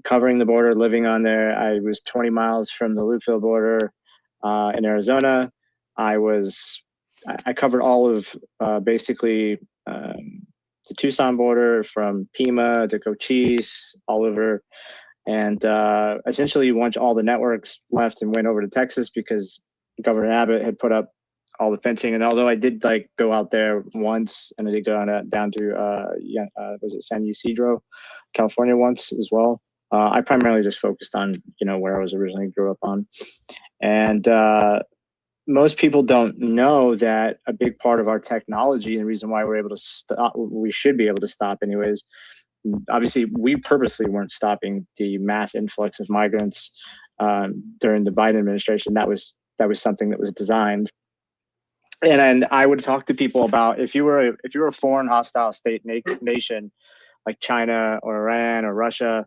Covering the border, living on there. I was 20 miles from the Louisville border in Arizona. I covered all of basically the Tucson border from Pima to Cochise, all over. And essentially, once all the networks left and went over to Texas because Governor Abbott had put up all the fencing. And although I did like go out there once, and I did go down to was it San Ysidro, California once as well. I primarily just focused on where I was originally grew up on, and most people don't know that a big part of our technology and the reason why we're able to stop, we should be able to stop anyways. Obviously, we purposely weren't stopping the mass influx of migrants during the Biden administration. That was something that was designed. And I would talk to people about if you were a foreign hostile state nation like China or Iran or Russia,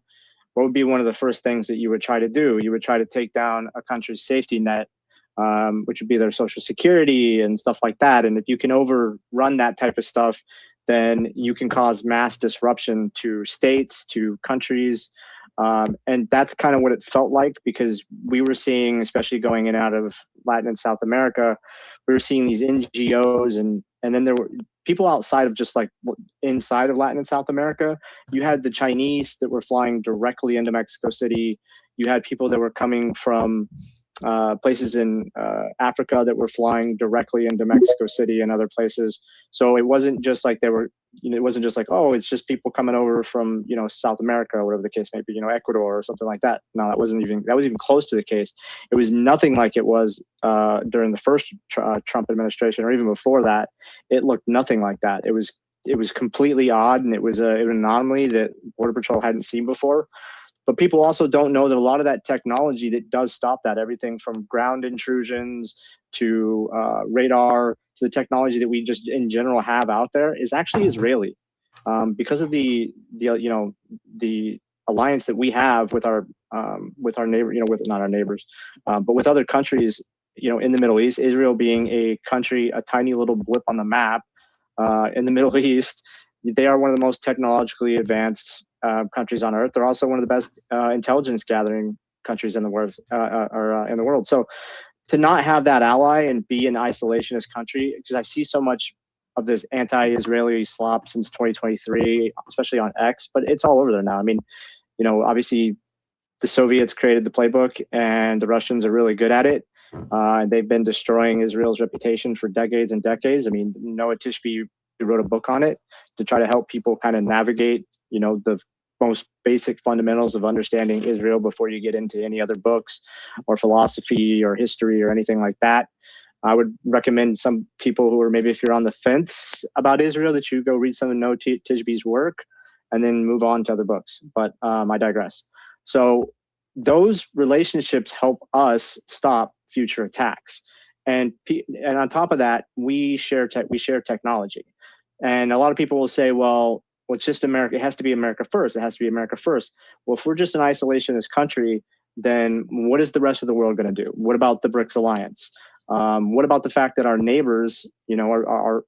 what would be one of the first things that you would try to do? You would try to take down a country's safety net, which would be their social security and stuff like that. And if you can overrun that type of stuff, then you can cause mass disruption to states, to countries. And that's kind of what it felt like, because we were seeing, especially going in and out of Latin and South America, we were seeing these NGOs and then there were people outside of just like inside of Latin and South America. You had the Chinese that were flying directly into Mexico City. You had people that were coming from places in Africa that were flying directly into Mexico City and other places. So it wasn't just like it wasn't just like, oh, it's just people coming over from, South America or whatever the case may be, Ecuador or something like that. No, that was even close to the case. It was nothing like it was during the first Trump administration, or even before that. It looked nothing like that. It was completely odd, and it was an anomaly that Border Patrol hadn't seen before. But people also don't know that a lot of that technology that does stop that, everything from ground intrusions to radar, to the technology that we just in general have out there, is actually Israeli, because of the alliance that we have with our neighbor, with not our neighbors, but with other countries, in the Middle East. Israel being a country, a tiny little blip on the map in the Middle East. They are one of the most technologically advanced countries on earth. They're also one of the best intelligence gathering countries in the world, in the world. So to not have that ally and be an isolationist country, because I see so much of this anti-Israeli slop since 2023, especially on X, but it's all over there now. I mean, obviously the Soviets created the playbook, and the Russians are really good at it. They've been destroying Israel's reputation for decades and decades. I mean, Noah Tishby wrote a book on it to try to help people kind of navigate, the most basic fundamentals of understanding Israel before you get into any other books or philosophy or history or anything like that. I would recommend some people who are maybe, if you're on the fence about Israel, that you go read some of Noah Tishby's work and then move on to other books. But I digress. So those relationships help us stop future attacks. And on top of that, we share technology. And a lot of people will say, well, it's just America. It has to be America first. It has to be America first. Well, if we're just an isolationist country, then what is the rest of the world going to do? What about the BRICS alliance? What about the fact that our neighbors, are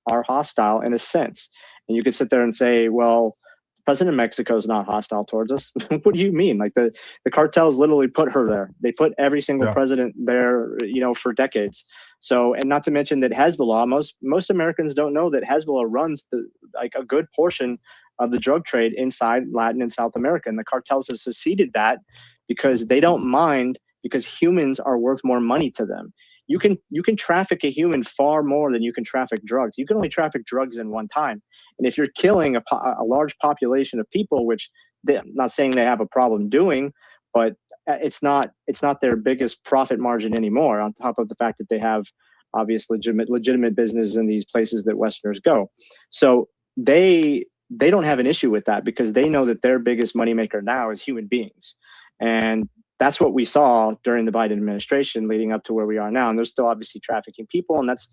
hostile in a sense? And you could sit there and say, well, the president of Mexico is not hostile towards us. What do you mean? Like the cartels literally put her there. They put every single president there, for decades. So, and not to mention that Hezbollah, most Americans don't know that Hezbollah runs a good portion of the drug trade inside Latin and South America. And the cartels have succeeded that because they don't mind, because humans are worth more money to them. You can traffic a human far more than you can traffic drugs. You can only traffic drugs in one time. And if you're killing a large population of people, which I'm not saying they have a problem doing, but it's not their biggest profit margin anymore, on top of the fact that they have obviously legitimate business in these places that Westerners go. So they don't have an issue with that, because they know that their biggest moneymaker now is human beings. And that's what we saw during the Biden administration leading up to where we are now. And they're still obviously trafficking people. And that's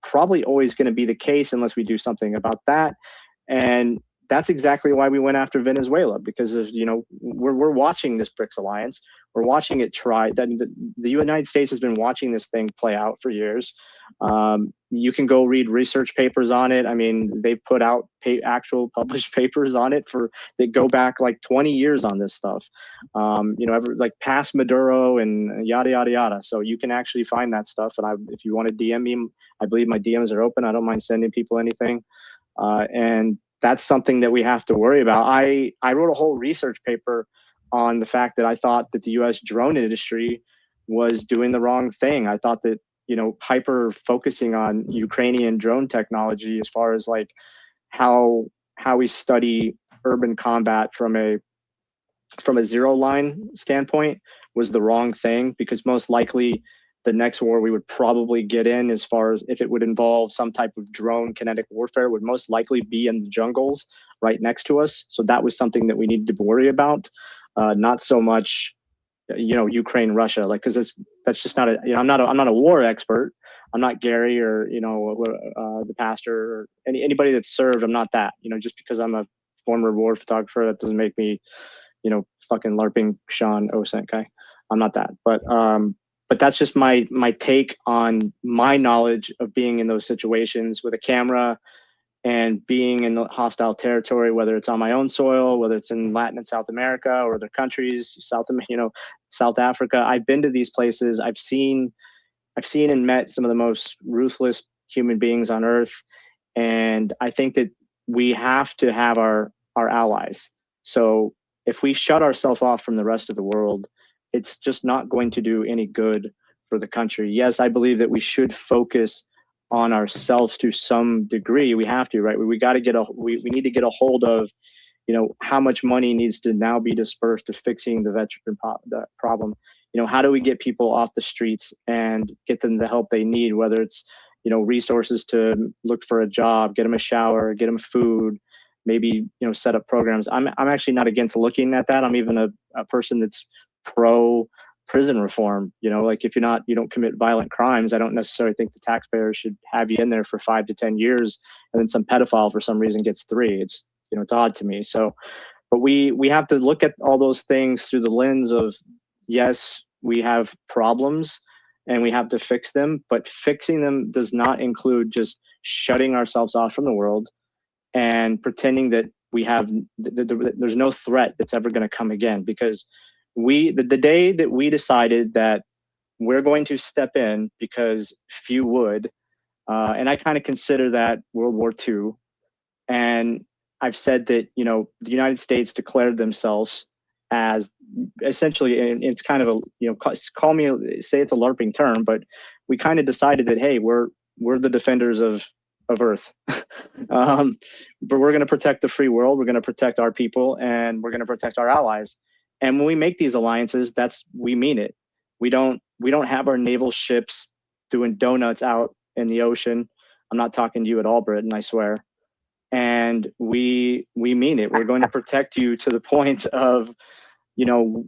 probably always going to be the case unless we do something about that. And that's exactly why we went after Venezuela, because of, we're watching this BRICS alliance. We're watching it try. The United States has been watching this thing play out for years. You can go read research papers on it. I mean, they put out actual published papers on it that go back like 20 years on this stuff. Like past Maduro and yada yada yada. So you can actually find that stuff. And if you want to DM me, I believe my DMs are open. I don't mind sending people anything. And that's something that we have to worry about. I wrote a whole research paper on the fact that I thought that the U.S. drone industry was doing the wrong thing. I thought that, hyper focusing on Ukrainian drone technology, as far as like how we study urban combat from a zero line standpoint, was the wrong thing, because most likely the next war we would probably get in, as far as if it would involve some type of drone kinetic warfare, would most likely be in the jungles right next to us. So that was something that we needed to worry about, not so much, Ukraine, Russia, like, because that's just not I'm not a war expert. I'm not Gary or the pastor or anybody that's served. I'm not that. Just because I'm a former war photographer, that doesn't make me fucking LARPing Sean Osen. Okay, I'm not that. But that's just my take on my knowledge of being in those situations with a camera and being in the hostile territory, whether it's on my own soil, whether it's in Latin and South America or other countries, South Africa. I've been to these places. I've seen and met some of the most ruthless human beings on earth. And I think that we have to have our allies. So if we shut ourselves off from the rest of the world, it's just not going to do any good for the country. Yes, I believe that we should focus on ourselves to some degree. We have to, right? We need to get a hold of, how much money needs to now be dispersed to fixing the veteran problem. How do we get people off the streets and get them the help they need, whether it's, resources to look for a job, get them a shower, get them food, maybe, set up programs. I'm actually not against looking at that. I'm even a person that's pro prison reform. Like, if you don't commit violent crimes, I don't necessarily think the taxpayers should have you in there for 5 to 10 years and then some pedophile for some reason gets 3. It's it's odd to me. So, but we have to look at all those things through the lens of, yes, we have problems and we have to fix them, but fixing them does not include just shutting ourselves off from the world and pretending that we have there's no threat that's ever going to come again. Because the day that we decided that we're going to step in because few would, and I kind of consider that World War II, and I've said that, the United States declared themselves as essentially, and it's kind of say it's a LARPing term, but we kind of decided that, hey, we're the defenders of Earth. But we're going to protect the free world. We're going to protect our people, and we're going to protect our allies. And when we make these alliances, we mean it. We don't have our naval ships doing donuts out in the ocean. I'm not talking to you at all, Britain, I swear. And we mean it. We're going to protect you to the point of,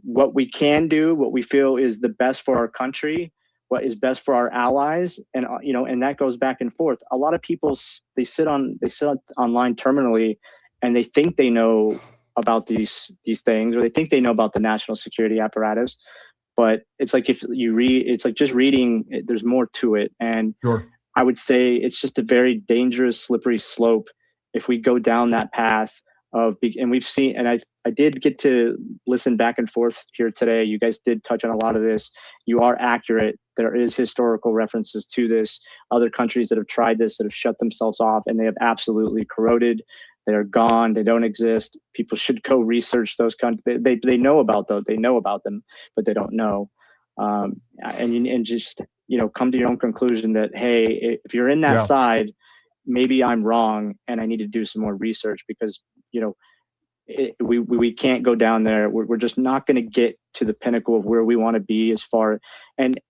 what we can do, what we feel is the best for our country, what is best for our allies, and and that goes back and forth. A lot of people, they sit online terminally, and they think they know about these things, or they think they know about the national security apparatus. But it's like, if you read, it's like just reading, there's more to it. And Sure. I would say it's just a very dangerous, slippery slope if we go down that path of, and we've seen, and I did get to listen back and forth here today. You guys did touch on a lot of this. You are accurate. There is historical references to this. Other countries that have tried this, that have shut themselves off, and they have absolutely corroded They are gone. They don't exist. People should go research those countries. They know about those. They know about them, but they don't know. And just, come to your own conclusion that, hey, if you're in that side, maybe I'm wrong and I need to do some more research, because, we can't go down there. We're just not going to get to the pinnacle of where we want to be as far. And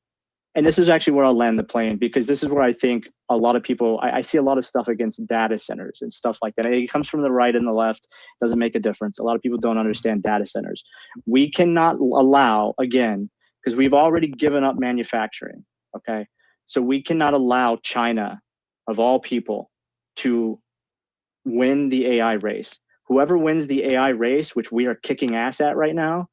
this is actually where I'll land the plane, because this is where I think a lot of people, I see a lot of stuff against data centers and stuff like that. It comes from the right and the left, doesn't make a difference. A lot of people don't understand data centers. We cannot allow, again, because we've already given up manufacturing, okay? So we cannot allow China, of all people, to win the AI race. Whoever wins the AI race, which we are kicking ass at right now,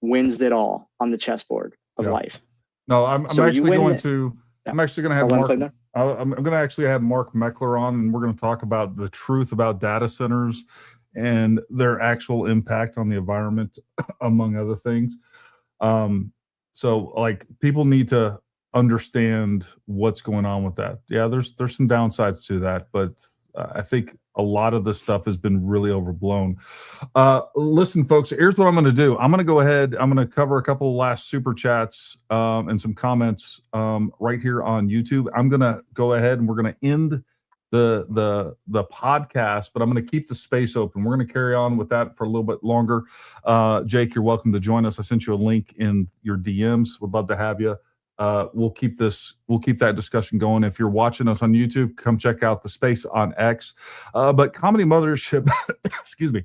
wins it all on the chessboard of life. No, I'm actually going to have Mark. I'm going to actually have Mark Meckler on, and we're going to talk about the truth about data centers and their actual impact on the environment, among other things. So like, people need to understand what's going on with that. Yeah, there's some downsides to that, but I think a lot of this stuff has been really overblown. Listen, folks, here's what I'm going to do. I'm going to go ahead. I'm going to cover a couple of last super chats and some comments right here on YouTube. I'm going to go ahead and we're going to end the podcast, but I'm going to keep the space open. We're going to carry on with that for a little bit longer. Jake, you're welcome to join us. I sent you a link in your DMs. Would love to have you. We'll keep that discussion going. If you're watching us on YouTube, come check out the space on X. But Comedy Mothership, excuse me,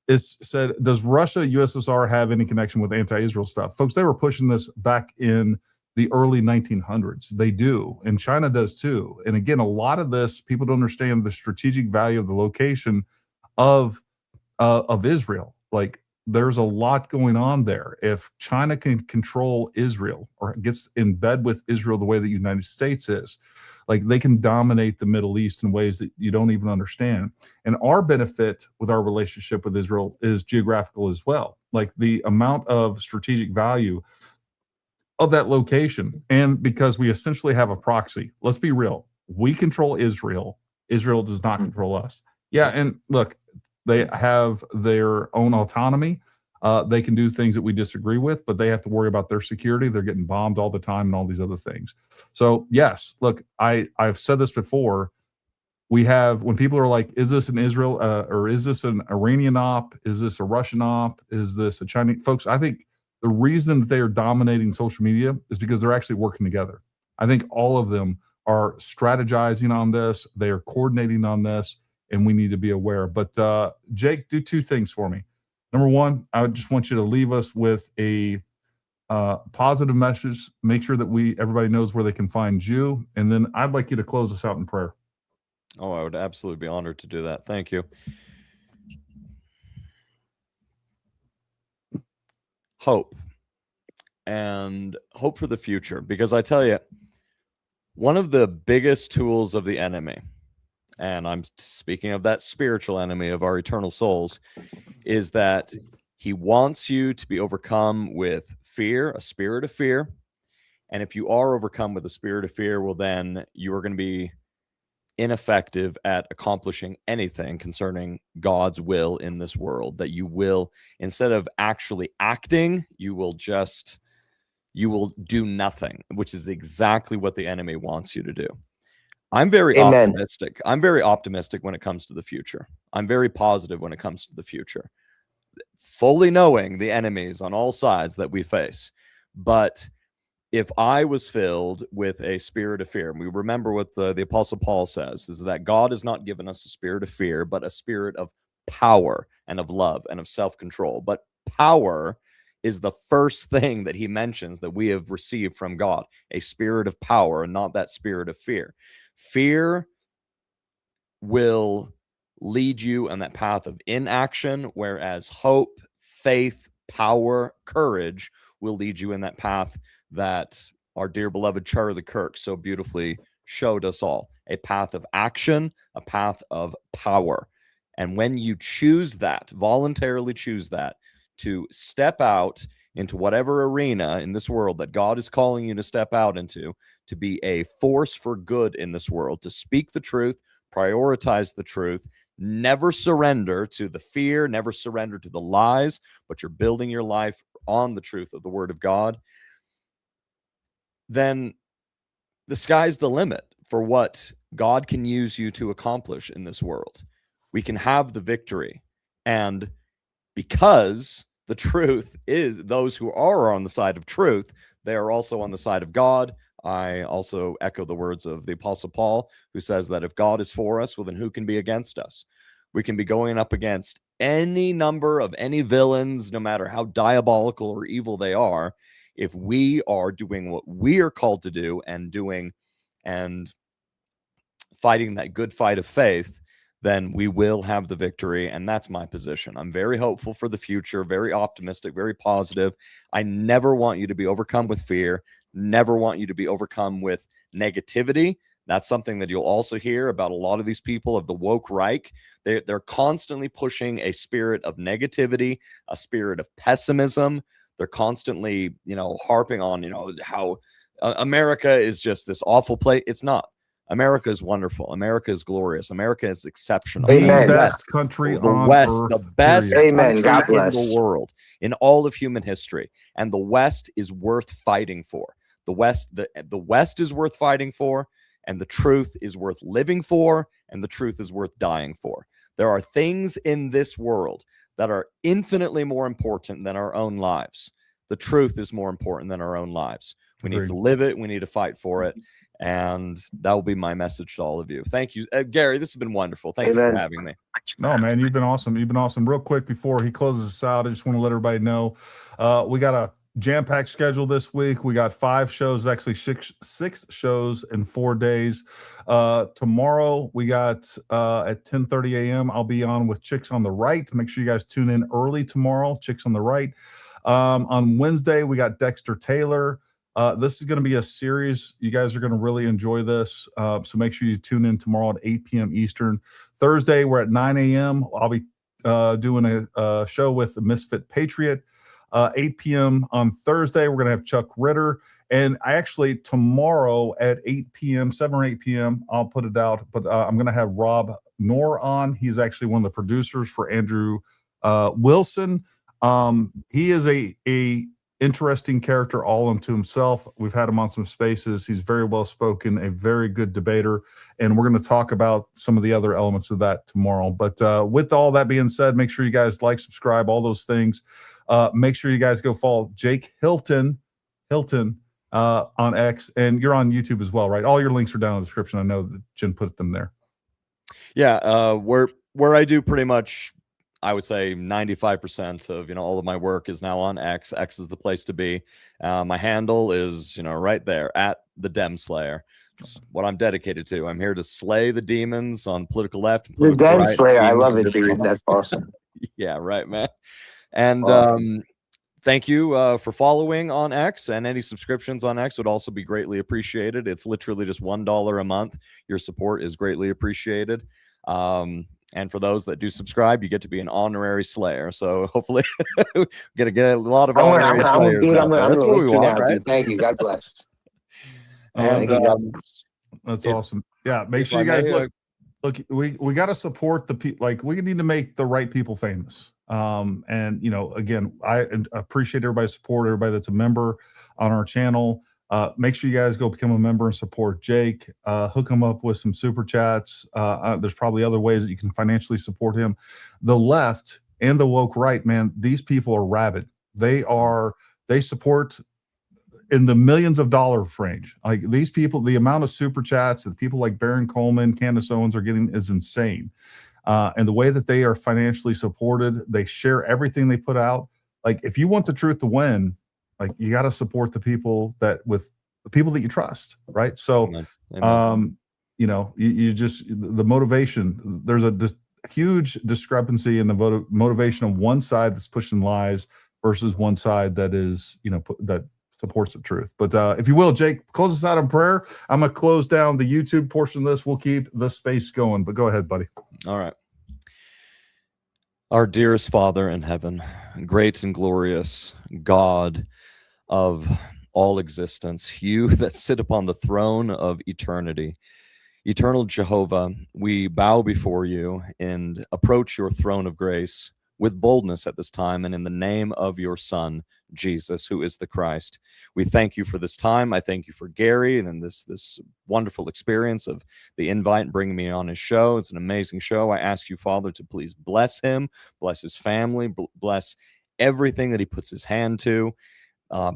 is said, does Russia, USSR have any connection with anti-Israel stuff? Folks, they were pushing this back in the early 1900s. They do, and China does too. And again, a lot of this, people don't understand the strategic value of the location of Israel. Like, there's a lot going on there. If China can control Israel, or gets in bed with Israel the way the United States is, like, they can dominate the Middle East in ways that you don't even understand. And our benefit with our relationship with Israel is geographical as well. Like, the amount of strategic value of that location, and because we essentially have a proxy. Let's be real. We control Israel. Israel does not control us. Yeah, and look, they have their own autonomy. They can do things that we disagree with, but they have to worry about their security. They're getting bombed all the time and all these other things. So yes, look, I've said this before. We have, when people are like, is this an Israel or is this an Iranian op? Is this a Russian op? Is this a Chinese? Folks, I think the reason that they are dominating social media is because they're actually working together. I think all of them are strategizing on this. They are coordinating on this. And we need to be aware. But Jake, do two things for me. Number one, I just want you to leave us with a positive message. Make sure that everybody knows where they can find you. And then I'd like you to close us out in prayer. Oh, I would absolutely be honored to do that. Thank you. Hope. And hope for the future. Because I tell you, one of the biggest tools of the enemy, and I'm speaking of that spiritual enemy of our eternal souls, is that he wants you to be overcome with fear, a spirit of fear. And if you are overcome with a spirit of fear, well, then you are going to be ineffective at accomplishing anything concerning God's will in this world. That you will, instead of actually acting, you will do nothing, which is exactly what the enemy wants you to do. I'm very optimistic. I'm very optimistic when it comes to the future. I'm very positive when it comes to the future, fully knowing the enemies on all sides that we face. But if I was filled with a spirit of fear, and we remember what the Apostle Paul says, is that God has not given us a spirit of fear, but a spirit of power and of love and of self-control. But power is the first thing that he mentions that we have received from God, a spirit of power, and not that spirit of fear. Fear will lead you on that path of inaction, whereas hope, faith, power, courage will lead you in that path that our dear beloved Charlie Kirk so beautifully showed us all, a path of action, a path of power. And when you choose that, voluntarily choose that, to step out into whatever arena in this world that God is calling you to step out into, to be a force for good in this world, to speak the truth, prioritize the truth, never surrender to the fear, never surrender to the lies, but you're building your life on the truth of the Word of God, then the sky's the limit for what God can use you to accomplish in this world. We can have the victory. And because the truth is, those who are on the side of truth, they are also on the side of God. I also echo the words of the Apostle Paul, who says that if God is for us, well, then who can be against us? We can be going up against any number of any villains, no matter how diabolical or evil they are. If we are doing what we are called to do and fighting that good fight of faith, then we will have the victory. And that's my position. I'm very hopeful for the future, very optimistic, very positive. I never want you to be overcome with fear, never want you to be overcome with negativity. That's something that you'll also hear about a lot of these people of the woke Reich. They're constantly pushing a spirit of negativity, a spirit of pessimism. They're constantly, harping on, how America is just this awful place. It's not. America is wonderful. America is glorious. America is exceptional. Amen. The best country The on West, earth. the best period. Amen. God country in bless. the world, in all of human history. And the West is worth fighting for. The West is worth fighting for, and the truth is worth living for, and the truth is worth dying for. There are things in this world that are infinitely more important than our own lives. The truth is more important than our own lives. We need to live it. We need to fight for it. And that will be my message to all of you. Thank you, Gary. This has been wonderful. Thank you for having me. No, man, you've been awesome. You've been awesome. Real quick before he closes us out, I just want to let everybody know we got a jam-packed schedule this week. We got 5 shows, actually six shows in 4 days. Tomorrow we got at 10:30 a.m. I'll be on with Chicks on the Right. Make sure you guys tune in early tomorrow. Chicks on the Right. On Wednesday we got Dexter Taylor. This is going to be a series. You guys are going to really enjoy this. So make sure you tune in tomorrow at 8 p.m. Eastern. Thursday, we're at 9 a.m. I'll be doing a show with the Misfit Patriot. 8 p.m. on Thursday, we're going to have Chuck Ritter. And I actually, tomorrow at 8 p.m., 7 or 8 p.m., I'll put it out. But I'm going to have Rob Knorr on. He's actually one of the producers for Andrew Wilson. He is a interesting character all unto himself. We've had him on some spaces. He's very well spoken, a very good debater, and we're going to talk about some of the other elements of that tomorrow. But with all that being said, make sure you guys like, subscribe, all those things. Make sure you guys go follow Jake Hilton on X, and you're on YouTube as well, right? All your links are down in the description. I know that Jen put them there. Yeah, where I do pretty much, I would say 95% of all of my work is now on X. X is the place to be. My handle is right there at the Dem Slayer. It's what I'm dedicated to. I'm here to slay the demons on political left. And The political Dem right. Slayer, I love it, dude. That's awesome. Yeah, right, man. And Awesome. thank you for following on X, and any subscriptions on X would also be greatly appreciated. It's literally just $1 a month. Your support is greatly appreciated. And for those that do subscribe, you get to be an honorary Slayer. So hopefully, we're gonna get a lot of honorary Slayers. That's what we want, right? Thank you. God bless. And That's awesome. Yeah, make sure you guys look. We got to support the people. Like, we need to make the right people famous. And again, I appreciate everybody's support. Everybody that's a member on our channel. Make sure you guys go become a member and support Jake. Hook him up with some super chats. There's probably other ways that you can financially support him. The left and the woke right, man, these people are rabid. They support in the millions of dollars range. Like, these people, the amount of super chats that people like Baron Coleman, Candace Owens are getting is insane. And the way that they are financially supported, they share everything they put out. Like, if you want the truth to win, like, you got to support the people that you trust, right? So, Amen. you just, the motivation, there's a huge discrepancy in the motivation of one side that's pushing lies versus one side that is, that supports the truth. But if you will, Jake, close us out in prayer. I'm going to close down the YouTube portion of this. We'll keep the space going, but go ahead, buddy. All right. Our dearest Father in heaven, great and glorious God of all existence, you that sit upon the throne of eternity, Eternal Jehovah, we bow before you and approach your throne of grace with boldness at this time, and in the name of your Son, Jesus, who is the Christ. We thank you for this time. I thank you for Gary and this wonderful experience of the invite and bringing me on his show. It's an amazing show. I ask you, Father, to please bless him, bless his family, bless everything that he puts his hand to.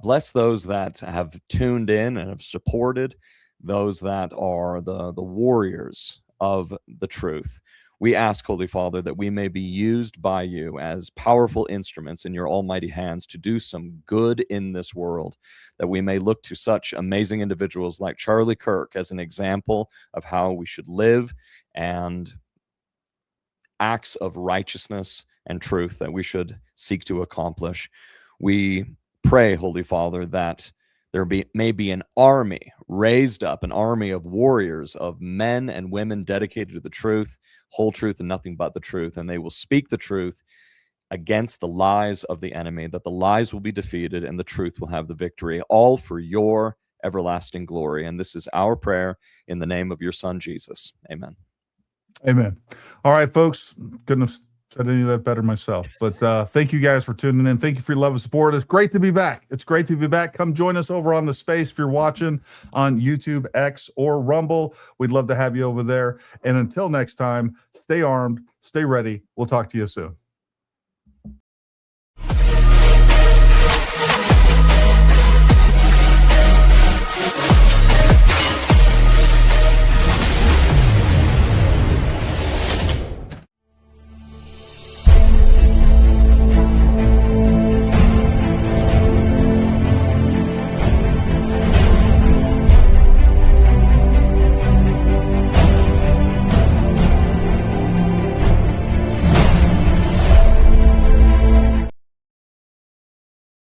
Bless those that have tuned in and have supported, those that are the warriors of the truth. We ask, Holy Father, that we may be used by you as powerful instruments in your almighty hands to do some good in this world, that we may look to such amazing individuals like Charlie Kirk as an example of how we should live, and acts of righteousness and truth that we should seek to accomplish. We pray, Holy Father, that there may be an army raised up, an army of warriors, of men and women dedicated to the truth, whole truth, and nothing but the truth. And they will speak the truth against the lies of the enemy, that the lies will be defeated and the truth will have the victory, all for your everlasting glory. And this is our prayer in the name of your Son, Jesus. Amen. Amen. All right, folks. Couldn't have said any of that better myself. But thank you guys for tuning in. Thank you for your love and support. It's great to be back. It's great to be back. Come join us over on the space if you're watching on YouTube, X, or Rumble. We'd love to have you over there. And until next time, stay armed, stay ready. We'll talk to you soon.